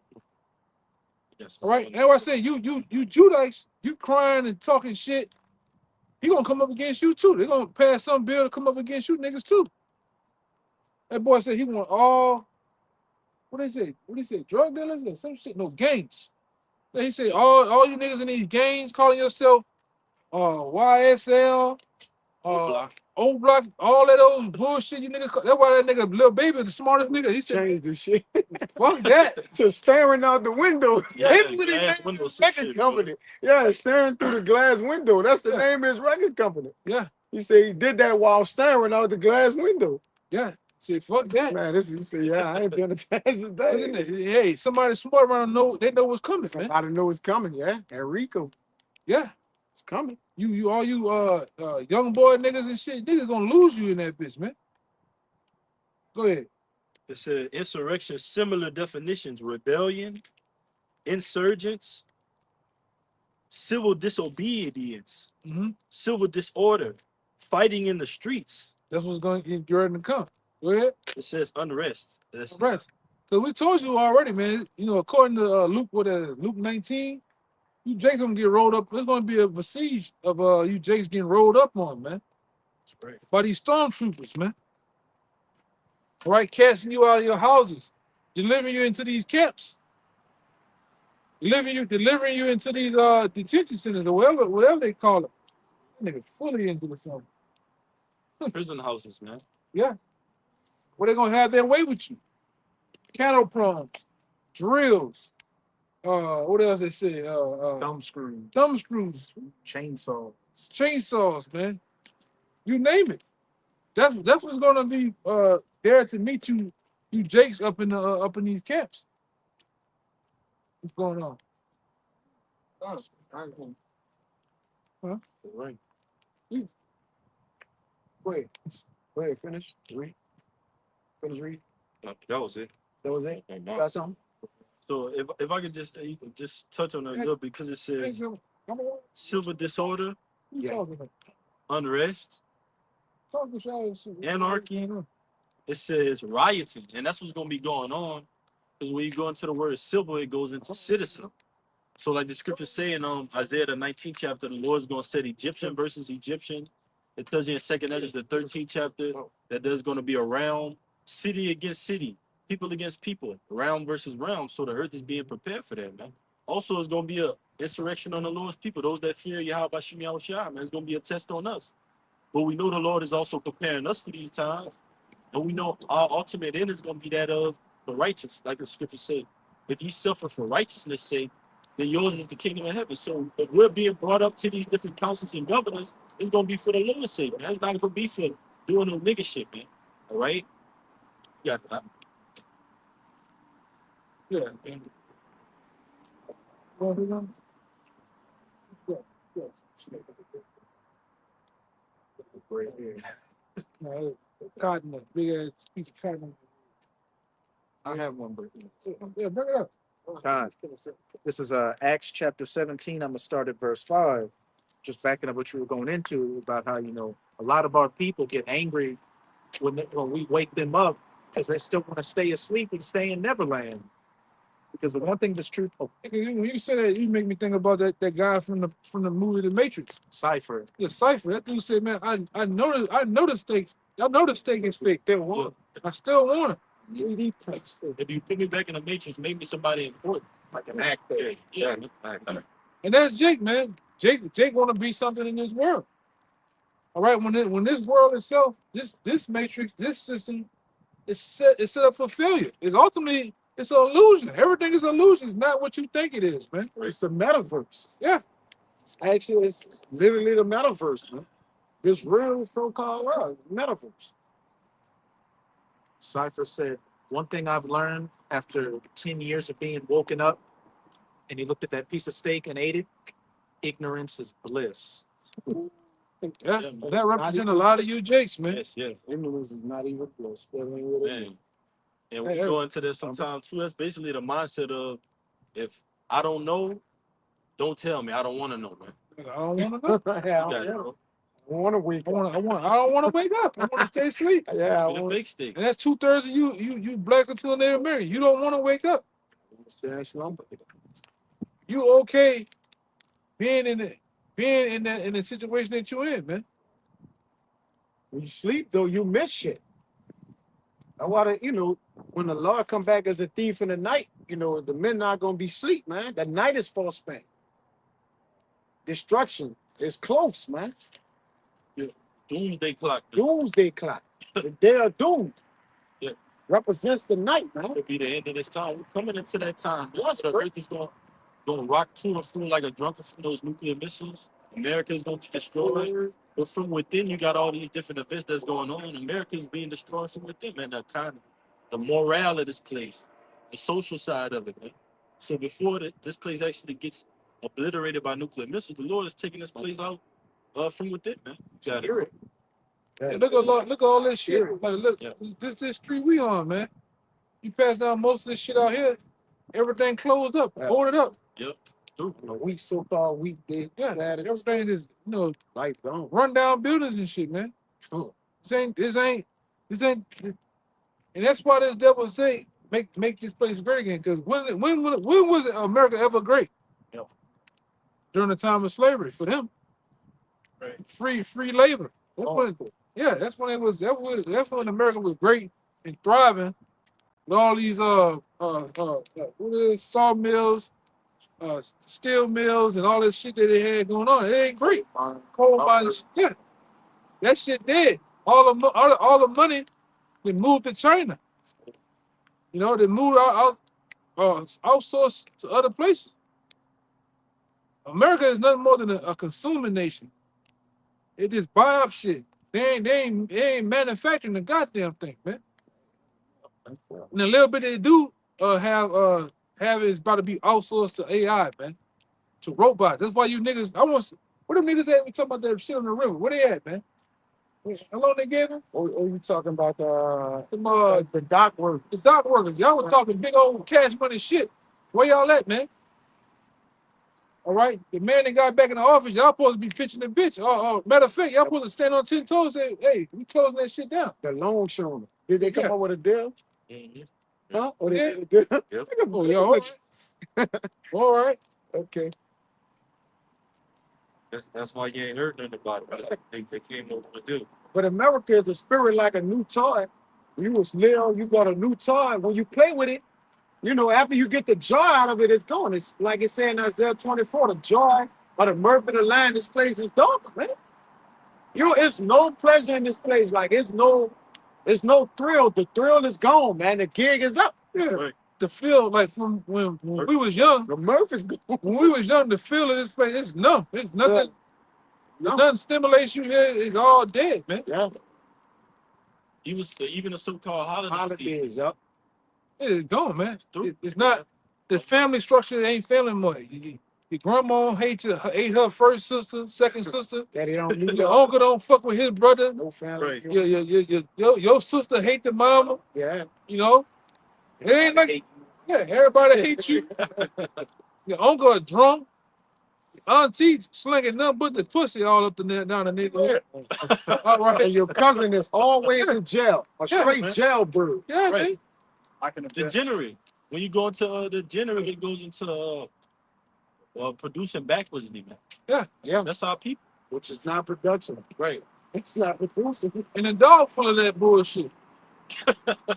Yes. All right. Now I say you Judites, you crying and talking shit. He gonna come up against you too. They gonna pass some bill to come up against you niggas too. That boy said he want all what they say? What they say? Drug dealers or some shit? No gangs. He say all you niggas in these gangs calling yourself YSL, O Block, all of those bullshit you niggas. That's why that nigga Lil Baby the smartest nigga. He said, Change the shit "Fuck that." to staring out the window. Yeah, That's what glass his window, some record shit, company. Yeah, staring through the glass window. That's the Yeah. name of his record company. Yeah, He said he did that while staring out the glass window. yeah. Say fuck that. Man, this he said, yeah, I ain't been a chance Isn't today. it? Hey, somebody smart around they know what's coming, man. Somebody know it's coming, yeah. Enrico, Yeah. it's coming. You all you young boy niggas and shit, niggas gonna lose you in that bitch, man. Go ahead. It said insurrection, similar definitions: rebellion, insurgents, civil disobedience, Mm-hmm. civil disorder, fighting in the streets. That's what's gonna get ready to come. Go ahead. It says unrest. That's Rest. Because we told you already, man. You know, according to Luke 19, you Jakes gonna get rolled up. There's gonna be a besiege of you Jakes getting rolled up on, man. right. By these stormtroopers, man. All right, casting you out of your houses, delivering you into these camps, delivering you into these detention centers or whatever they call it. That nigga fully into the film. Prison houses, man. Yeah. Where they gonna have their way with you? Cattle proms, drills. What else they say? Thumb screws, Thumb screws, chainsaws. man. You name it. That's what's gonna be there to meet you Jakes up in these camps. What's going on? Huh? Right. Go ahead, finish. Read. Finish read. That was it. That was it. You got something? So if I could just touch on that a little bit, because it says Come on. civil disorder, You Yeah. talking about? unrest, Talking shit. anarchy. It says rioting, and that's what's gonna be going on. Because when you go into the word civil, it goes into citizen. So, like the scripture say in Isaiah the 19th chapter, the Lord's gonna set Egyptian versus Egyptian. It tells you in Second Ezra the 13th chapter that there's gonna be a realm, city against city, people against people, realm versus realm. So the earth is being prepared for that, man. Also, it's gonna be a insurrection on the Lord's people, those that fear Yahweh Bashim Yahushua, man. It's gonna be a test on us. But we know the Lord is also preparing us for these times. And we know our ultimate end is going to be that of the righteous, like the scripture say. If you suffer for righteousness' sake, then yours is the kingdom of heaven. So if we're being brought up to these different councils and governors, it's going to be for the Lord's sake, man. It's not going to be for doing no nigga shit, man. All right? Yeah. Yeah. And, well, you know, yeah, yeah. Right here. No, cotton, a big ass piece of cotton. I have one, but Yeah, bring it up. Con. This is Acts chapter 17. I'm gonna start at verse 5. Just backing up what you were going into about how a lot of our people get angry when we wake them up because they still want to stay asleep and stay in Neverland. Because the one thing that's true, When you say that, you make me think about that guy from the movie The Matrix. Cypher. The Cipher. That dude said, "Man, I know the steak. I know the steak is fake. Still want I still want it." 3D prints, If you put me back in the matrix, make me somebody important. like an actor. Yeah. And that's Jake, man. Jake want to be something in this world. All right, when this world itself, this matrix, this system is set up for failure. It's ultimately it's an illusion. Everything is an illusion. It's not what you think it is, man. It's the metaverse. Yeah. Actually, it's literally the metaverse, man. This real so-called world, metaverse. Cypher said, one thing I've learned after 10 years of being woken up, and he looked at that piece of steak and ate it, ignorance is bliss. Yeah, that represents a lot of you Jakes, man. Yes, yes. Ignorance is not even close. That ain't what it is. Man. And we go into this sometimes too. That's basically the mindset of if I don't know, don't tell me. I don't want to know, man. I don't want to know. Yeah, You got it, bro. I want to wake I up. don't want to wake up. I want to stay asleep. Yeah, I Get a want fake steak. And that's 2/3 of you blacks until Native American. You don't want to wake up. to stay slumber. You okay being in the situation that you're in, man. When you sleep, though, you miss shit. I want to, when the Lord come back as a thief in the night, the men not going to be sleep, man. The night is false span. Destruction is close, man. Doomsday clock. Doomsday clock. The day of doom. Yeah. Represents the night, man. It'll be the end of this time. We're coming into that time. The earth is going to rock to and fro like a drunken from those nuclear missiles. America is going to destroy it. But from within, you got all these different events that's going on. America is being destroyed from within, man. The economy, the morale of this place, the social side of it, man. So before this place actually gets obliterated by nuclear missiles, the Lord is taking this place out from within, man. You got it. And look at all this shit. Like, look, this street we on, man. You pass down most of this shit out here, everything closed up, boarded up. Yep. A week, so-called weekday. Yeah, everything is life gone. run down buildings and shit, man. This ain't, and that's why this devil say make this place great again. Because when was America ever great? Yep. During the time of slavery for them. Right. Free labor. That's when it was. That's when America was great and thriving. With all these sawmills, steel mills, and all this shit that they had going on. It ain't great. Coal mines, yeah, that shit dead. All the money they moved to China. They moved outsourced to other places. America is nothing more than a consuming nation. They just buy up shit. They ain't manufacturing the goddamn thing, man. And the little bit they do have is about to be outsourced to AI, man, to robots. That's why you niggas. Where them niggas at? We talking about that shit on the river. Where they at, man? How long they gave them? Or you talking about the dock work? The dock workers. Y'all was talking big old cash money shit. Where y'all at, man? All right, the man that got back in the office, y'all supposed to be pitching the bitch. Matter of fact, y'all supposed to stand on 10 toes and say, hey, we closing that shit down. The longshoreman. Did they come Yeah. up with a deal? Mhm. Huh? Or they Yeah. did a deal? Yep. Oh, yeah, all right. All right. Okay. That's why you ain't heard nothing about it. They came over to do. But America is a spirit like a new toy. You was little, you got a new toy. When you play with it, you know, after you get the joy out of it, it's gone. It's like it's saying in Isaiah 24, the joy or the mirth of the land, this place is dark, man. You know, it's no pleasure in this place. Like it's no thrill. The thrill is gone, man. The gig is up. Yeah. Right. The feel like from when we was young, The mirth is gone. when we was young, the feel of this place, it's numb. It's nothing, No. nothing stimulates you here. It's all dead, man. Yeah. Even the so-called holiday Holidays, season. yup. It's gone, man. through. It's not the family structure ain't family more. Your grandma ate her first sister, second sister. Daddy don't need Your no, uncle don't fuck with his brother. no family. Right. Your sister hate the mama. Yeah. You know, it ain't like everybody hates you. Your uncle a drunk. Your auntie slinging nothing but the pussy all up down the neighborhood. All right. And your cousin is always in jail. A Yeah, straight man. jailbird. Yeah, Right. man. I can attest. Degenerate. When you go into degenerate, it goes into producing backwardsly, man. Yeah. Yeah. That's our people. Which is not production. Right. It's not producing. And the dog full of that bullshit.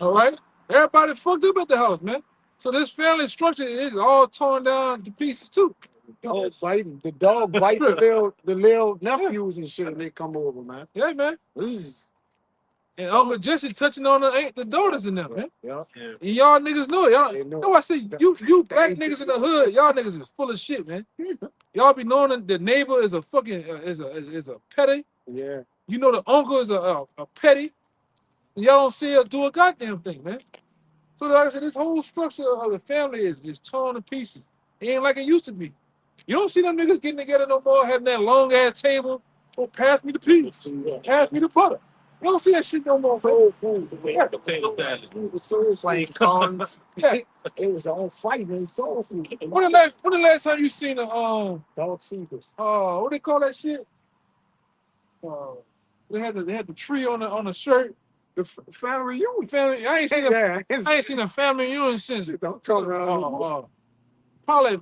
All right. Everybody fucked up at the house, man. So this family structure is all torn down to pieces too. The dog bite the little nephews and shit when they come over, man. Yeah, man. This is And Uncle Jesse touching on the daughters in them, man. yeah. Yeah. And y'all niggas know it. Y'all They know. know I say you black niggas in the hood, y'all niggas is full of shit, man. Y'all be knowing that the neighbor is a fucking is a petty. Yeah. You know the uncle is a petty. And y'all don't see her do a goddamn thing, man. So like I said, this whole structure of the family is torn to pieces. It ain't like it used to be. You don't see them niggas getting together no more, having that long ass table. Oh, pass me the peas. Pass me the butter. You don't see that shit no more. Soul food. Yeah. Potato salad. It was soul playing cons. Yeah. It was all fighting soul food. When the last time you seen a Dog seekers. what they call that shit? They had the tree on the shirt. The family reunion. Family, I ain't seen a family reunion since Don't talk about probably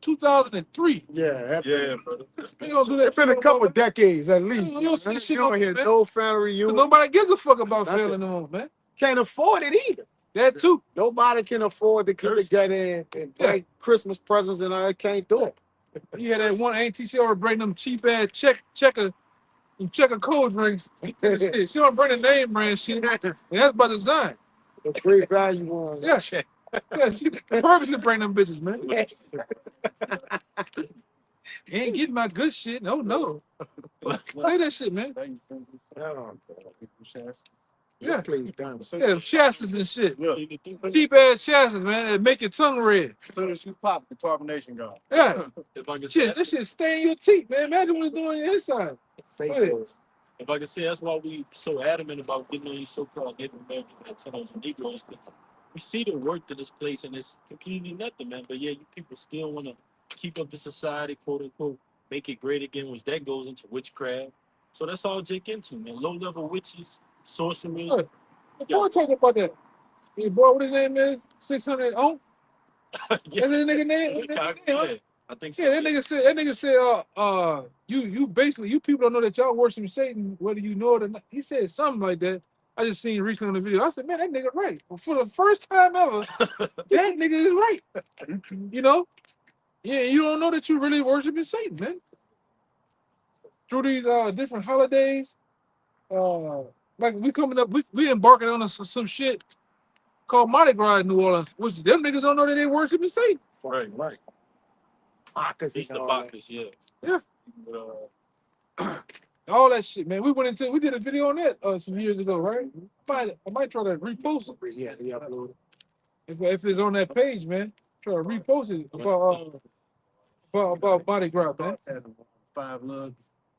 2003. yeah. Yeah, brother. We gonna do that. It's been a couple decades at least. You don't see man. shit You don't no hear more, man. no family 'Cause reunion. nobody gives a fuck about Nothing. family no more, man. Can't afford it either. That too. Nobody can afford to come together and break Christmas presents and I can't do it. You had that one auntie, she always bring them cheap ass checker cold drinks. Shit. She don't bring the name brand shit. And that's by design. The great value ones. Yeah, yeah, she purposely bring them bitches, man. You ain't getting my good shit. No. Play that shit, man. Yeah, please done. Yeah, chassis and shit. Look, Cheap ass chassis, man. That make your tongue red. as soon as you pop, the carbonation gone. Yeah. If I can Shit, say, that shit stain your teeth, man. Imagine what it's doing on your inside. Fake Wait. ones. if I can say, that's why we so adamant about getting on these so-called Native Americans, Latinos, and Negroes, because we see the worth of this place and it's completely nothing, man. But yeah, you people still want to keep up the society, quote unquote, make it great again, which that goes into witchcraft. So that's all Jake into, man. Low-level witches, sorcerers. Hey, before I talk about that, your boy, what his name is? 600 on? Yeah. That's his nigga name? That's his Chicago, name, huh? yeah, I think so. Yeah, that nigga said, you basically, you people don't know that y'all worship Satan, whether you know it or not. He said something like that. I just seen recently on the video. I said, man, that nigga right. Well, for the first time ever, that nigga is right. You know? Yeah, you don't know that you really worshiping Satan, man. Through these different holidays, like we coming up, we embarking on some shit called Mardi Gras in New Orleans, which them niggas don't know that they worshiping Satan. Right. Pockets Easter and all that. Bacchus, yeah. Yeah. All that shit, man. We did a video on that some years ago, right? I might try to repost it. Yeah, we uploaded. If it's on that page, man. Try to repost it about Mardi Gras, man. 5 love.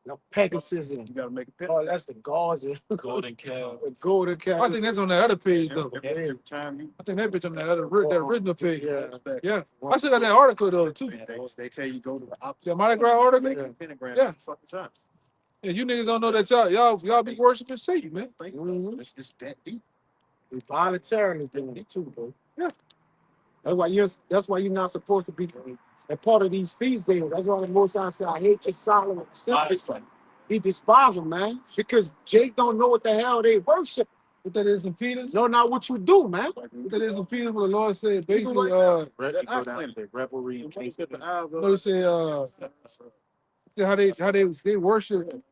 No, Pegasus You and gotta make a pit. oh, that's the gauze and Golden cow. the golden cat. I think that's on that other page though. Every time you I think that bitch on that original page. Yeah. Yeah. I still got that article though too. they tell you go to the opposite. The Mardi Gras article. Make a pentagram Yeah. every fucking time. Yeah, you niggas don't know that y'all be worshiping Satan, man. Mhm. It's that deep. They voluntarily doing it too, bro. Yeah. That's why you're not supposed to be a part of these feast days. That's why the Most High said, I hate your Solomon. He despise them, man. Because Jake don't know what the hell they worship. What that is in Peter's? No, not what you do, man. What that is in Peter's, what the Lord said, basically, You go down to revelry and Look at the eye of, no, he said, how they worship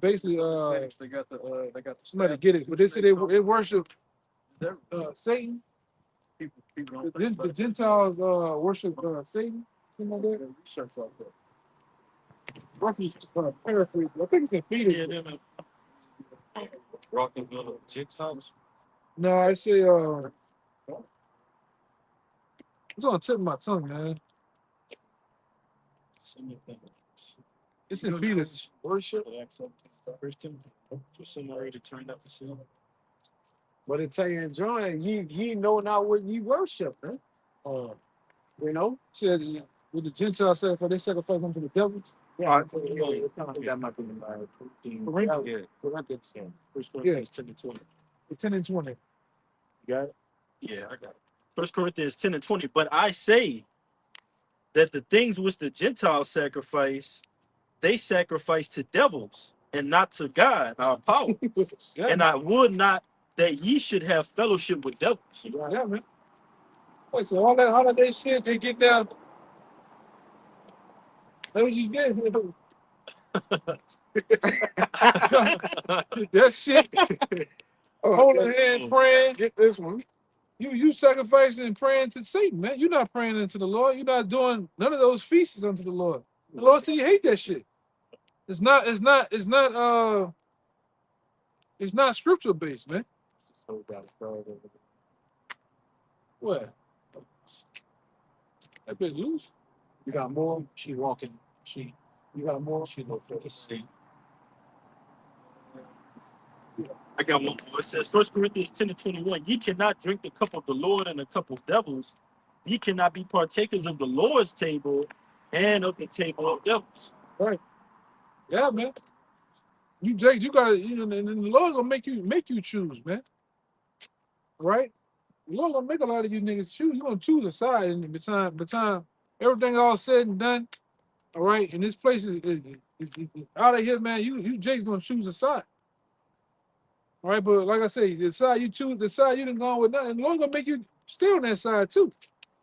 basically, they got the somebody get it, but they say they worship Satan. people The Gentiles worship Satan, something like that. research like that. Roughly paraphrase. I think it's in Peter's. Yeah, them rocking the Gentiles. No, I say it's on the tip of my tongue, man. It's in Peter's. Worship. First Timothy. For some already turned out to sin. But it tell you in John, ye know not what ye worship, man. You know? Said with the Gentiles said for they sacrifice unto the devil. Yeah, that might be Corinthians. Corinthians. First Corinthians 10 and 20. 10 and 20. You got it? Yeah, I got it. First Corinthians 10 and 20. But I say that the things which the Gentiles sacrifice, they sacrifice to devils and not to God, our power. Yeah, And I would not that ye should have fellowship with devils. yeah, man. Wait, so all that holiday shit, they get down. That what you get? That shit. Holding hand, praying. Get this one. You sacrificing and praying to Satan, man. You're not praying unto the Lord. You're not doing none of those feasts unto the Lord. The Lord said you hate that shit. It's not scriptural based, man. What? That bitch loose. You got more? She walking. You got more? She look for the sea. I got one more. It says 1 Corinthians 10 and 21. Ye cannot drink the cup of the Lord and the cup of devils. Ye cannot be partakers of the Lord's table and of the table of devils. Right. Yeah, man. You Jake, you gotta, and the Lord gonna make you choose, man. Right? The Lord gonna make a lot of you niggas choose. You're gonna choose a side, and by the time everything all said and done, all right, and this place is out of here, man. You Jake's gonna choose a side. All right, but like I say, the side you choose, the side you didn't go on with nothing, the Lord gonna make you stay on that side too.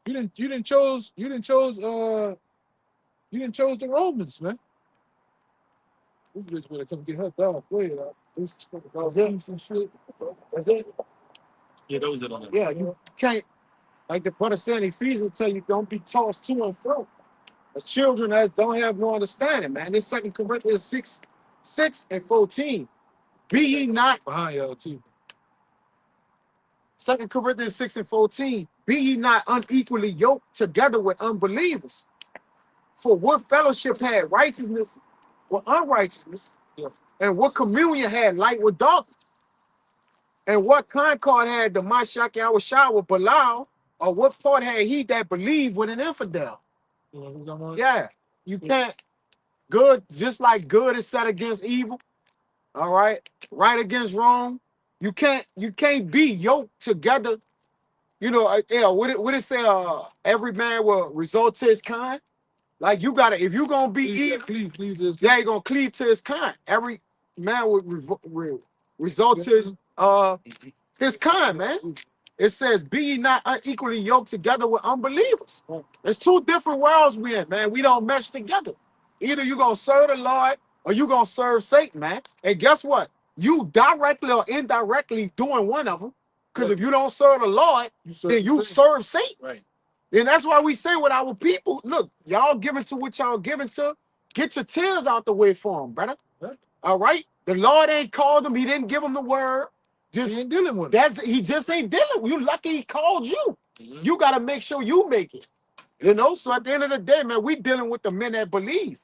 You didn't chose the Romans, man. This bitch better come get her dog. Go ahead, this some shit. That's it. Yeah, those are on it. Yeah, you can't, like the brother said in Ephesians, tell you don't be tossed to and fro. As children that don't have no understanding, man. This 2 Corinthians 6 and 14. Be ye not, Behind y'all too. 2 Corinthians 6 and 14. Be ye not unequally yoked together with unbelievers. For what fellowship had righteousness with unrighteousness? Yeah. And what communion had light with darkness? And what concord had the Mashak Yahushua with Belial? Or what part had he that believed with an infidel? You know who's on it? Yeah, you can't. Good, just like good is set against evil. All right, right against wrong. You can't be yoked together. You know, yeah. What it say? Every man will resort to his kind. Like you gotta, if you gonna be evil, Cleave to this. yeah, you're gonna cleave to his kind. Every man will resort to his kind, man. It says, be ye not unequally yoked together with unbelievers. There's two different worlds we're in, man. We don't mesh together. Either you're going to serve the Lord or you're going to serve Satan, man. And guess what? You directly or indirectly doing one of them. Because if you don't serve the Lord, then you serve Satan. Right. And that's why we say with our people, look, y'all giving to what y'all giving to. Get your tears out the way for them, brother. Right. All right? The Lord ain't called them. He didn't give them the word. Just He ain't dealing with it. he just ain't dealing. You lucky he called you. Mhm. You got to make sure you make it. You know, so at the end of the day, man, we dealing with the men that believe.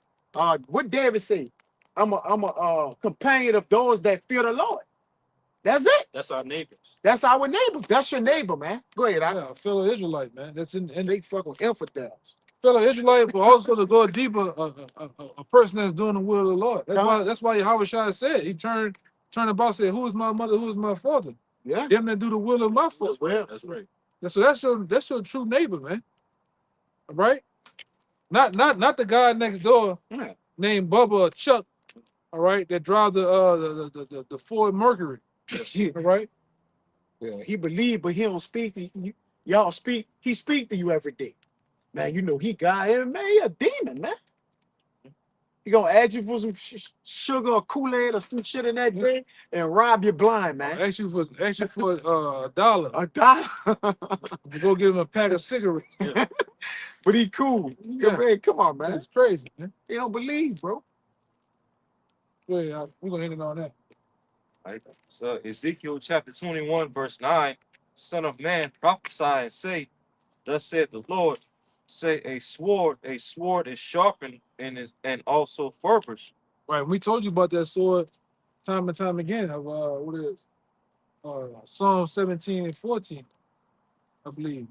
What David say? I'm a companion of those that fear the Lord. That's it. That's our neighbors. That's our neighbor. That's your neighbor, man. Go ahead. Yeah, a fellow Israelite, man. That's in They fucking infidels. fellow Israelite, but also to go deeper, a person that's doing the will of the Lord. That's why Yahweh Shai said he turned about, said, "Who is my mother? Who is my father? Yeah. Them that do the will of my father." Well, That's right. So that's your true neighbor, man. All right, not the guy next door yeah. named Bubba or Chuck. All right, that drive the Ford Mercury. All right, Yeah, he believe, but he don't speak to you. Y'all speak. He speak to you every day, man. You know he got him, man. He a demon, man. He gonna add you for some sugar or Kool-Aid or some shit in that drink and rob you blind, man. ask you for $1 A dollar. to go get him a pack of cigarettes. Yeah. But he cool. Yeah, Yeah. man, come on, man. It's crazy, man. He don't believe, bro. Yeah, we're gonna end it on that. Right? So Ezekiel chapter 21, verse 9, Son of man, prophesy and say, Thus saith the Lord, say a sword is sharpened and also furbished. Right, we told you about that sword time and time again of what it is, Psalm 17 and 14, I believe.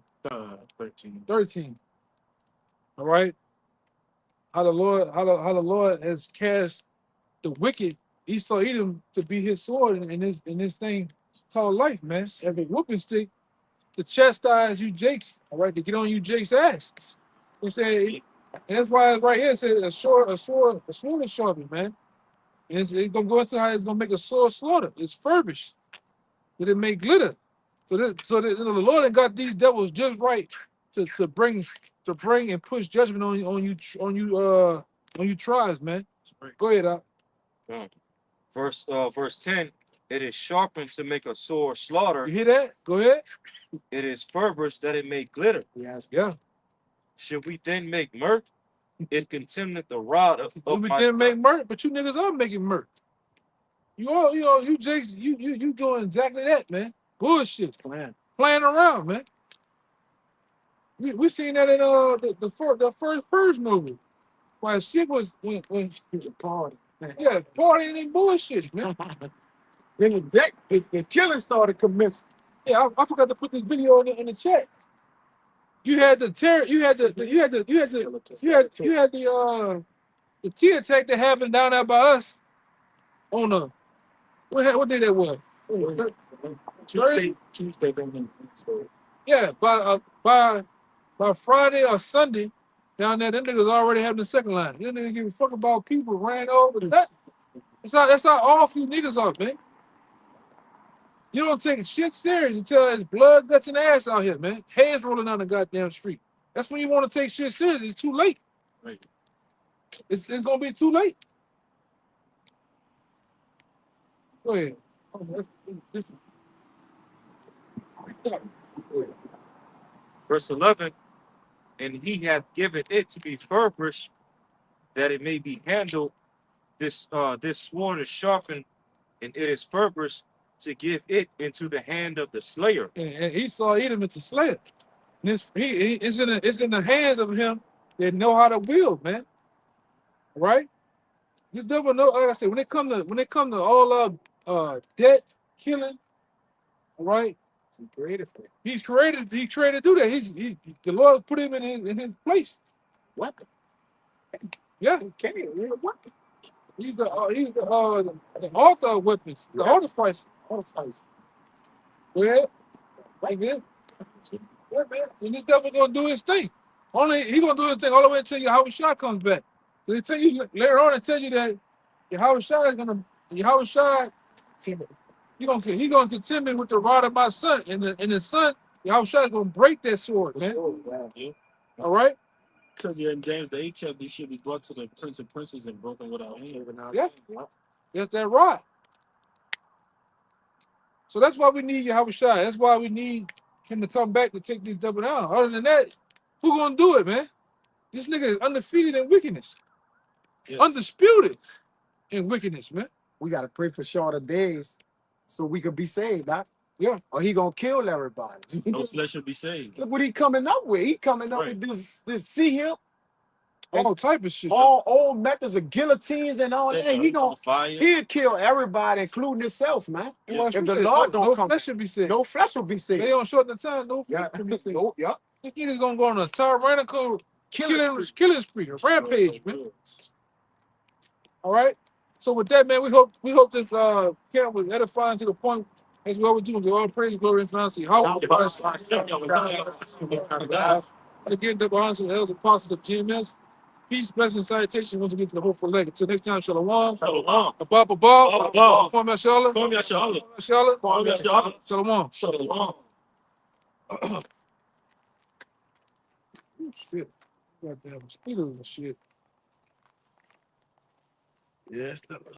13. All right. How the Lord has cast the wicked Esau Edom to be his sword in this thing called life, man. Every whooping stick to chastise you Jakes, all right, to get on you Jake's ass. He said, and that's why right here it says a sword is sharpened, man. And it's gonna go into how it's gonna make a sword slaughter. It's furbished. That it make glitter. So that you know, the Lord ain't got these devils just right to bring and push judgment on you tribes, man. Go ahead, Al. Verse 10, it is sharpened to make a sword slaughter. You hear that? Go ahead. It is furbished that it may glitter. Yes. Yeah. Should we then make mirth? It contemned the rod of We my didn't make murk, but you niggas are making murk. You Jakes, you doing exactly that, man. Bullshit. Playing around, man. We seen that in the first Purge movie. Why shit was when He's a party. yeah, partying and bullshit, man. Then the killing started commencing. Yeah, I forgot to put this video in the chat. You had the tea attack that happened down there by us on the what day that was? Tuesday, then Wednesday. Yeah, by Friday or Sunday down there, them niggas already having the second line. Them niggas give a fuck about people ran over. That's how off you niggas are, man. You don't take shit serious until there's blood, guts, and ass out here, man. Heads rolling down the goddamn street. That's when you want to take shit serious. It's too late. Right. It's gonna be too late. Go ahead. Verse 11, and he hath given it to be furbished, that it may be handled. This sword is sharpened, and it is furbished to give it into the hand of the slayer. And Esau Edom is the slayer. And it's in the hands of him that know how to wield, man. Right? This devil know, like I said, when it come to all out debt, killing, all right. He's created to do that. The Lord put him in his place. What? Yeah. Can he really what? He's the author of weapons, the artificer. Yeah. Like that. Yeah, man. And this devil gonna do his thing. He gonna do his thing all the way until Yahweh Shai comes back. They tell you later on, it tells you that Yahweh Shai he gonna contend me with the rod of my son, and the son, Yahweh Shai is gonna break that sword, man. Yeah. All right. Because you're in James the 8th chapter, you should be brought to the prince of princes and broken without hand. Yeah. That's that rod. So that's why we need Yahweh Shai. That's why we need him to come back to take this devil down. Other than that, who gonna do it, man? This nigga is undefeated in wickedness. Yes. Undisputed in wickedness, man. We gotta pray for shorter days so we could be saved, huh? Yeah. Or he gonna kill everybody. No flesh will be saved. Look what he coming up with. He coming up Right. with this see him. and All type of shit. all old methods of guillotines and all that. He gonna fire. he'll kill everybody, including himself, man. And watch If what the said, Lord no, don't no come flesh back, should be saved. no flesh will be They saved. don't shorten the time, no flesh Yeah. should be saved. Oh, yeah. This nigga's gonna go on a tyrannical killing spree, a rampage, man. All right. So with that, man, we hope this camp was edifying to the point as we always do. Give all praise, glory, and honor to Yahweh. Again, the honors of the elders apostles of GMS. Peace, blessing, and salutation once again to the hopeful leg. Until next time, shalom. Shalom. Abab, Kwame Ashala. Come here, Charlotte. Ashala. Come here, Charlotte. Shalom. Shalom. Oh, shit. Goddamn mosquitoes and shit. Yes.